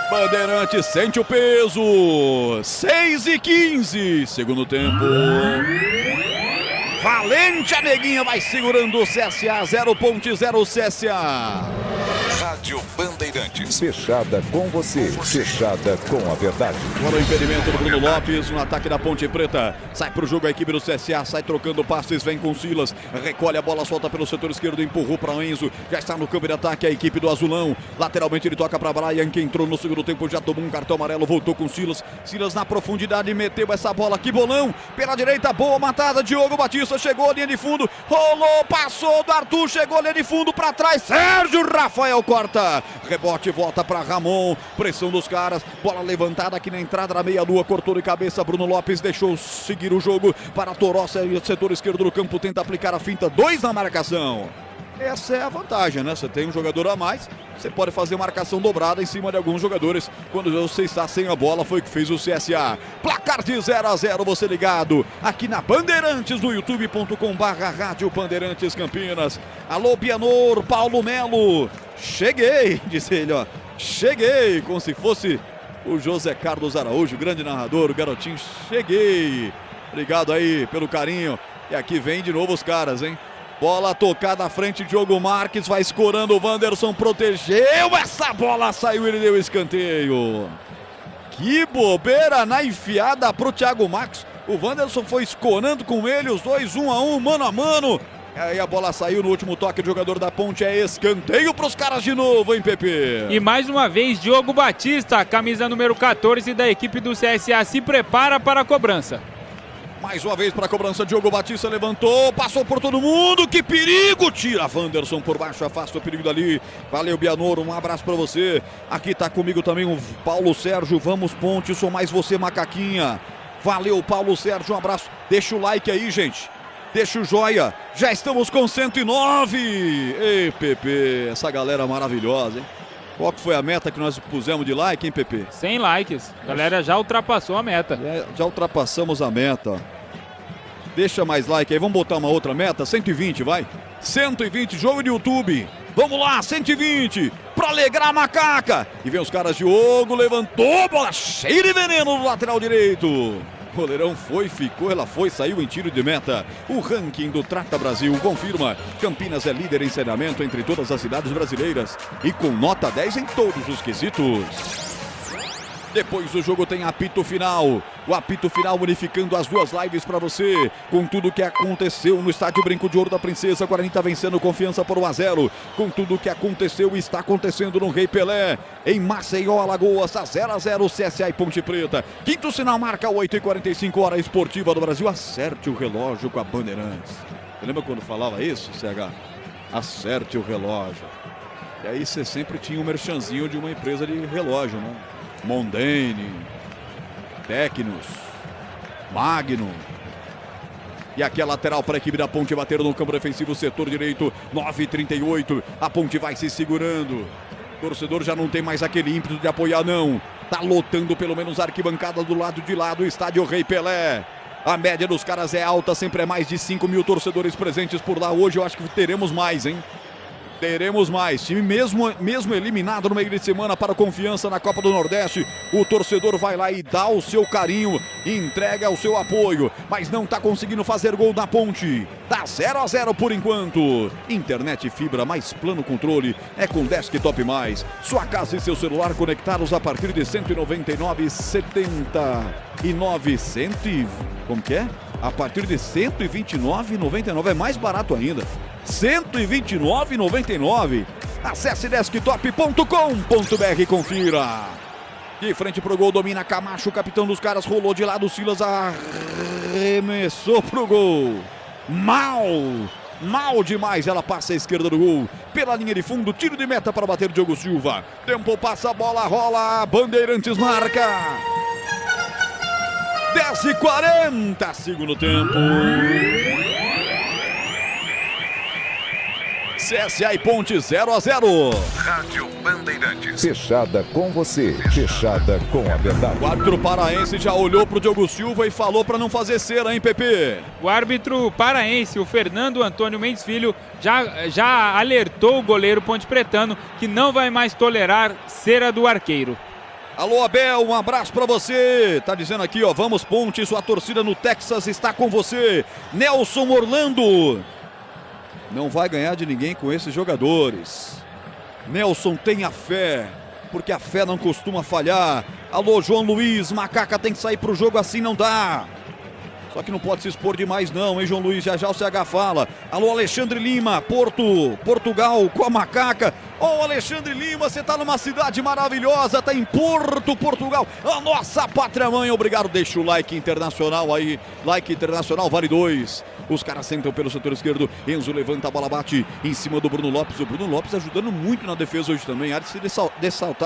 Bandeirantes sente o peso. 6:15. Segundo tempo. Valente a neguinha vai segurando o CSA. 0.0 CSA. Rádio Bandeirantes. Fechada com você. Fechada com a verdade. Agora o impedimento do Bruno Lopes no ataque da Ponte Preta. Sai pro jogo a equipe do CSA. Sai trocando passes. Vem com Silas. Recolhe a bola, solta pelo setor esquerdo. Empurrou para Enzo. Já está no campo de ataque a equipe do Azulão. Lateralmente ele toca para Brian, que entrou no segundo tempo. Já tomou um cartão amarelo. Voltou com Silas. Silas na profundidade. Meteu essa bola. Que bolão. Pela direita. Boa matada. Diogo Batista chegou. Linha de fundo. Rolou. Passou do Arthur. Chegou. Linha de fundo para trás. Sérgio Rafael corta, rebote, volta para Ramon, pressão dos caras, bola levantada aqui na entrada da meia-lua, cortou de cabeça, Bruno Lopes deixou seguir o jogo para Torócia e o setor esquerdo do campo tenta aplicar a finta, 2 na marcação. Essa é a vantagem, né? Você tem um jogador a mais, você pode fazer marcação dobrada em cima de alguns jogadores. Quando você está sem a bola, foi o que fez o CSA. Placar de 0-0, você ligado aqui na Bandeirantes, no youtube.com/Rádio Bandeirantes Campinas. Alô, Bianor, Paulo Melo. Cheguei, disse ele, ó. Cheguei, como se fosse o José Carlos Araújo, grande narrador, o garotinho. Cheguei. Obrigado aí pelo carinho. E aqui vem de novo os caras, hein? Bola tocada à frente, Diogo Marques vai escorando, o Wanderson protegeu, essa bola saiu, ele deu escanteio. Que bobeira na enfiada pro Thiago Marques, o Wanderson foi escorando com ele, os dois 1-1, mano a mano. Aí a bola saiu no último toque do jogador da Ponte, é escanteio pros caras de novo, hein, Pepe? E mais uma vez, Diogo Batista, camisa número 14 da equipe do CSA, se prepara para a cobrança. Mais uma vez para a cobrança, Diogo Batista levantou, passou por todo mundo, que perigo! Tira Wanderson por baixo, afasta o perigo dali. Valeu, Bianoro, um abraço para você. Aqui tá comigo também o Paulo Sérgio, vamos Ponte, sou mais você, macaquinha. Valeu, Paulo Sérgio, um abraço. Deixa o like aí, gente. Deixa o joia. Já estamos com 109. Ei, Pepe, essa galera maravilhosa, hein? Qual que foi a meta que nós pusemos de like, hein, Pepe? 100 likes. A galera já ultrapassou a meta. Já ultrapassamos a meta. Deixa mais like aí. Vamos botar uma outra meta? 120, vai. 120, jogo de YouTube. Vamos lá, 120. Pra alegrar a macaca. E vem os caras, Diogo levantou. Bola cheia de veneno no lateral direito. O goleirão foi, ficou, ela foi, saiu em tiro de meta. O ranking do Trata Brasil confirma: Campinas é líder em saneamento entre todas as cidades brasileiras e com nota 10 em todos os quesitos. Depois do jogo tem apito final. O apito final unificando as duas lives para você. Com tudo que aconteceu no estádio Brinco de Ouro da Princesa, Guarani tá vencendo Confiança por 1-0. Com tudo que aconteceu e está acontecendo no Rei Pelé. Em Maceió, Alagoas, tá 0-0 CSA e Ponte Preta. Quinto sinal marca 8h45, hora esportiva do Brasil. Acerte o relógio com a Bandeirantes. Você lembra quando falava isso, CH? Acerte o relógio. E aí você sempre tinha um merchanzinho de uma empresa de relógio, né? Mondane, Tecnos, Magno. E aqui a lateral para a equipe da Ponte, bater no campo defensivo, setor direito, 9h38. A Ponte vai se segurando. O torcedor já não tem mais aquele ímpeto de apoiar, não. Tá lotando pelo menos a arquibancada do lado de lá do estádio Rei Pelé. A média dos caras é alta, sempre é mais de 5 mil torcedores presentes por lá. Hoje eu acho que teremos mais, hein? Teremos mais. Time mesmo eliminado no meio de semana para Confiança na Copa do Nordeste. O torcedor vai lá e dá o seu carinho, entrega o seu apoio, mas não está conseguindo fazer gol na Ponte. Tá 0-0 por enquanto. Internet fibra mais plano controle é com Desktop Mais. Sua casa e seu celular conectados a partir de R$ 199,79. Como que é? A partir de R$ 129,99. É mais barato ainda. R$ 129,99. Acesse desktop.com.br e confira. De frente pro gol, domina Camacho, capitão dos caras, rolou de lado, Silas arremessou pro gol. Mal demais, ela passa à esquerda do gol. Pela linha de fundo, tiro de meta para bater Diogo Silva. Tempo passa, a bola rola, Bandeirantes marca. 10h40, segundo tempo. CSA e Ponte 0-0. Rádio Bandeirantes. Fechada com você, fechada com a verdade. O árbitro paraense já olhou pro Diogo Silva e falou para não fazer cera, hein, Pepe? O árbitro paraense, o Fernando Antônio Mendes Filho, já alertou o goleiro Ponte Pretano que não vai mais tolerar cera do arqueiro. Alô, Abel, um abraço pra você. Tá dizendo aqui, ó, vamos Ponte, sua torcida no Texas está com você. Nelson Orlando. Não vai ganhar de ninguém com esses jogadores. Nelson, tenha fé, porque a fé não costuma falhar. Alô, João Luiz, Macaca tem que sair pro jogo, assim não dá. Só que não pode se expor demais não, hein, João Luiz? Já o CH fala. Alô, Alexandre Lima, Portugal com a Macaca. Ô, Alexandre Lima, você tá numa cidade maravilhosa, tá em Portugal. A nossa pátria mãe, obrigado. Deixa o like internacional aí. Like internacional vale 2. Os caras sentam pelo setor esquerdo. Enzo levanta, a bola bate em cima do Bruno Lopes. O Bruno Lopes ajudando muito na defesa hoje também. Há de se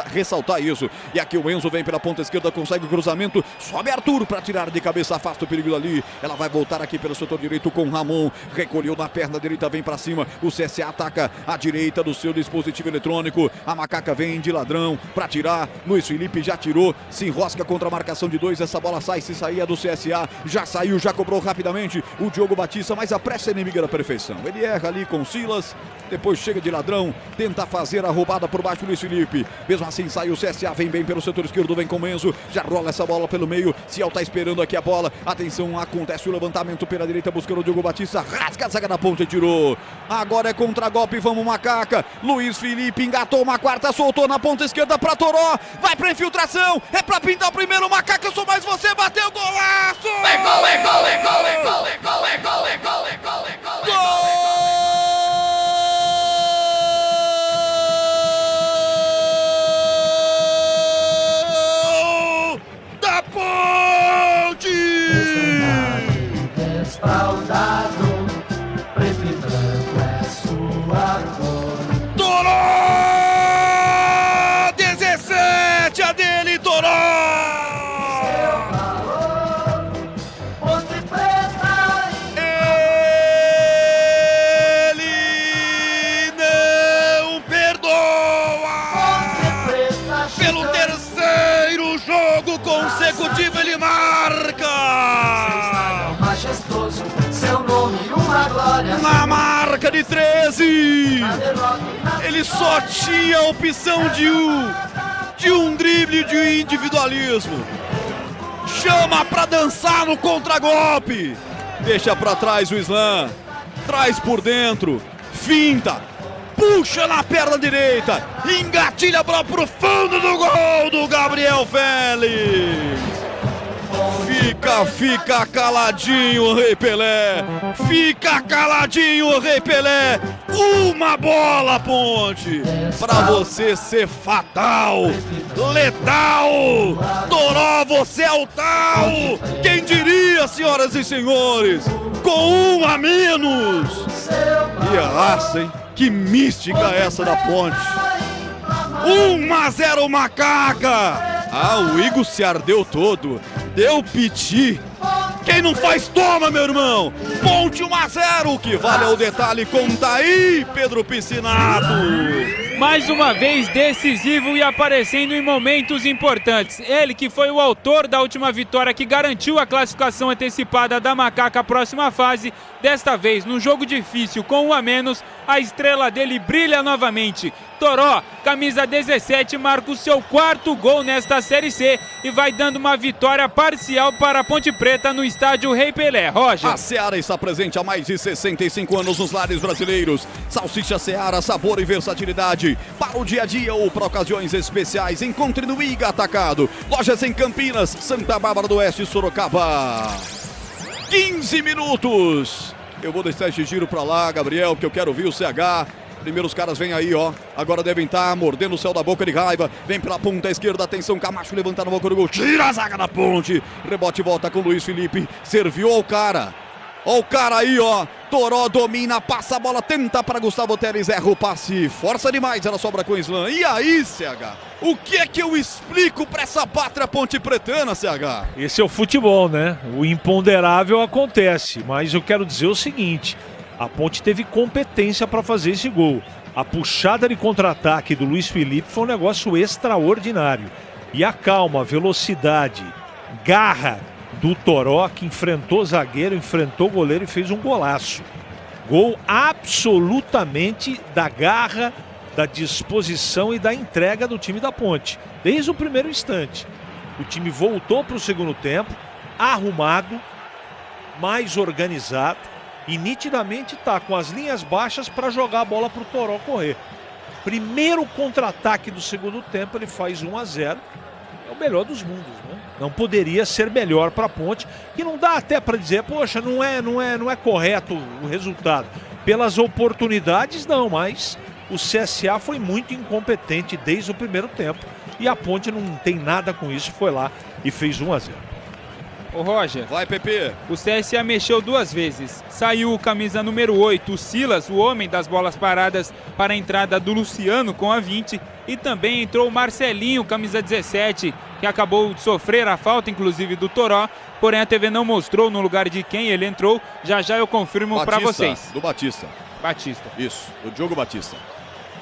ressaltar isso. E aqui o Enzo vem pela ponta esquerda, consegue o cruzamento. Sobe Arthur para tirar de cabeça, afasta o perigo dali. Ela vai voltar aqui pelo setor direito com Ramon. Recolheu na perna direita, vem para cima. O CSA ataca a direita do seu dispositivo eletrônico. A Macaca vem de ladrão para tirar. Luiz Felipe já tirou. Se enrosca contra a marcação de 2. Essa bola sai, se saía do CSA. Já saiu, já cobrou rapidamente o Diogo Batista, mas a pressa é inimiga da perfeição. Ele erra ali com Silas. Depois chega de ladrão. Tenta fazer a roubada por baixo do Luiz Felipe. Mesmo assim sai o CSA. Vem bem pelo setor esquerdo. Vem com o Enzo. Já rola essa bola pelo meio. Ciel tá esperando aqui a bola. Atenção, acontece o levantamento pela direita, buscando o Diogo Batista. Rasga a zaga da ponta e tirou. Agora é contra-golpe. Vamos, Macaca. Luiz Felipe engatou uma quarta, soltou na ponta esquerda pra Toró. Vai pra infiltração. É pra pintar o primeiro. Macaca, eu sou mais você. Bateu, golaço! É gol, é gol, é gol, é gol, é gol, é gol, é gol, é gol, é gol, é gol! majestoso, seu nome uma glória. Na marca de 13, ele só tinha a opção de um drible de individualismo. Chama pra dançar no contragolpe. Deixa pra trás o Islam, traz por dentro, finta, puxa na perna direita, engatilha a bola pro fundo do gol do Gabriel Félix. Fica caladinho, Rei Pelé. Fica caladinho, Rei Pelé. Uma bola, Ponte, pra você ser fatal, letal. Toró, você é o tal. Quem diria, senhoras e senhores, com um a menos. E raça, hein? Que mística essa da Ponte. 1-0 Macaca. Ah, o Igor se ardeu todo. Deu piti. Quem não faz, toma, meu irmão. Ponte 1-0. O que vale é o detalhe. Conta aí, Pedro Piscinato. Mais uma vez decisivo e aparecendo em momentos importantes. Ele que foi o autor da última vitória que garantiu a classificação antecipada da Macaca à próxima fase. Desta vez, num jogo difícil com um a menos, a estrela dele brilha novamente. Toró, camisa 17, marca o seu 4º gol nesta Série C e vai dando uma vitória parcial para a Ponte Preta no estádio Rei Pelé. Roger. A Seara está presente há mais de 65 anos nos lares brasileiros. Salsicha Seara, sabor e versatilidade. Para o dia a dia ou para ocasiões especiais, encontre no Iga Atacado. Lojas em Campinas, Santa Bárbara do Oeste e Sorocaba. 15 minutos. Eu vou deixar esse giro para lá, Gabriel, que eu quero ouvir o CH. Primeiro os caras vêm aí, ó. Agora devem estar mordendo o céu da boca de raiva. Vem pela ponta esquerda, atenção, Camacho levanta na boca do gol. Tira a zaga da Ponte. Rebote e volta com o Luiz Felipe. Serviu ao cara. Ó o cara aí, ó. Toró domina, passa a bola, tenta para Gustavo Teres, erra o passe. Força demais, ela sobra com o Islam. E aí, CH? O que é que eu explico para essa pátria ponte pretana, CH? Esse é o futebol, né? O imponderável acontece. Mas eu quero dizer o seguinte: a Ponte teve competência para fazer esse gol. A puxada de contra-ataque do Luiz Felipe foi um negócio extraordinário. E a calma, a velocidade, garra do Toró, que enfrentou o zagueiro, enfrentou o goleiro e fez um golaço. Gol absolutamente da garra, da disposição e da entrega do time da Ponte. Desde o primeiro instante. O time voltou para o segundo tempo, arrumado, mais organizado. E nitidamente está com as linhas baixas para jogar a bola para o Toró correr. Primeiro contra-ataque do segundo tempo, ele faz 1-0. É o melhor dos mundos, né? Não poderia ser melhor para a Ponte. E não dá até para dizer, poxa, não é correto o resultado. Pelas oportunidades, não, mas o CSA foi muito incompetente desde o primeiro tempo. E a Ponte não tem nada com isso, foi lá e fez 1-0. Ô Roger, vai Pepe. O CSA mexeu 2 vezes. Saiu o camisa número 8, o Silas, o homem das bolas paradas, para a entrada do Luciano com a 20. E também entrou o Marcelinho, camisa 17, que acabou de sofrer a falta, inclusive, do Toró. Porém a TV não mostrou no lugar de quem ele entrou. Já já eu confirmo para vocês. Do Batista. Batista. Isso, o Diogo Batista.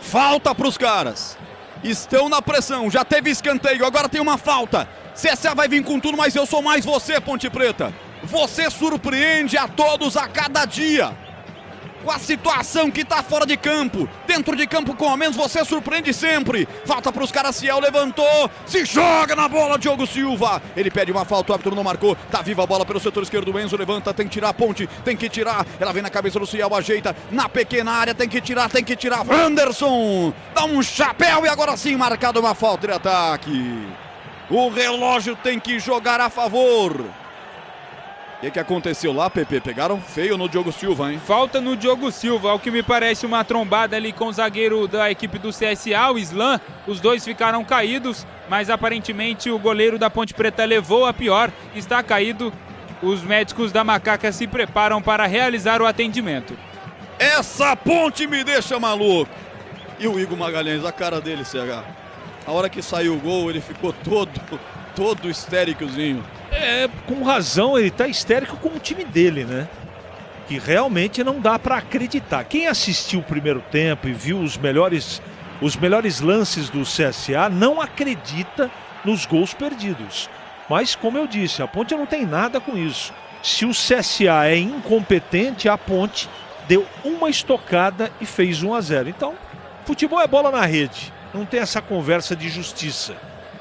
Falta para os caras. Estão na pressão, já teve escanteio, agora tem uma falta. CSA vai vir com tudo, mas eu sou mais você, Ponte Preta. Você surpreende a todos a cada dia. Com a situação que tá fora de campo, dentro de campo com a menos, você surpreende sempre. Falta para os caras, Ciel levantou, se joga na bola, Diogo Silva. Ele pede uma falta, o árbitro não marcou. Tá viva a bola pelo setor esquerdo, Enzo levanta, tem que tirar a Ponte, tem que tirar. Ela vem na cabeça do Ciel, ajeita na pequena área, tem que tirar. Wanderson dá um chapéu e agora sim marcado uma falta de ataque. O relógio tem que jogar a favor. O que aconteceu lá, Pepe? Pegaram feio no Diogo Silva, hein? Falta no Diogo Silva, ao que me parece uma trombada ali com o zagueiro da equipe do CSA, o Islam. Os dois ficaram caídos, mas aparentemente o goleiro da Ponte Preta levou a pior. Está caído, os médicos da Macaca se preparam para realizar o atendimento. Essa Ponte me deixa maluco. E o Igor Magalhães, a cara dele, CH. A hora que saiu o gol, ele ficou todo histéricozinho. Com razão, ele tá histérico com o time dele, né? Que realmente não dá para acreditar. Quem assistiu o primeiro tempo e viu os melhores lances do CSA não acredita nos gols perdidos. Mas, como eu disse, a Ponte não tem nada com isso. Se o CSA é incompetente, a Ponte deu uma estocada e fez 1-0. Então, futebol é bola na rede. Não tem essa conversa de justiça.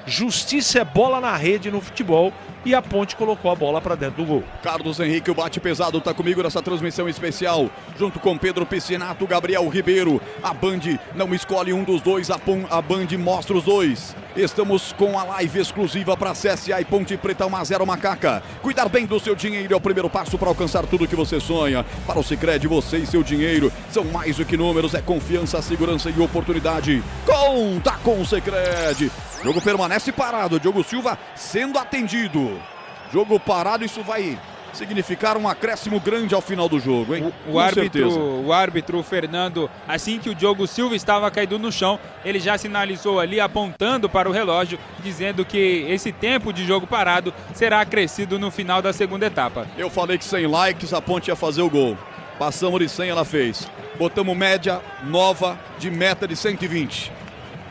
Justiça é bola na rede no futebol e a Ponte colocou a bola para dentro do gol. Carlos Henrique, o bate pesado, tá comigo nessa transmissão especial, junto com Pedro Piscinato, Gabriel Ribeiro. A Band não escolhe um dos dois, a Band mostra os dois. Estamos com a live exclusiva para CSA e Ponte Preta 1-0 Macaca. Cuidar bem do seu dinheiro é o primeiro passo para alcançar tudo que você sonha. Para o Sicredi, você e seu dinheiro são mais do que números, é confiança, segurança e oportunidade. Conta com o Sicredi. Jogo permanece parado, Diogo Silva sendo atendido. Jogo parado, isso vai significar um acréscimo grande ao final do jogo, hein? O árbitro Fernando, assim que o Diogo Silva estava caído no chão, ele já sinalizou ali, apontando para o relógio, dizendo que esse tempo de jogo parado será acrescido no final da segunda etapa. Eu falei que 100 likes a Ponte ia fazer o gol. Passamos de 100, ela fez. Botamos média nova de meta de 120.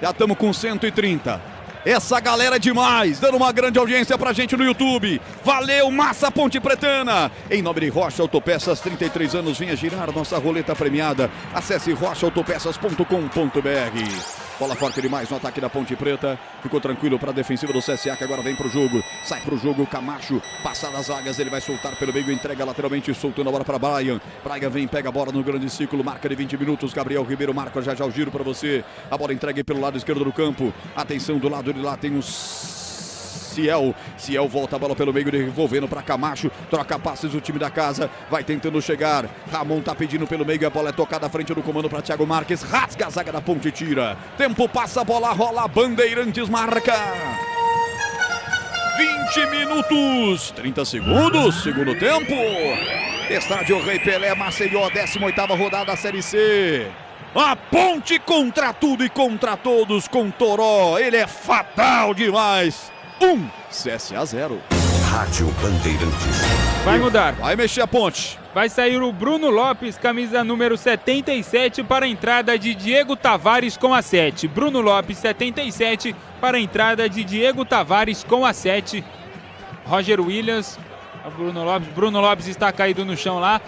Já estamos com 130. Essa galera é demais, dando uma grande audiência pra gente no YouTube. Valeu, massa Ponte Pretana. Em nome de Rocha Autopeças, 33 anos, venha girar nossa roleta premiada. Acesse rochaautopeças.com.br. Bola forte demais no ataque da Ponte Preta. Ficou tranquilo para a defensiva do CSA, que agora vem pro jogo. Sai pro jogo, Camacho, passada as vagas, ele vai soltar pelo meio, entrega lateralmente, soltando a bola para Brian. Brian vem, pega a bola no grande círculo, marca de 20 minutos. Gabriel Ribeiro marca já o giro para você. A bola entregue pelo lado esquerdo do campo. Atenção, do lado de lá tem Ciel volta a bola pelo meio, devolvendo para Camacho, troca passes o time da casa, vai tentando chegar, Ramon tá pedindo pelo meio, a bola é tocada à frente do comando para Thiago Marques, rasga a zaga da Ponte, tira, tempo passa, a bola rola, Bandeirantes marca, 20 minutos, 30 segundos, segundo tempo, Estádio Rei Pelé, Maceió, 18ª rodada da Série C. A Ponte contra tudo e contra todos com Toró, ele é fatal demais. 1, CSA 0. Rádio Bandeirantes. Vai mudar. Vai mexer a Ponte. Vai sair o Bruno Lopes, camisa número 77, para a entrada de Diego Tavares com a 7. Bruno Lopes, 77, para a entrada de Diego Tavares com a 7. Roger Williams, Bruno Lopes está caído no chão lá.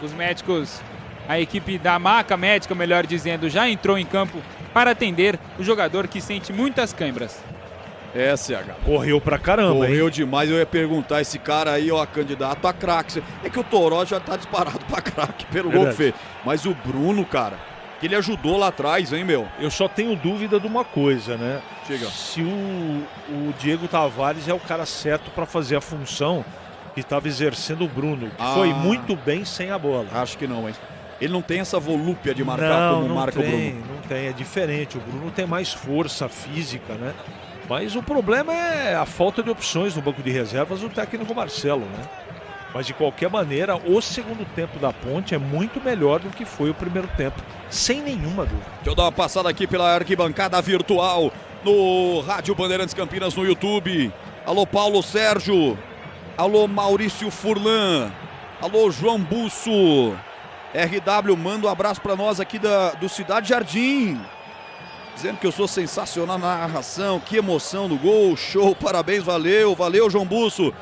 Os médicos, a equipe da maca médica, melhor dizendo, já entrou em campo para atender o jogador que sente muitas câimbras. CH. Correu pra caramba, Correu demais, eu ia perguntar, esse cara aí, ó, candidato a craque. É que o Toró já tá disparado pra craque pelo gol que fez. Mas o Bruno, cara, que ele ajudou lá atrás, hein, meu? Eu só tenho dúvida de uma coisa, né? Chega. Se o Diego Tavares é o cara certo pra fazer a função que estava exercendo o Bruno, que foi muito bem sem a bola. Acho que não, hein? Ele não tem essa volúpia de marcar como marca o Bruno. Não tem, é diferente. O Bruno tem mais força física, né? Mas o problema é a falta de opções no banco de reservas do técnico Marcelo, né? Mas de qualquer maneira, o segundo tempo da Ponte é muito melhor do que foi o primeiro tempo, sem nenhuma dúvida. Deixa eu dar uma passada aqui pela arquibancada virtual no Rádio Bandeirantes Campinas no YouTube. Alô, Paulo Sérgio. Alô, Maurício Furlan. Alô, João Busso. RW, manda um abraço para nós aqui do Cidade Jardim. Dizendo que eu sou sensacional na narração, que emoção no gol, show, parabéns, valeu, João Busso.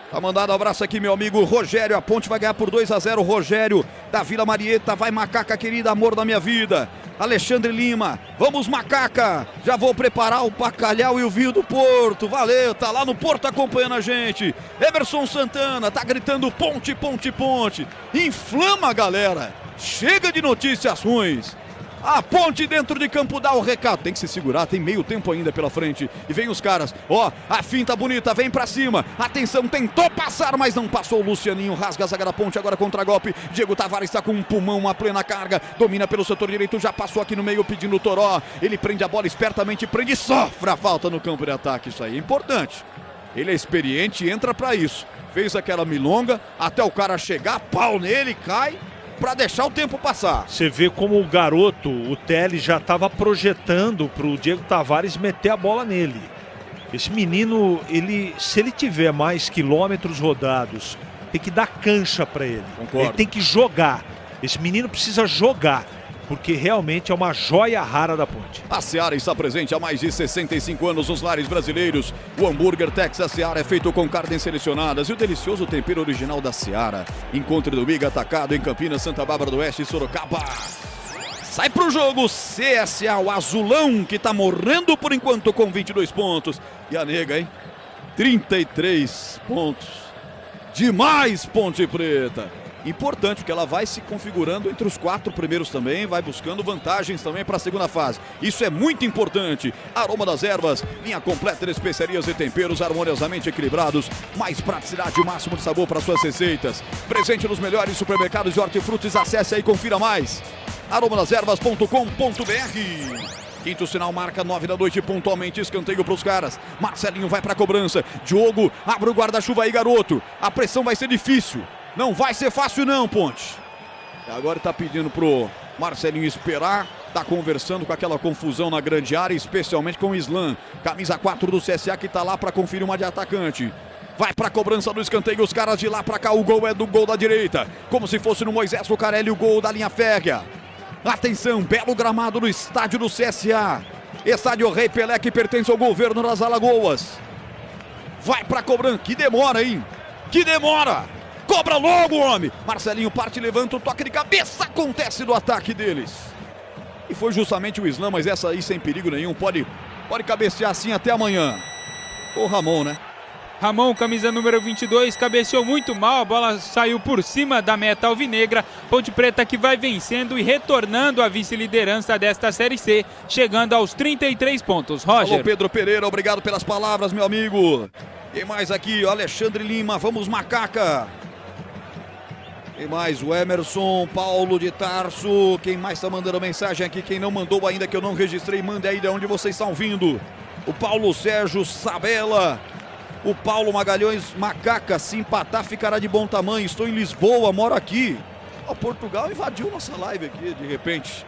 Tá mandado um abraço aqui, meu amigo Rogério, a Ponte vai ganhar por 2-0, Rogério da Vila Marieta, vai Macaca querida, amor da minha vida. Alexandre Lima, vamos Macaca, já vou preparar o bacalhau e o vinho do Porto, valeu, tá lá no Porto acompanhando a gente. Emerson Santana, tá gritando Ponte, Ponte, Ponte, inflama a galera, chega de notícias ruins. A Ponte dentro de campo dá o recado. Tem que se segurar, tem meio tempo ainda pela frente. E vem os caras, ó, a finta bonita, vem pra cima. Atenção, tentou passar, mas não passou. O Lucianinho rasga a zaga da Ponte, agora contra-golpe. Diego Tavares está com um pulmão, uma plena carga. Domina pelo setor direito, já passou aqui no meio pedindo o Toró. Ele prende a bola espertamente, prende e sofre a falta no campo de ataque. Isso aí é importante. Ele é experiente e entra pra isso. Fez aquela milonga, até o cara chegar, pau nele, cai. Para deixar o tempo passar. Você vê como o garoto, o Teles, já estava projetando para o Diego Tavares meter a bola nele. Esse menino, se ele tiver mais quilômetros rodados, tem que dar cancha para ele. Concordo. Ele tem que jogar. Esse menino precisa jogar. porque realmente é uma joia rara da Ponte. A Seara está presente há mais de 65 anos nos lares brasileiros. O hambúrguer Texas Seara é feito com carnes selecionadas e o delicioso tempero original da Seara. Encontre no Big Atacado em Campinas, Santa Bárbara do Oeste e Sorocaba. Sai pro jogo CSA, o azulão que tá morrendo por enquanto com 22 pontos. E a nega, hein? 33 pontos. Demais, Ponte Preta. Importante, porque ela vai se configurando entre os 4 primeiros também, vai buscando vantagens também para a segunda fase. Isso é muito importante. Aroma das Ervas, linha completa de especiarias e temperos harmoniosamente equilibrados. Mais praticidade e o máximo de sabor para suas receitas. Presente nos melhores supermercados de hortifrutis. Acesse aí e confira mais. aromadeservas.com.br. Quinto sinal marca 9 da noite, pontualmente escanteio para os caras. Marcelinho vai para a cobrança. Diogo, abre o guarda-chuva aí, garoto. A pressão vai ser difícil. Não vai ser fácil não, Ponte. Agora está pedindo pro Marcelinho esperar. Está conversando com aquela confusão na grande área, especialmente com o Islam. Camisa 4 do CSA que está lá para conferir uma de atacante. Vai para a cobrança do escanteio, os caras de lá para cá. O gol é do gol da direita. Como se fosse no Moisés Lucarelli, o gol da linha férrea. Atenção, belo gramado no estádio do CSA. Estádio Rei Pelé, que pertence ao governo das Alagoas. Vai para a cobrança. Que demora, hein? Que demora! Cobra logo, homem! Marcelinho parte, levanta o toque de cabeça. Acontece do ataque deles. E foi justamente o Islam, mas essa aí sem perigo nenhum. Pode cabecear assim até amanhã. O Ramon, né? Ramon, camisa número 22, cabeceou muito mal, a bola saiu por cima da meta alvinegra. Ponte Preta que vai vencendo e retornando à vice-liderança desta Série C, chegando aos 33 pontos. Roger. Alô, Pedro Pereira, obrigado pelas palavras, meu amigo. Quem mais aqui? Alexandre Lima, vamos Macaca. Quem mais? O Emerson, Paulo de Tarso. Quem mais está mandando mensagem aqui? Quem não mandou ainda, que eu não registrei, mande aí de onde vocês estão vindo. O Paulo Sérgio Sabela. O Paulo Magalhães, Macaca, se empatar ficará de bom tamanho. Estou em Lisboa, moro aqui. O Portugal invadiu nossa live aqui, de repente.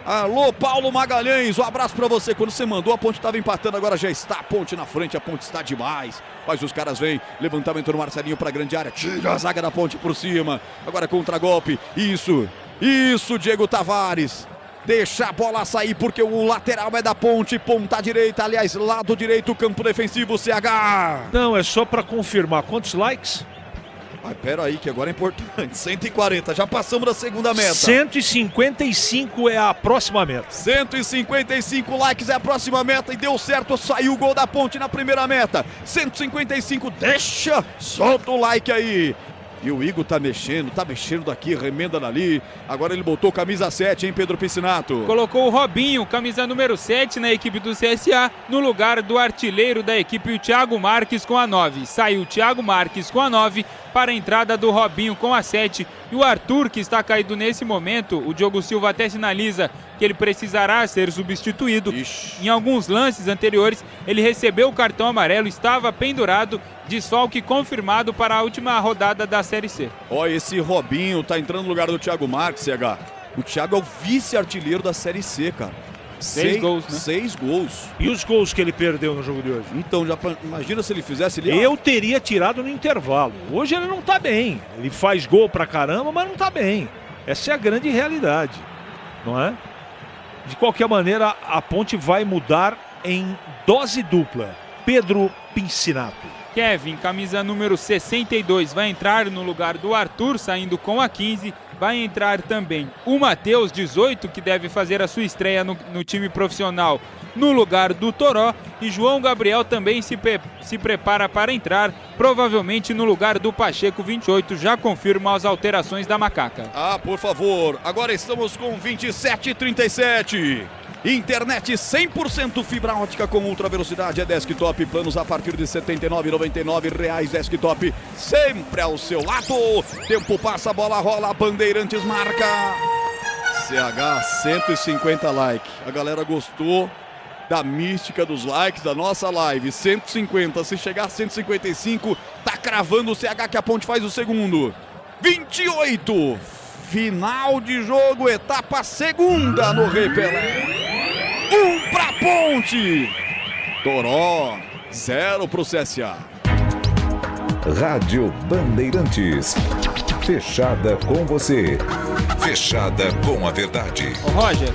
Alô, Paulo Magalhães, um abraço pra você. Quando você mandou, a Ponte estava empatando, agora já está a Ponte na frente, a Ponte está demais. Mas os caras vêm, levantamento do Marcelinho pra grande área, tira a zaga da Ponte por cima. Agora contra-golpe, isso, Diego Tavares. Deixa a bola sair porque o lateral é da Ponte, ponta direita, aliás, lado direito, campo defensivo, CH. Não, é só pra confirmar. Quantos likes? Ai, pera aí que agora é importante. 140, já passamos da segunda meta. 155 é a próxima meta. 155 likes é a próxima meta e deu certo, saiu o gol da Ponte na primeira meta. 155, solta o like aí. E o Igor tá mexendo daqui, remenda dali. Agora ele botou camisa 7, hein, Pedro Piscinato? Colocou o Robinho, camisa número 7 na equipe do CSA, no lugar do artilheiro da equipe, o Thiago Marques, com a 9. Saiu o Thiago Marques com a 9 para a entrada do Robinho com a 7. E o Arthur, que está caído nesse momento, o Diogo Silva até sinaliza que ele precisará ser substituído. Em alguns lances anteriores, ele recebeu o cartão amarelo, estava pendurado, desfalque confirmado para a última rodada da Série C. Olha, esse Robinho tá entrando no lugar do Thiago Marques, CH. O Thiago é o vice-artilheiro da Série C, cara. 6 gols, né? 6 gols. E os gols que ele perdeu no jogo de hoje? Então, imagina se ele fizesse... Eu teria tirado no intervalo. Hoje ele não tá bem. Ele faz gol pra caramba, mas não tá bem. Essa é a grande realidade, não é? De qualquer maneira, a Ponte vai mudar em dose dupla. Pedro Piscinato. Kevin, camisa número 62, vai entrar no lugar do Arthur, saindo com a 15. Vai entrar também o Matheus, 18, que deve fazer a sua estreia no time profissional, no lugar do Toró. E João Gabriel também se prepara para entrar, provavelmente no lugar do Pacheco, 28. Já confirma as alterações da Macaca. Ah, por favor. Agora estamos com 27,37. Internet 100% fibra ótica com ultra velocidade, é desktop, planos a partir de R$ 79,99 desktop, sempre ao seu lado. Tempo passa, a bola rola, Bandeirantes marca. CH 150 likes. A galera gostou da mística dos likes da nossa live. 150, se chegar a 155, tá cravando o CH que a Ponte faz o segundo. 28, final de jogo, etapa segunda no Rei Pelé. 1 pra Ponte. Toró, 0 pro CSA. Rádio Bandeirantes. Fechada com você. Fechada com a verdade. Ô, Roger.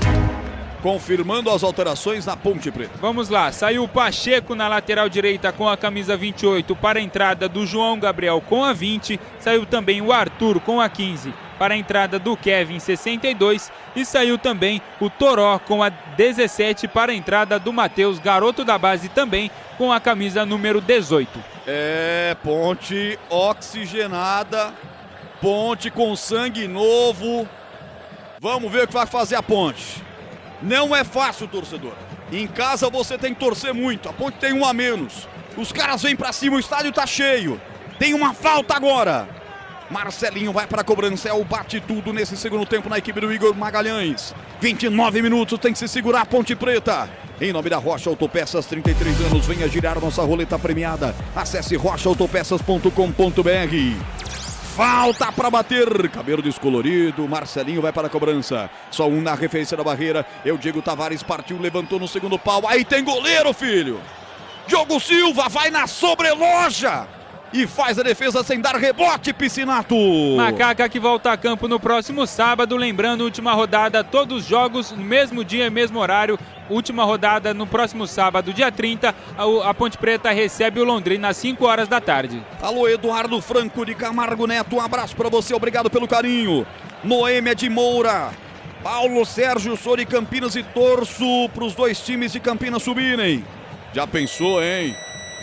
Confirmando as alterações na Ponte Preta. Vamos lá, saiu o Pacheco na lateral direita com a camisa 28 para a entrada do João Gabriel com a 20. Saiu também o Arthur com a 15 para a entrada do Kevin 62. E saiu também o Toró com a 17 para a entrada do Matheus, garoto da base também com a camisa número 18. Ponte oxigenada, Ponte com sangue novo. Vamos ver o que vai fazer a Ponte. Não é fácil, torcedor. Em casa você tem que torcer muito. A Ponte tem um a menos. Os caras vêm pra cima, o estádio tá cheio. Tem uma falta agora. Marcelinho vai para a cobrança, é o bate tudo nesse segundo tempo na equipe do Igor Magalhães. 29 minutos, tem que se segurar a Ponte Preta. Em nome da Rocha Autopeças, 33 anos, venha girar nossa roleta premiada. Acesse rochaautopeças.com.br. Falta para bater, cabelo descolorido, Marcelinho vai para a cobrança. Só um na referência da barreira, Diego Tavares partiu, levantou no segundo pau. Aí tem goleiro, filho. Diogo Silva vai na sobreloja e faz a defesa sem dar rebote, Piscinato. Macaca que volta a campo no próximo sábado, lembrando, última rodada, todos os jogos no mesmo dia, mesmo horário. Última rodada no próximo sábado, dia 30, a Ponte Preta recebe o Londrina às 5 horas da tarde. Alô, Eduardo Franco de Camargo Neto, um abraço para você, obrigado pelo carinho. Noêmia de Moura, Paulo Sérgio, sou de Campinas e torço para os dois times de Campinas subirem. Já pensou, hein?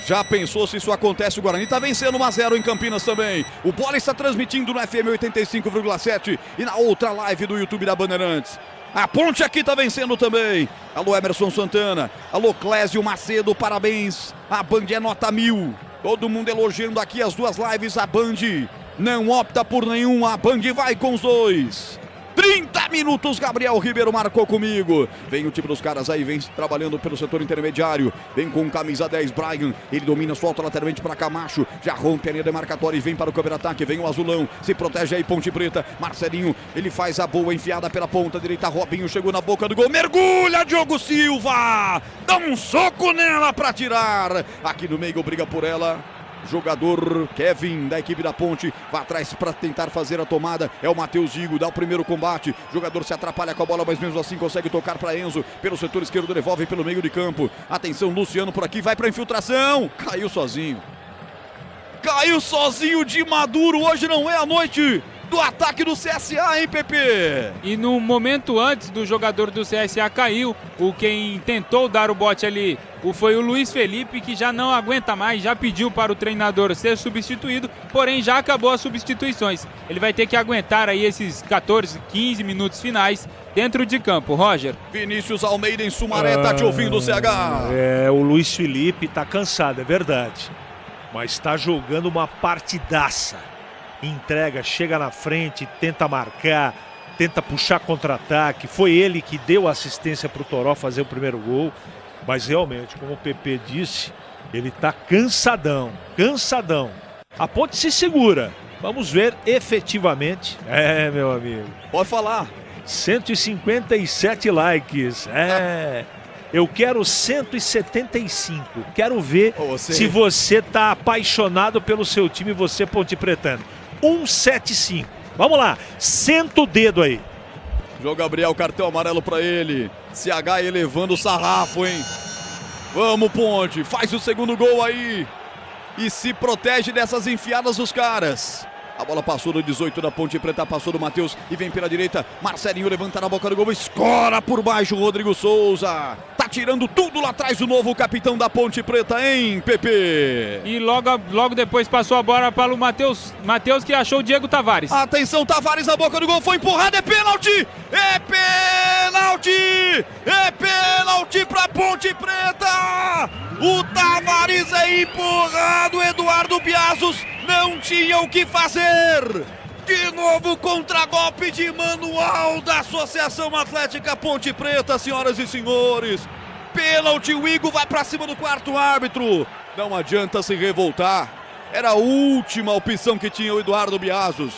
Já pensou se isso acontece? O Guarani está vencendo 1-0 em Campinas também. O Bola está transmitindo no FM 85,7 e na outra live do YouTube da Bandeirantes. A Ponte aqui está vencendo também. Alô, Emerson Santana. Alô, Clésio Macedo, parabéns. A Band é nota 1000. Todo mundo elogiando aqui as duas lives. A Band não opta por nenhum. A Band vai com os dois. 30 minutos, Gabriel Ribeiro marcou comigo. Vem o time dos caras aí, vem trabalhando pelo setor intermediário. Vem com camisa 10, Brian. Ele domina, solta lateralmente para Camacho. Já rompe a linha demarcatória e vem para o contra-ataque. Vem o Azulão, se protege aí, Ponte Preta. Marcelinho, ele faz a boa enfiada pela ponta direita. Robinho chegou na boca do gol. Mergulha, Diogo Silva. Dá um soco nela para tirar. Aqui no meio, briga por ela. Jogador Kevin da equipe da Ponte vai atrás para tentar fazer a tomada. É o Matheus Digo, dá o primeiro combate. Jogador se atrapalha com a bola, mas mesmo assim consegue tocar para Enzo. Pelo setor esquerdo, devolve pelo meio de campo. Atenção, Luciano por aqui, vai para infiltração. Caiu sozinho. Caiu sozinho de Maduro. Hoje não é a noite do ataque do CSA, hein, Pepe? E no momento antes do jogador do CSA caiu, quem tentou dar o bote ali foi o Luiz Felipe, que já não aguenta mais, já pediu para o treinador ser substituído, porém já acabou as substituições. Ele vai ter que aguentar aí esses 14, 15 minutos finais dentro de campo. Roger. Vinícius Almeida em Sumaré, tá te ouvindo, CH. O Luiz Felipe tá cansado, é verdade, mas tá jogando uma partidaça. Entrega, chega na frente, tenta marcar, tenta puxar contra-ataque. Foi ele que deu assistência para o Toró fazer o primeiro gol. Mas realmente, como o PP disse, ele está cansadão, cansadão. A Ponte se segura. Vamos ver efetivamente. Meu amigo. Pode falar. 157 likes. Eu quero 175. Quero ver se você está apaixonado pelo seu time, você Ponte Pretano. 175. Vamos lá, senta o dedo aí. João Gabriel, cartão amarelo pra ele. CH elevando o sarrafo, hein? Vamos, Ponte, faz o segundo gol aí. E se protege dessas enfiadas dos caras. A bola passou do 18 da Ponte Preta, passou do Matheus e vem pela direita. Marcelinho levanta na boca do gol, escora por baixo, Rodrigo Souza. Tá tirando tudo lá atrás o novo capitão da Ponte Preta, hein, Pepe? E logo depois passou a bola para o Matheus que achou o Diego Tavares. Atenção, Tavares na boca do gol, foi empurrado, é pênalti! É pênalti! É pênalti pra Ponte Preta! O Tavares é empurrado, Eduardo Biazos não tinha o que fazer. De novo contragolpe de manual da Associação Atlética Ponte Preta, senhoras e senhores. Pênalti, o Igor vai pra cima do quarto árbitro. Não adianta se revoltar. Era a última opção que tinha o Eduardo Biazos.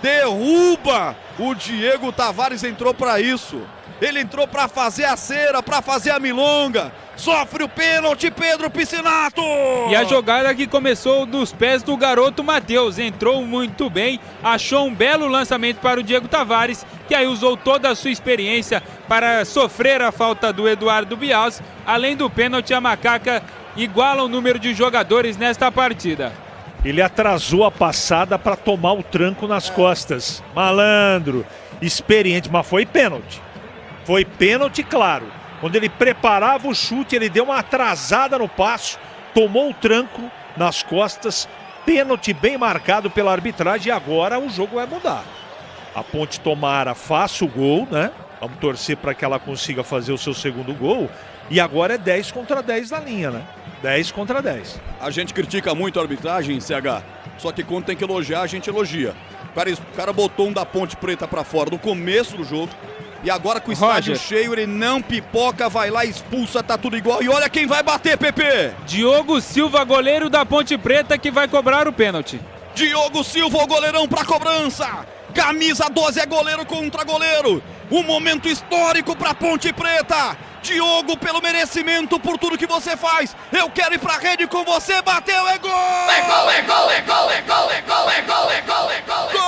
Derruba! O Diego Tavares entrou para isso. Ele entrou para fazer a cera, para fazer a milonga. Sofre o pênalti, Pedro Piscinato. E a jogada que começou dos pés do garoto Matheus. Entrou muito bem, achou um belo lançamento para o Diego Tavares, que aí usou toda a sua experiência para sofrer a falta do Eduardo Bials. Além do pênalti, a Macaca iguala o número de jogadores nesta partida. Ele atrasou a passada para tomar o tranco nas costas. Malandro, experiente, mas foi pênalti. Foi pênalti, claro. Quando ele preparava o chute, ele deu uma atrasada no passo, tomou o tranco nas costas, pênalti bem marcado pela arbitragem e agora o jogo vai mudar. A Ponte tomara, faça o gol, né? Vamos torcer para que ela consiga fazer o seu segundo gol. E agora é 10 contra 10 na linha, né? 10 contra 10. A gente critica muito a arbitragem, CH, só que quando tem que elogiar, a gente elogia. O cara botou um da Ponte Preta para fora no começo do jogo. E agora com o estádio cheio, ele não pipoca, vai lá, expulsa, tá tudo igual. E olha quem vai bater, Pepe! Diogo Silva, goleiro da Ponte Preta, que vai cobrar o pênalti. Diogo Silva, o goleirão pra cobrança. Camisa 12 é goleiro contra goleiro. Um momento histórico pra Ponte Preta. Diogo, pelo merecimento, por tudo que você faz. Eu quero ir pra rede com você, bateu, é gol! É gol, é gol, é gol, é gol, é gol, é gol, é gol, é gol, é gol, é gol!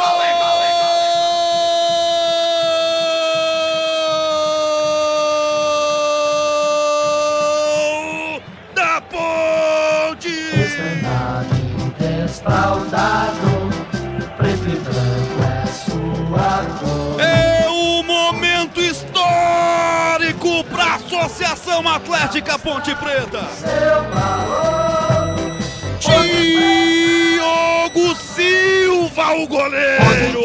Preto e branco é sua cor. É o momento histórico para a Associação Atlética Ponte Preta. Diogo Silva, o goleiro.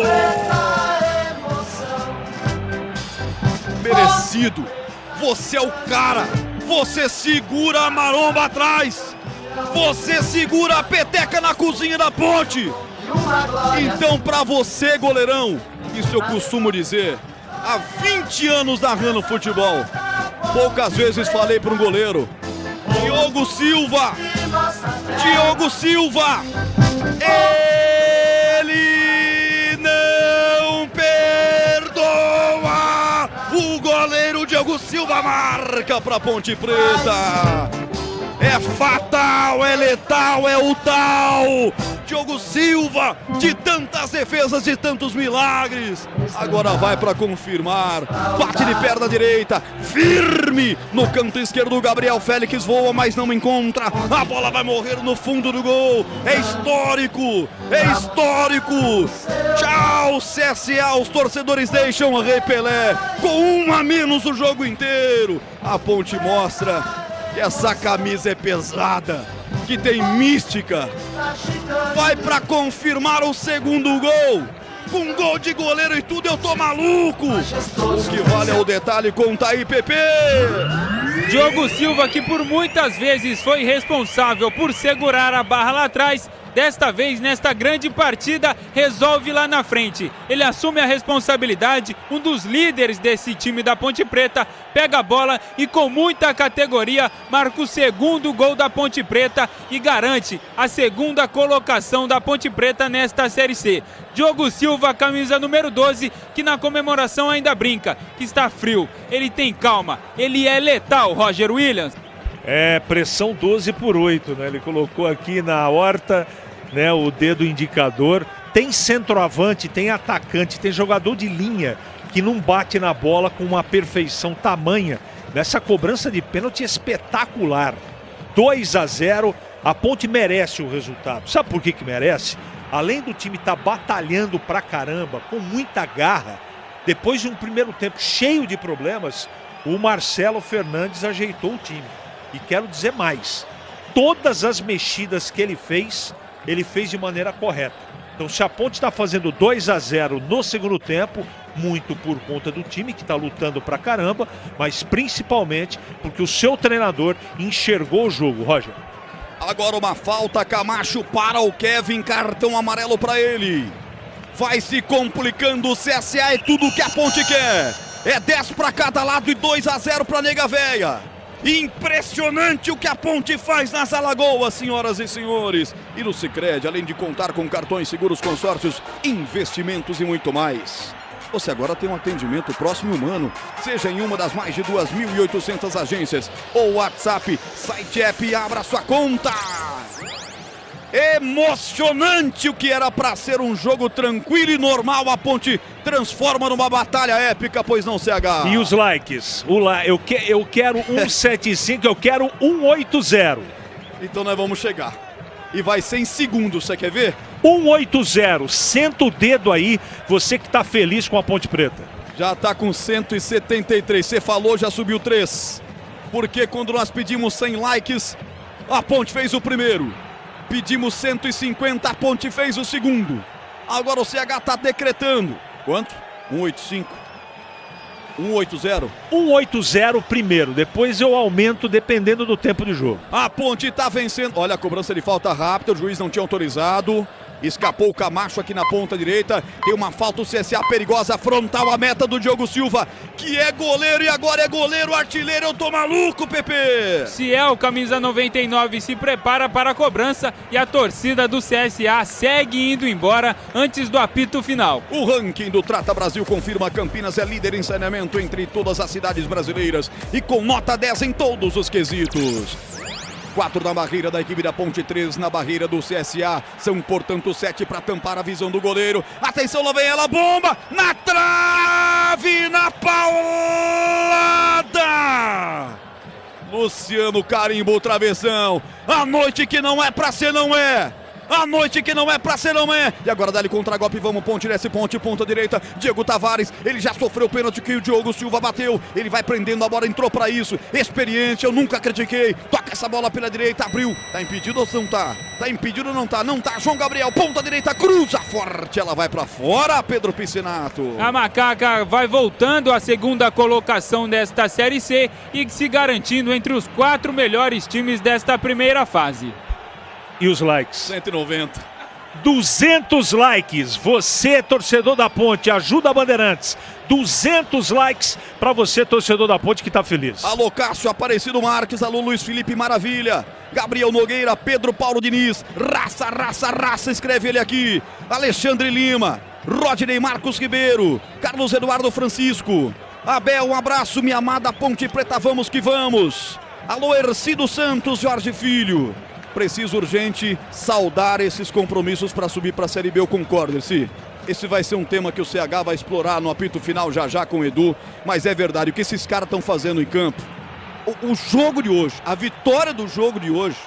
Merecido. Você é o cara. Você segura a maromba atrás. Você segura a peteca na cozinha da Ponte. Então, pra você, goleirão, isso eu costumo dizer, há 20 anos narrando futebol, poucas vezes falei para um goleiro, Diogo Silva, ele não perdoa. O goleiro Diogo Silva marca pra Ponte Preta. É fatal, é letal, é o tal Diogo Silva, de tantas defesas, de tantos milagres. Agora vai para confirmar. Bate de perna direita, firme no canto esquerdo. O Gabriel Félix voa, mas não encontra. A bola vai morrer no fundo do gol. É histórico, é histórico. Tchau, CSA. Os torcedores deixam o Rei Pelé com um a menos o jogo inteiro. A Ponte mostra que essa camisa é pesada, que tem mística. Vai pra confirmar o segundo gol. Com gol de goleiro e tudo, eu tô maluco. O que vale é o detalhe, conta aí, Pepe. Diogo Silva, que por muitas vezes foi responsável por segurar a barra lá atrás, desta vez, nesta grande partida, resolve lá na frente. Ele assume a responsabilidade, um dos líderes desse time da Ponte Preta, pega a bola e com muita categoria marca o segundo gol da Ponte Preta e garante a segunda colocação da Ponte Preta nesta Série C. Diogo Silva, camisa número 12, que na comemoração ainda brinca, que está frio, ele tem calma, ele é letal, Roger Williams. É, pressão 12/8, né? Ele colocou aqui na horta, né, o dedo indicador. Tem centroavante, tem atacante, tem jogador de linha que não bate na bola com uma perfeição tamanha. Nessa cobrança de pênalti espetacular. 2-0, a Ponte merece o resultado. Sabe por que merece? Além do time estar batalhando pra caramba, com muita garra, depois de um primeiro tempo cheio de problemas, o Marcelo Fernandes ajeitou o time. E quero dizer mais, todas as mexidas que ele fez de maneira correta. Então, se a Ponte está fazendo 2-0 no segundo tempo, muito por conta do time que está lutando pra caramba, mas principalmente porque o seu treinador enxergou o jogo, Roger. Agora uma falta, Camacho para o Kevin, cartão amarelo para ele. Vai se complicando, o CSA é tudo que a Ponte quer. É 10 para cada lado e 2-0 para Nega Véia. Impressionante o que a Ponte faz nas Alagoas, senhoras e senhores. E no Sicredi, além de contar com cartões, seguros, consórcios, investimentos e muito mais. você agora tem um atendimento próximo e humano, seja em uma das mais de 2.800 agências ou WhatsApp, site, app, abra sua conta. Emocionante o que era para ser um jogo tranquilo e normal, a Ponte transforma numa batalha épica, pois não, CH? E os likes? Eu quero 175, eu quero 180. Então nós vamos chegar. E vai ser em segundos, você quer ver? 180, senta o dedo aí, você que tá feliz com a Ponte Preta. Já tá com 173, você falou, já subiu 3. Porque quando nós pedimos 100 likes, a Ponte fez o primeiro. Pedimos 150, a Ponte fez o segundo. Agora o CH tá decretando. Quanto? 185. 180. 180 primeiro, depois eu aumento dependendo do tempo de jogo. A Ponte tá vencendo. Olha a cobrança de falta rápida, o juiz não tinha autorizado. Escapou o Camacho aqui na ponta direita. Tem uma falta, o CSA perigosa, frontal a meta do Diogo Silva, que é goleiro e agora é goleiro artilheiro. Eu tô maluco, Pepe. Ciel, camisa 99, se prepara para a cobrança e a torcida do CSA segue indo embora antes do apito final. O ranking do Trata Brasil confirma: Campinas é líder em saneamento entre todas as cidades brasileiras e com nota 10 em todos os quesitos. 4 na barreira da equipe da Ponte, 3 na barreira do CSA. São, portanto, 7 para tampar a visão do goleiro. Atenção, lá vem ela, bomba! Na trave, na paulada! Luciano carimba o travessão. A noite que não é pra ser, não é. A noite que não é pra ser, não é. E agora dá-lhe contra-golpe, vamos, Ponte, desce Ponte, ponta direita. Diego Tavares, ele já sofreu o pênalti que o Diogo Silva bateu. Ele vai prendendo a bola, entrou pra isso. Experiente, eu nunca critiquei. Toca essa bola pela direita, abriu. Tá impedido ou não tá? Tá impedido ou não tá? Não tá. João Gabriel, ponta direita, cruza forte. Ela vai pra fora, Pedro Piscinato. A Macaca vai voltando à segunda colocação desta Série C e se garantindo entre os 4 melhores times desta primeira fase. E os likes? 190. 200 likes. Você, torcedor da Ponte, ajuda a Bandeirantes. 200 likes para você, torcedor da Ponte, que tá feliz. Alô, Cássio Aparecido Marques. Alô, Luiz Felipe Maravilha. Gabriel Nogueira, Pedro Paulo Diniz. Raça, raça, raça, escreve ele aqui. Alexandre Lima, Rodney Marcos Ribeiro, Carlos Eduardo Francisco. Abel, um abraço, minha amada Ponte Preta, vamos que vamos. Alô, Ercido Santos, Jorge Filho. Preciso urgente saudar esses compromissos para subir para a Série B, eu concordo, Erci. Esse vai ser um tema que o CH vai explorar no apito final já com o Edu, mas é verdade, o que esses caras estão fazendo em campo. O jogo de hoje, a vitória do jogo de hoje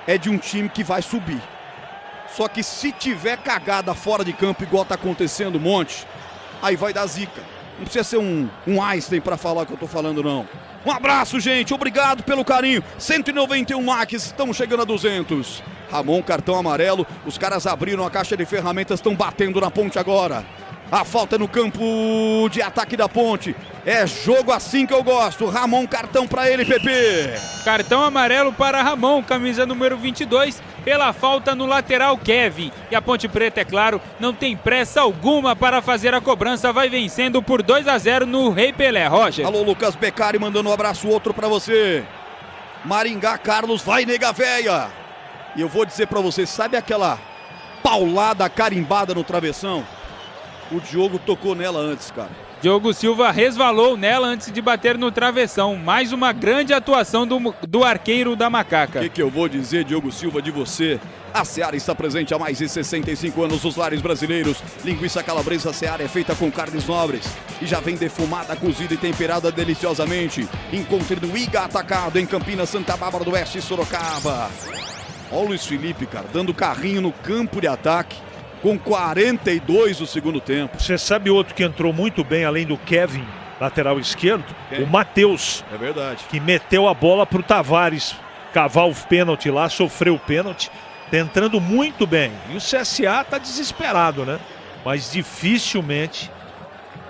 é de um time que vai subir. Só que se tiver cagada fora de campo, igual tá acontecendo um monte, aí vai dar zica. Não precisa ser um Einstein para falar o que eu tô falando, não. Um abraço, gente. Obrigado pelo carinho. 191 likes. Estamos chegando a 200. Ramon, cartão amarelo. Os caras abriram a caixa de ferramentas. Estão batendo na Ponte agora. A falta é no campo de ataque da Ponte. É jogo assim que eu gosto. Ramon, cartão para ele, Pepe. Cartão amarelo para Ramon, camisa número 22, pela falta no lateral Kevin. E a Ponte Preta, é claro, não tem pressa alguma para fazer a cobrança. Vai vencendo por 2-0 no Rei Pelé. Roger. Alô, Lucas Beccari, mandando um abraço, outro para você. Maringá, Carlos, vai nega véia. E eu vou dizer para você, sabe aquela paulada carimbada no travessão? O Diogo tocou nela antes, cara. Diogo Silva resvalou nela antes de bater no travessão. Mais uma grande atuação do arqueiro da Macaca. O que eu vou dizer, Diogo Silva, de você? A Seara está presente há mais de 65 anos nos lares brasileiros. Linguiça calabresa Seara é feita com carnes nobres e já vem defumada, cozida e temperada deliciosamente. Encontre no Iga Atacado, em Campinas, Santa Bárbara do Oeste e Sorocaba. Olha o Luiz Felipe, cara, dando carrinho no campo de ataque. Com 42 do segundo tempo. Você sabe outro que entrou muito bem, além do Kevin, lateral esquerdo? Quem? O Matheus. É verdade. Que meteu a bola pro Tavares cavar o pênalti lá, sofreu o pênalti. Tá entrando muito bem. E o CSA tá desesperado, né? Mas dificilmente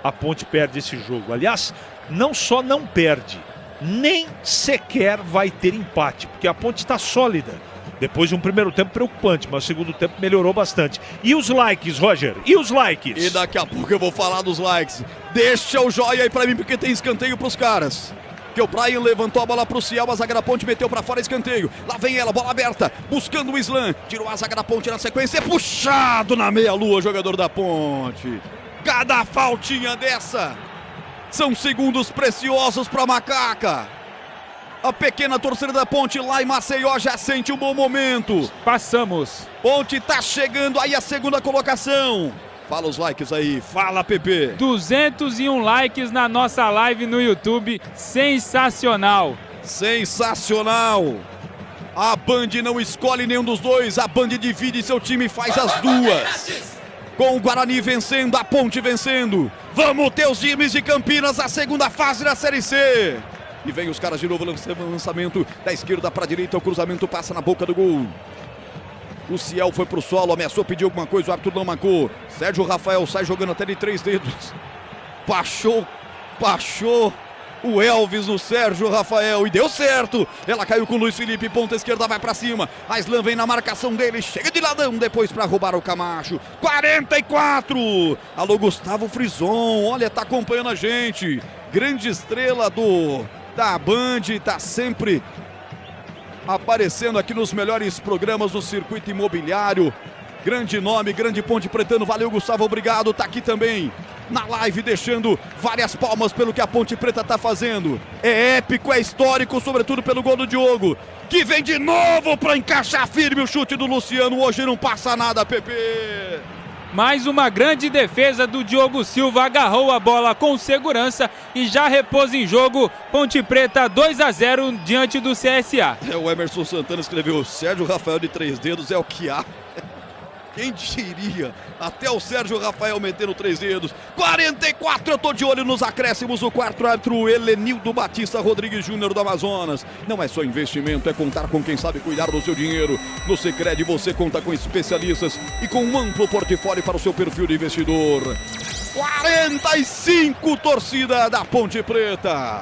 a Ponte perde esse jogo. Aliás, não só não perde, nem sequer vai ter empate, porque a Ponte está sólida. Depois de um primeiro tempo preocupante, mas o segundo tempo melhorou bastante. E os likes, Roger? E os likes? E daqui a pouco eu vou falar dos likes. Deixa o joia aí pra mim, porque tem escanteio pros caras. Que o Brian levantou a bola pro Ciel, a zaga da Ponte meteu pra fora, escanteio. Lá vem ela, bola aberta, buscando o Islam. Tirou a zaga da Ponte na sequência, é puxado na meia-lua, jogador da Ponte. Cada faltinha dessa são segundos preciosos para a Macaca. A pequena torcida da Ponte lá em Maceió já sente um bom momento. Passamos. Ponte tá chegando aí a segunda colocação. Fala os likes aí, fala Pepe. 201 likes na nossa live no YouTube, sensacional. Sensacional. A Band não escolhe nenhum dos dois, a Band divide seu time e faz as duas. Com o Guarani vencendo, a Ponte vencendo. Vamos ter os times de Campinas, a segunda fase da Série C. E vem os caras de novo, lançamento da esquerda para a direita, o cruzamento passa na boca do gol. O Ciel foi pro solo, ameaçou pedir alguma coisa, o árbitro não marcou. Sérgio Rafael sai jogando até de 3 dedos. Baixou o Elvis no Sérgio Rafael e deu certo. Ela caiu com o Luiz Felipe, ponta esquerda vai pra cima. A Islam vem na marcação dele, chega de ladão depois pra roubar o Camacho. 44. Alô Gustavo Frison, olha, tá acompanhando a gente. Grande estrela da Band, tá sempre aparecendo aqui nos melhores programas do circuito imobiliário. Grande nome, grande Ponte Pretano, valeu Gustavo, obrigado, tá aqui também na live deixando várias palmas pelo que a Ponte Preta tá fazendo. É épico, é histórico, sobretudo pelo gol do Diogo, que vem de novo para encaixar firme o chute do Luciano. Hoje não passa nada, Pepe. Mais uma grande defesa do Diogo Silva, agarrou a bola com segurança e já repôs em jogo. Ponte Preta 2-0 diante do CSA. O Emerson Santana escreveu: Sérgio Rafael de 3 dedos é o que há. Quem diria? Até o Sérgio Rafael metendo 3 dedos. 44, eu tô de olho nos acréscimos. O quarto árbitro, Helenildo Batista Rodrigues Júnior do Amazonas. Não é só investimento, é contar com quem sabe cuidar do seu dinheiro. No Sicredi você conta com especialistas e com um amplo portfólio para o seu perfil de investidor. 45, torcida da Ponte Preta.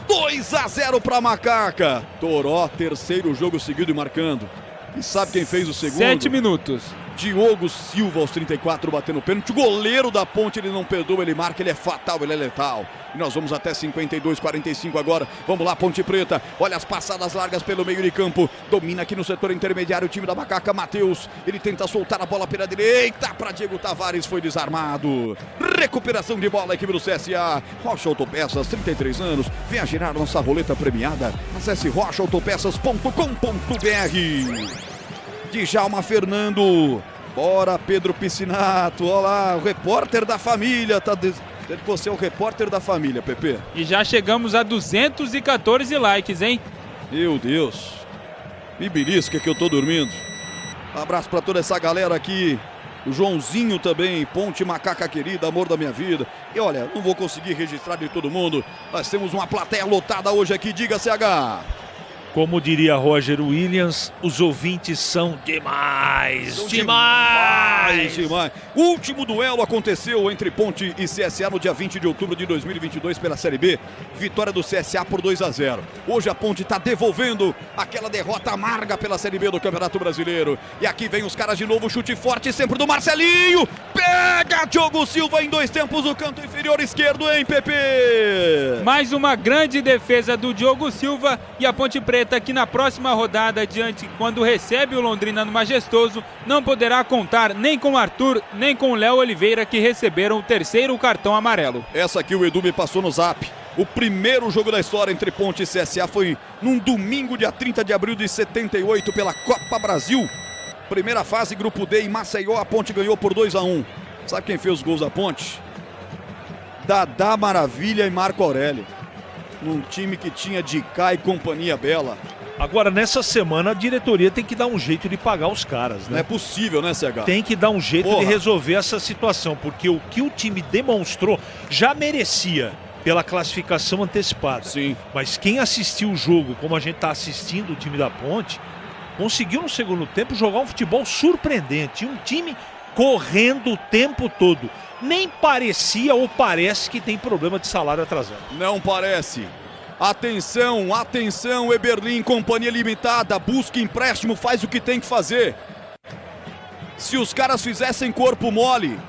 2-0 para Macaca. Toró, terceiro jogo seguido e marcando. E sabe quem fez o segundo? 7 minutos. Diogo Silva aos 34 batendo pênalti. O goleiro da Ponte, ele não perdoa, ele marca, ele é fatal, ele é letal. E nós vamos até 52-45 agora. Vamos lá, Ponte Preta. Olha as passadas largas pelo meio de campo. Domina aqui no setor intermediário o time da Macaca. Matheus, ele tenta soltar a bola pela direita para Diego Tavares, foi desarmado. Recuperação de bola, equipe do CSA. Rocha Autopeças, 33 anos. Venha girar nossa roleta premiada. Acesse rochaautopeças.com.br. Djalma Fernando, bora Pedro Piscinato, olha lá, o repórter da família, tá dizendo que você é o repórter da família, Pepe. E já chegamos a 214 likes, hein? Meu Deus, me belisca que eu tô dormindo. Um abraço pra toda essa galera aqui, o Joãozinho também, Ponte Macaca querida, amor da minha vida. E olha, não vou conseguir registrar de todo mundo, nós temos uma plateia lotada hoje aqui, diga CH. Como diria Roger Williams, os ouvintes são demais. Demais. O último duelo aconteceu entre Ponte e CSA no dia 20 de outubro de 2022 pela Série B. Vitória do CSA por 2-0. Hoje a Ponte está devolvendo aquela derrota amarga pela Série B do Campeonato Brasileiro. E aqui vem os caras de novo, chute forte sempre do Marcelinho. Pega Diogo Silva em 2 tempos no canto inferior esquerdo, hein, Pepe? Mais uma grande defesa do Diogo Silva e a Ponte Preta que na próxima rodada quando recebe o Londrina no Majestoso, não poderá contar nem com Arthur, nem com Léo Oliveira, que receberam o 3º cartão amarelo. Essa aqui o Edu me passou no zap. O primeiro jogo da história entre Ponte e CSA foi num domingo, dia 30 de abril de 78, pela Copa Brasil. Primeira fase, grupo D em Maceió, a Ponte ganhou por 2-1. Sabe quem fez os gols da Ponte? Dadá Maravilha e Marco Aurélio. Num time que tinha Dicá e companhia bela. Agora, nessa semana, a diretoria tem que dar um jeito de pagar os caras, né? Não é possível, né, CH? Tem que dar um jeito de resolver essa situação, porque o que o time demonstrou já merecia pela classificação antecipada. Sim. Mas quem assistiu o jogo, como a gente está assistindo o time da Ponte, conseguiu no segundo tempo jogar um futebol surpreendente. Um time correndo o tempo todo. Nem parecia ou parece que tem problema de salário atrasado. Não parece. Atenção, atenção, Eberlin, companhia limitada, busca empréstimo, faz o que tem que fazer. Se os caras fizessem corpo mole,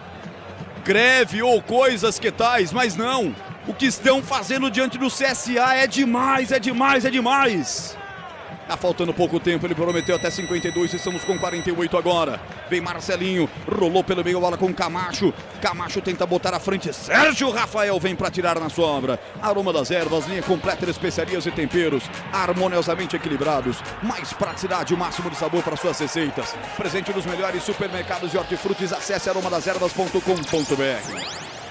greve ou coisas que tais, mas não. O que estão fazendo diante do CSA é demais, é demais, é demais. Tá faltando pouco tempo, ele prometeu até 52, estamos com 48 agora. Vem Marcelinho, rolou pelo meio, bola com Camacho. Camacho tenta botar à frente, Sérgio Rafael vem para tirar na sobra. Aroma das ervas, linha completa de especiarias e temperos, harmoniosamente equilibrados. Mais praticidade, o máximo de sabor para suas receitas. Presente nos melhores supermercados de hortifrutis, acesse aromadeservas.com.br.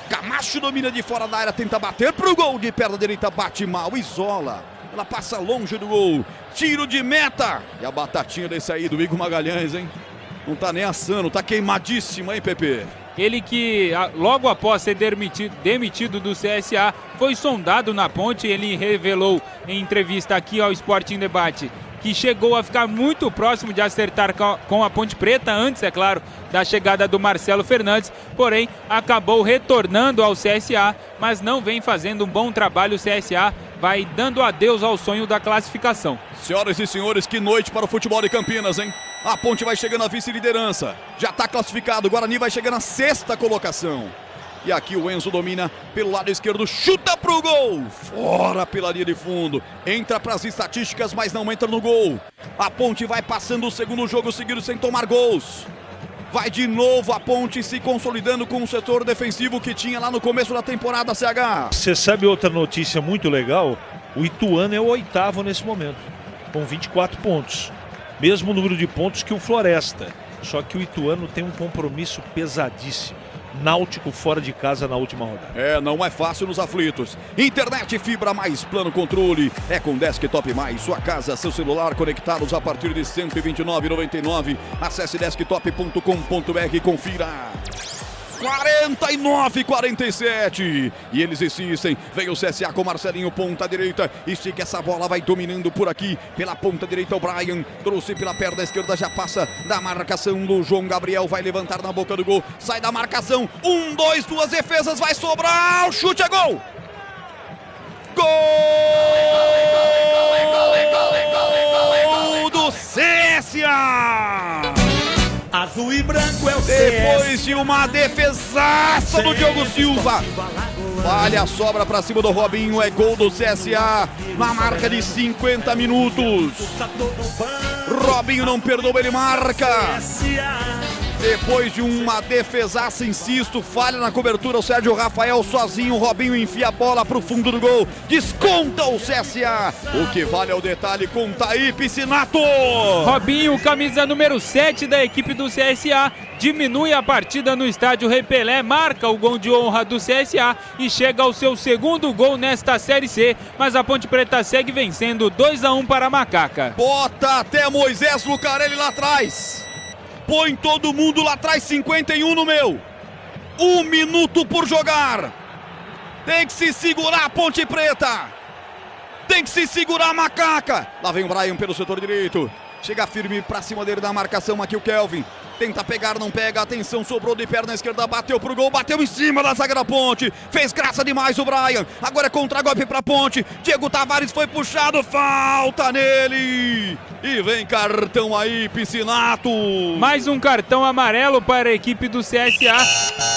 Camacho domina de fora da área, tenta bater pro gol de perna direita, bate mal, isola. Ela passa longe do gol, tiro de meta. E a batatinha desse aí do Igor Magalhães, hein? Não tá nem assando, tá queimadíssima, hein, Pepe? Ele que logo após ser demitido do CSA, foi sondado na Ponte. Ele revelou em entrevista aqui ao Sport em Debate que chegou a ficar muito próximo de acertar com a Ponte Preta, antes, é claro, da chegada do Marcelo Fernandes, porém acabou retornando ao CSA, mas não vem fazendo um bom trabalho. O CSA vai dando adeus ao sonho da classificação. Senhoras e senhores, que noite para o futebol de Campinas, hein? A Ponte vai chegando à vice-liderança, já está classificado, o Guarani vai chegando à 6ª colocação. E aqui o Enzo domina pelo lado esquerdo, chuta pro gol, fora pela linha de fundo, entra para as estatísticas, mas não entra no gol. A Ponte vai passando o segundo jogo seguido sem tomar gols. Vai de novo a Ponte se consolidando com o setor defensivo que tinha lá no começo da temporada, CH. Você sabe outra notícia muito legal? O Ituano é o 8º nesse momento, com 24 pontos. Mesmo número de pontos que o Floresta. Só que o Ituano tem um compromisso pesadíssimo. Náutico fora de casa na última rodada. É, não é fácil nos aflitos. Internet fibra mais plano controle. É com Desktop Mais, sua casa, seu celular conectados a partir de R$ 129,99. Acesse desktop.com.br e confira. 49-47. E eles insistem. Vem o CSA com Marcelinho, ponta direita. Estica essa bola, vai dominando por aqui. Pela ponta direita o Brian. Trouxe pela perna esquerda, já passa da marcação do João Gabriel. Vai levantar na boca do gol. Sai da marcação. 1, 2, 2 defesas. Vai sobrar. O chute é gol. Gol do CSA. Azul e branco é o Depois de uma defesaça do Diogo Silva. Falha a sobra pra cima do Robinho. É gol do CSA na marca de 50 minutos. Robinho não perdoa, ele marca. Depois de uma defesaça, insisto, falha na cobertura, o Sérgio Rafael sozinho, o Robinho enfia a bola pro fundo do gol, desconta o CSA. O que vale é o detalhe com Thaí Piscinato. Robinho, camisa número 7 da equipe do CSA, diminui a partida no estádio Rei Pelé, marca o gol de honra do CSA e chega ao seu segundo gol nesta Série C, mas a Ponte Preta segue vencendo 2-1 para a Macaca. Bota até Moisés Lucarelli lá atrás. Põe todo mundo lá atrás, 51 no meu. 1 minuto por jogar. Tem que se segurar a Ponte Preta. Tem que se segurar a Macaca. Lá vem o Brian pelo setor direito. Chega firme pra cima dele da marcação aqui o Kelvin. Tenta pegar, não pega, atenção, sobrou de perna esquerda, bateu pro gol, bateu em cima da zaga da Ponte. Fez graça demais o Brian. Agora é contra-golpe pra Ponte. Diego Tavares foi puxado, falta nele. E vem cartão aí, Piscinato. Mais um cartão amarelo para a equipe do CSA.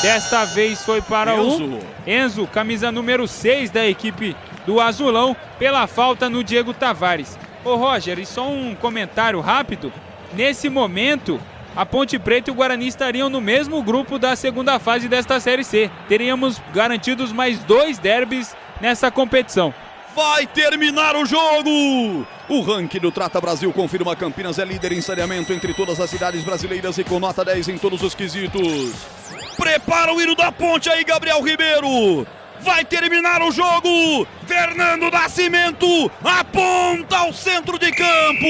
Desta vez foi para o Enzo, camisa número 6 da equipe do Azulão, pela falta no Diego Tavares. Ô Roger, e só um comentário rápido. Nesse momento, a Ponte Preta e o Guarani estariam no mesmo grupo da segunda fase desta Série C. Teríamos garantidos mais 2 derbys nessa competição. Vai terminar o jogo! O ranking do Trata Brasil confirma: Campinas é líder em saneamento entre todas as cidades brasileiras e com nota 10 em todos os quesitos. Prepara o hino da Ponte aí, Gabriel Ribeiro! Vai terminar o jogo! Fernando Nascimento aponta ao centro de campo!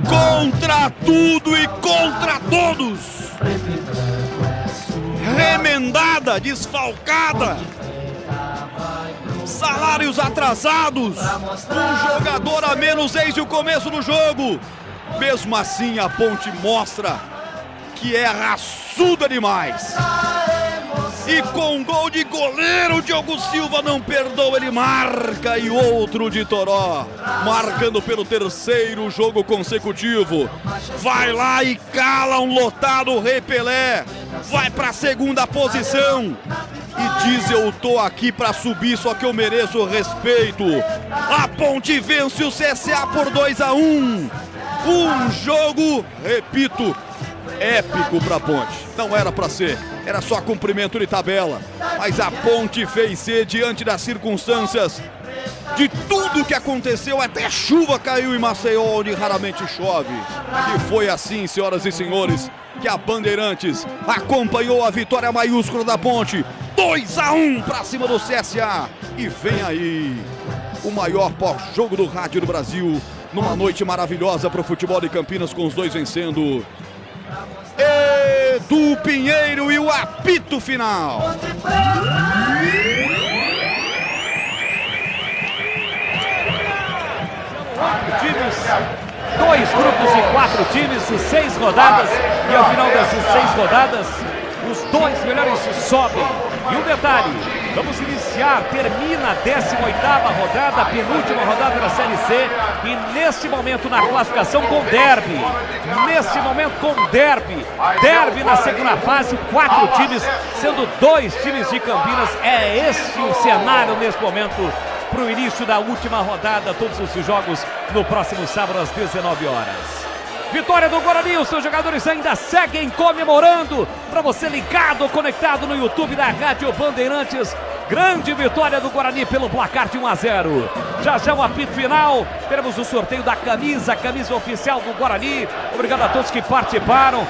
Contra tudo e contra todos! Remendada, desfalcada, salários atrasados, um jogador a menos desde o começo do jogo. Mesmo assim, a Ponte mostra que é raçuda demais. E com gol de goleiro, Diogo Silva não perdoa, ele marca. E outro de Toró, marcando pelo 3º jogo consecutivo. Vai lá e cala um lotado Rei Pelé. Vai para a 2ª posição. e diz: eu tô aqui pra subir, só que eu mereço respeito. A Ponte vence o CSA por 2-1. Um jogo, repito, épico pra Ponte. Não era pra ser, era só cumprimento de tabela. Mas a Ponte fez ser diante das circunstâncias, de tudo que aconteceu, até chuva caiu em Maceió, onde raramente chove. E foi assim, senhoras e senhores, que a Bandeirantes acompanhou a vitória maiúscula da Ponte. 2-1 pra cima do CSA. E vem aí o maior pós-jogo do rádio do Brasil, numa noite maravilhosa para o futebol de Campinas, com os dois vencendo. Edu Pinheiro e o apito final. Times, 2 grupos de 4 times e 6 rodadas, e ao final dessas 6 rodadas os 2 melhores sobem. E um detalhe, vamos iniciar, termina a 18ª rodada, a penúltima rodada da Série C, e neste momento na classificação com derby, derby na segunda fase, 4 times, sendo 2 times de Campinas. É este o cenário neste momento para o início da última rodada, todos os jogos no próximo sábado às 19 horas. Vitória do Guarani, os seus jogadores ainda seguem comemorando. Para você ligado, conectado no YouTube da Rádio Bandeirantes, grande vitória do Guarani pelo placar de 1-0. Já já o apito final, teremos o sorteio da camisa oficial do Guarani. Obrigado a todos que participaram.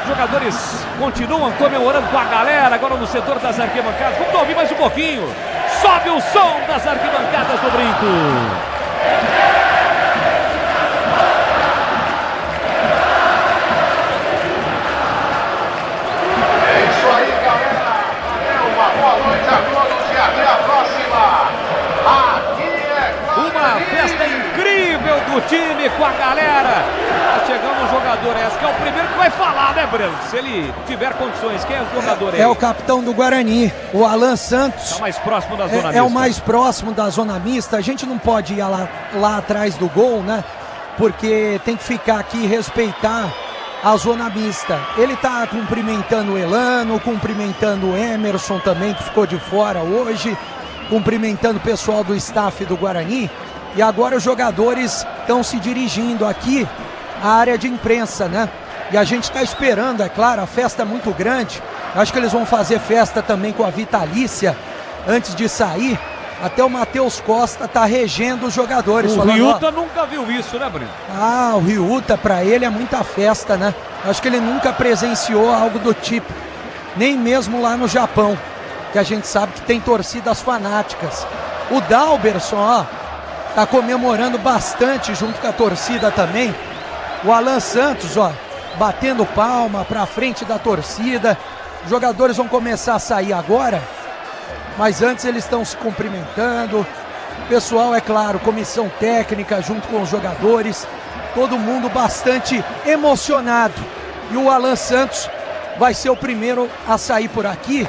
Os jogadores continuam comemorando com a galera, agora no setor das arquibancadas. Vamos ouvir mais um pouquinho. Sobe o som das arquibancadas do Brinco. Festa incrível do time com a galera. Tá chegando um jogador, esse que é o primeiro que vai falar, né, Breno? Se ele tiver condições, quem é o jogador aí? É o capitão do Guarani, o Alan Santos. É o mais próximo da zona mista. É o mais próximo da zona mista. A gente não pode ir lá atrás do gol, né? Porque tem que ficar aqui e respeitar a zona mista. Ele tá cumprimentando o Elano, cumprimentando o Emerson também, que ficou de fora hoje, cumprimentando o pessoal do staff do Guarani. E agora os jogadores estão se dirigindo aqui à área de imprensa, né? E a gente está esperando, é claro, a festa é muito grande. Acho que eles vão fazer festa também com a Vitalícia antes de sair. Até o Matheus Costa tá regendo os jogadores. O Riuta nunca viu isso, né, Breno? Ah, o Riuta, para ele é muita festa, né? Acho que ele nunca presenciou algo do tipo. Nem mesmo lá no Japão, que a gente sabe que tem torcidas fanáticas. O Dalberson, ó, tá comemorando bastante junto com a torcida também. O Alan Santos, ó, batendo palma pra frente da torcida. Os jogadores vão começar a sair agora, mas antes eles estão se cumprimentando. O pessoal, é claro, comissão técnica junto com os jogadores, todo mundo bastante emocionado. E o Alan Santos vai ser o primeiro a sair por aqui.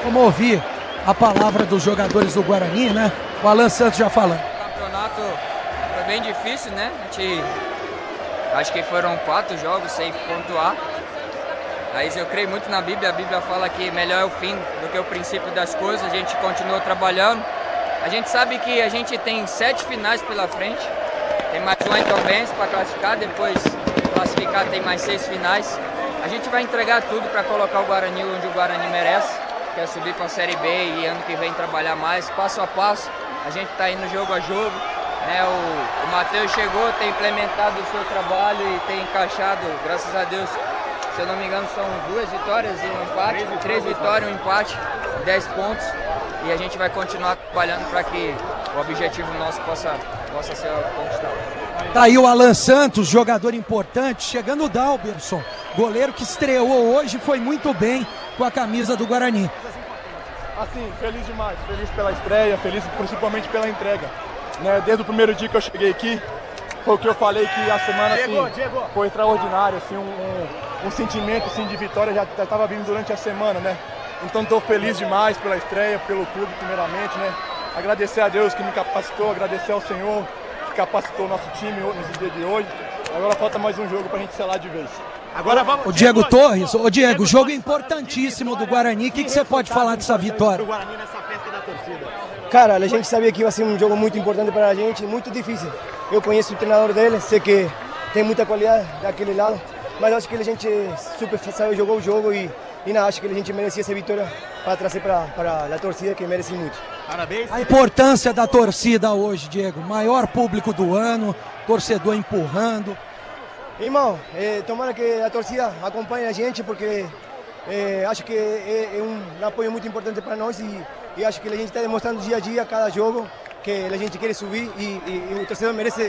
Vamos ouvir a palavra dos jogadores do Guarani, né? O Alan Santos já falando. Foi bem difícil, né? Acho que foram 4 jogos sem pontuar. Mas eu creio muito na Bíblia. A Bíblia fala que melhor é o fim do que o princípio das coisas. A gente continuou trabalhando. A gente sabe que a gente tem 7 finais pela frente. Tem mais um em Tombense para classificar. Depois de classificar tem mais 6 finais. A gente vai entregar tudo para colocar o Guarani onde o Guarani merece, que é subir para a Série B e ano que vem trabalhar mais, passo a passo. A gente está indo jogo a jogo. O Matheus chegou, tem implementado o seu trabalho e tem encaixado, graças a Deus, se eu não me engano, são 2 vitórias e um empate, 3 vitórias e um empate, 10 pontos. E a gente vai continuar trabalhando para que o objetivo nosso possa ser conquistado. Tá aí o Alan Santos, jogador importante, chegando o Dalberson, goleiro que estreou hoje, foi muito bem com a camisa do Guarani. Assim, feliz demais, feliz pela estreia, feliz principalmente pela entrega. Desde o primeiro dia que eu cheguei aqui, foi o que eu falei, que a semana assim, foi extraordinária, assim, um sentimento assim, de vitória já estava vindo durante a semana, né? Então estou feliz demais pela estreia, pelo clube primeiramente, né? Agradecer a Deus que me capacitou, agradecer ao Senhor que capacitou o nosso time nesse dia de hoje. Agora falta mais um jogo para a gente selar de vez. Agora vamos. O Diego Torres, ô Diego, jogo importantíssimo do Guarani, o que você pode falar dessa vitória? O Guarani nessa festa da torcida. Cara, a gente sabia que ia ser um jogo muito importante para a gente, muito difícil. Eu conheço o treinador dele, sei que tem muita qualidade daquele lado, mas acho que a gente super saiu, jogou o jogo e acho que a gente merecia essa vitória para trazer para a torcida, que merece muito. Parabéns. A importância da torcida hoje, Diego, maior público do ano, torcedor empurrando. Irmão, tomara que a torcida acompanhe a gente, porque acho que é um apoio muito importante para nós e acho que a gente está demonstrando dia a dia, cada jogo, que a gente quer subir e o torcedor merece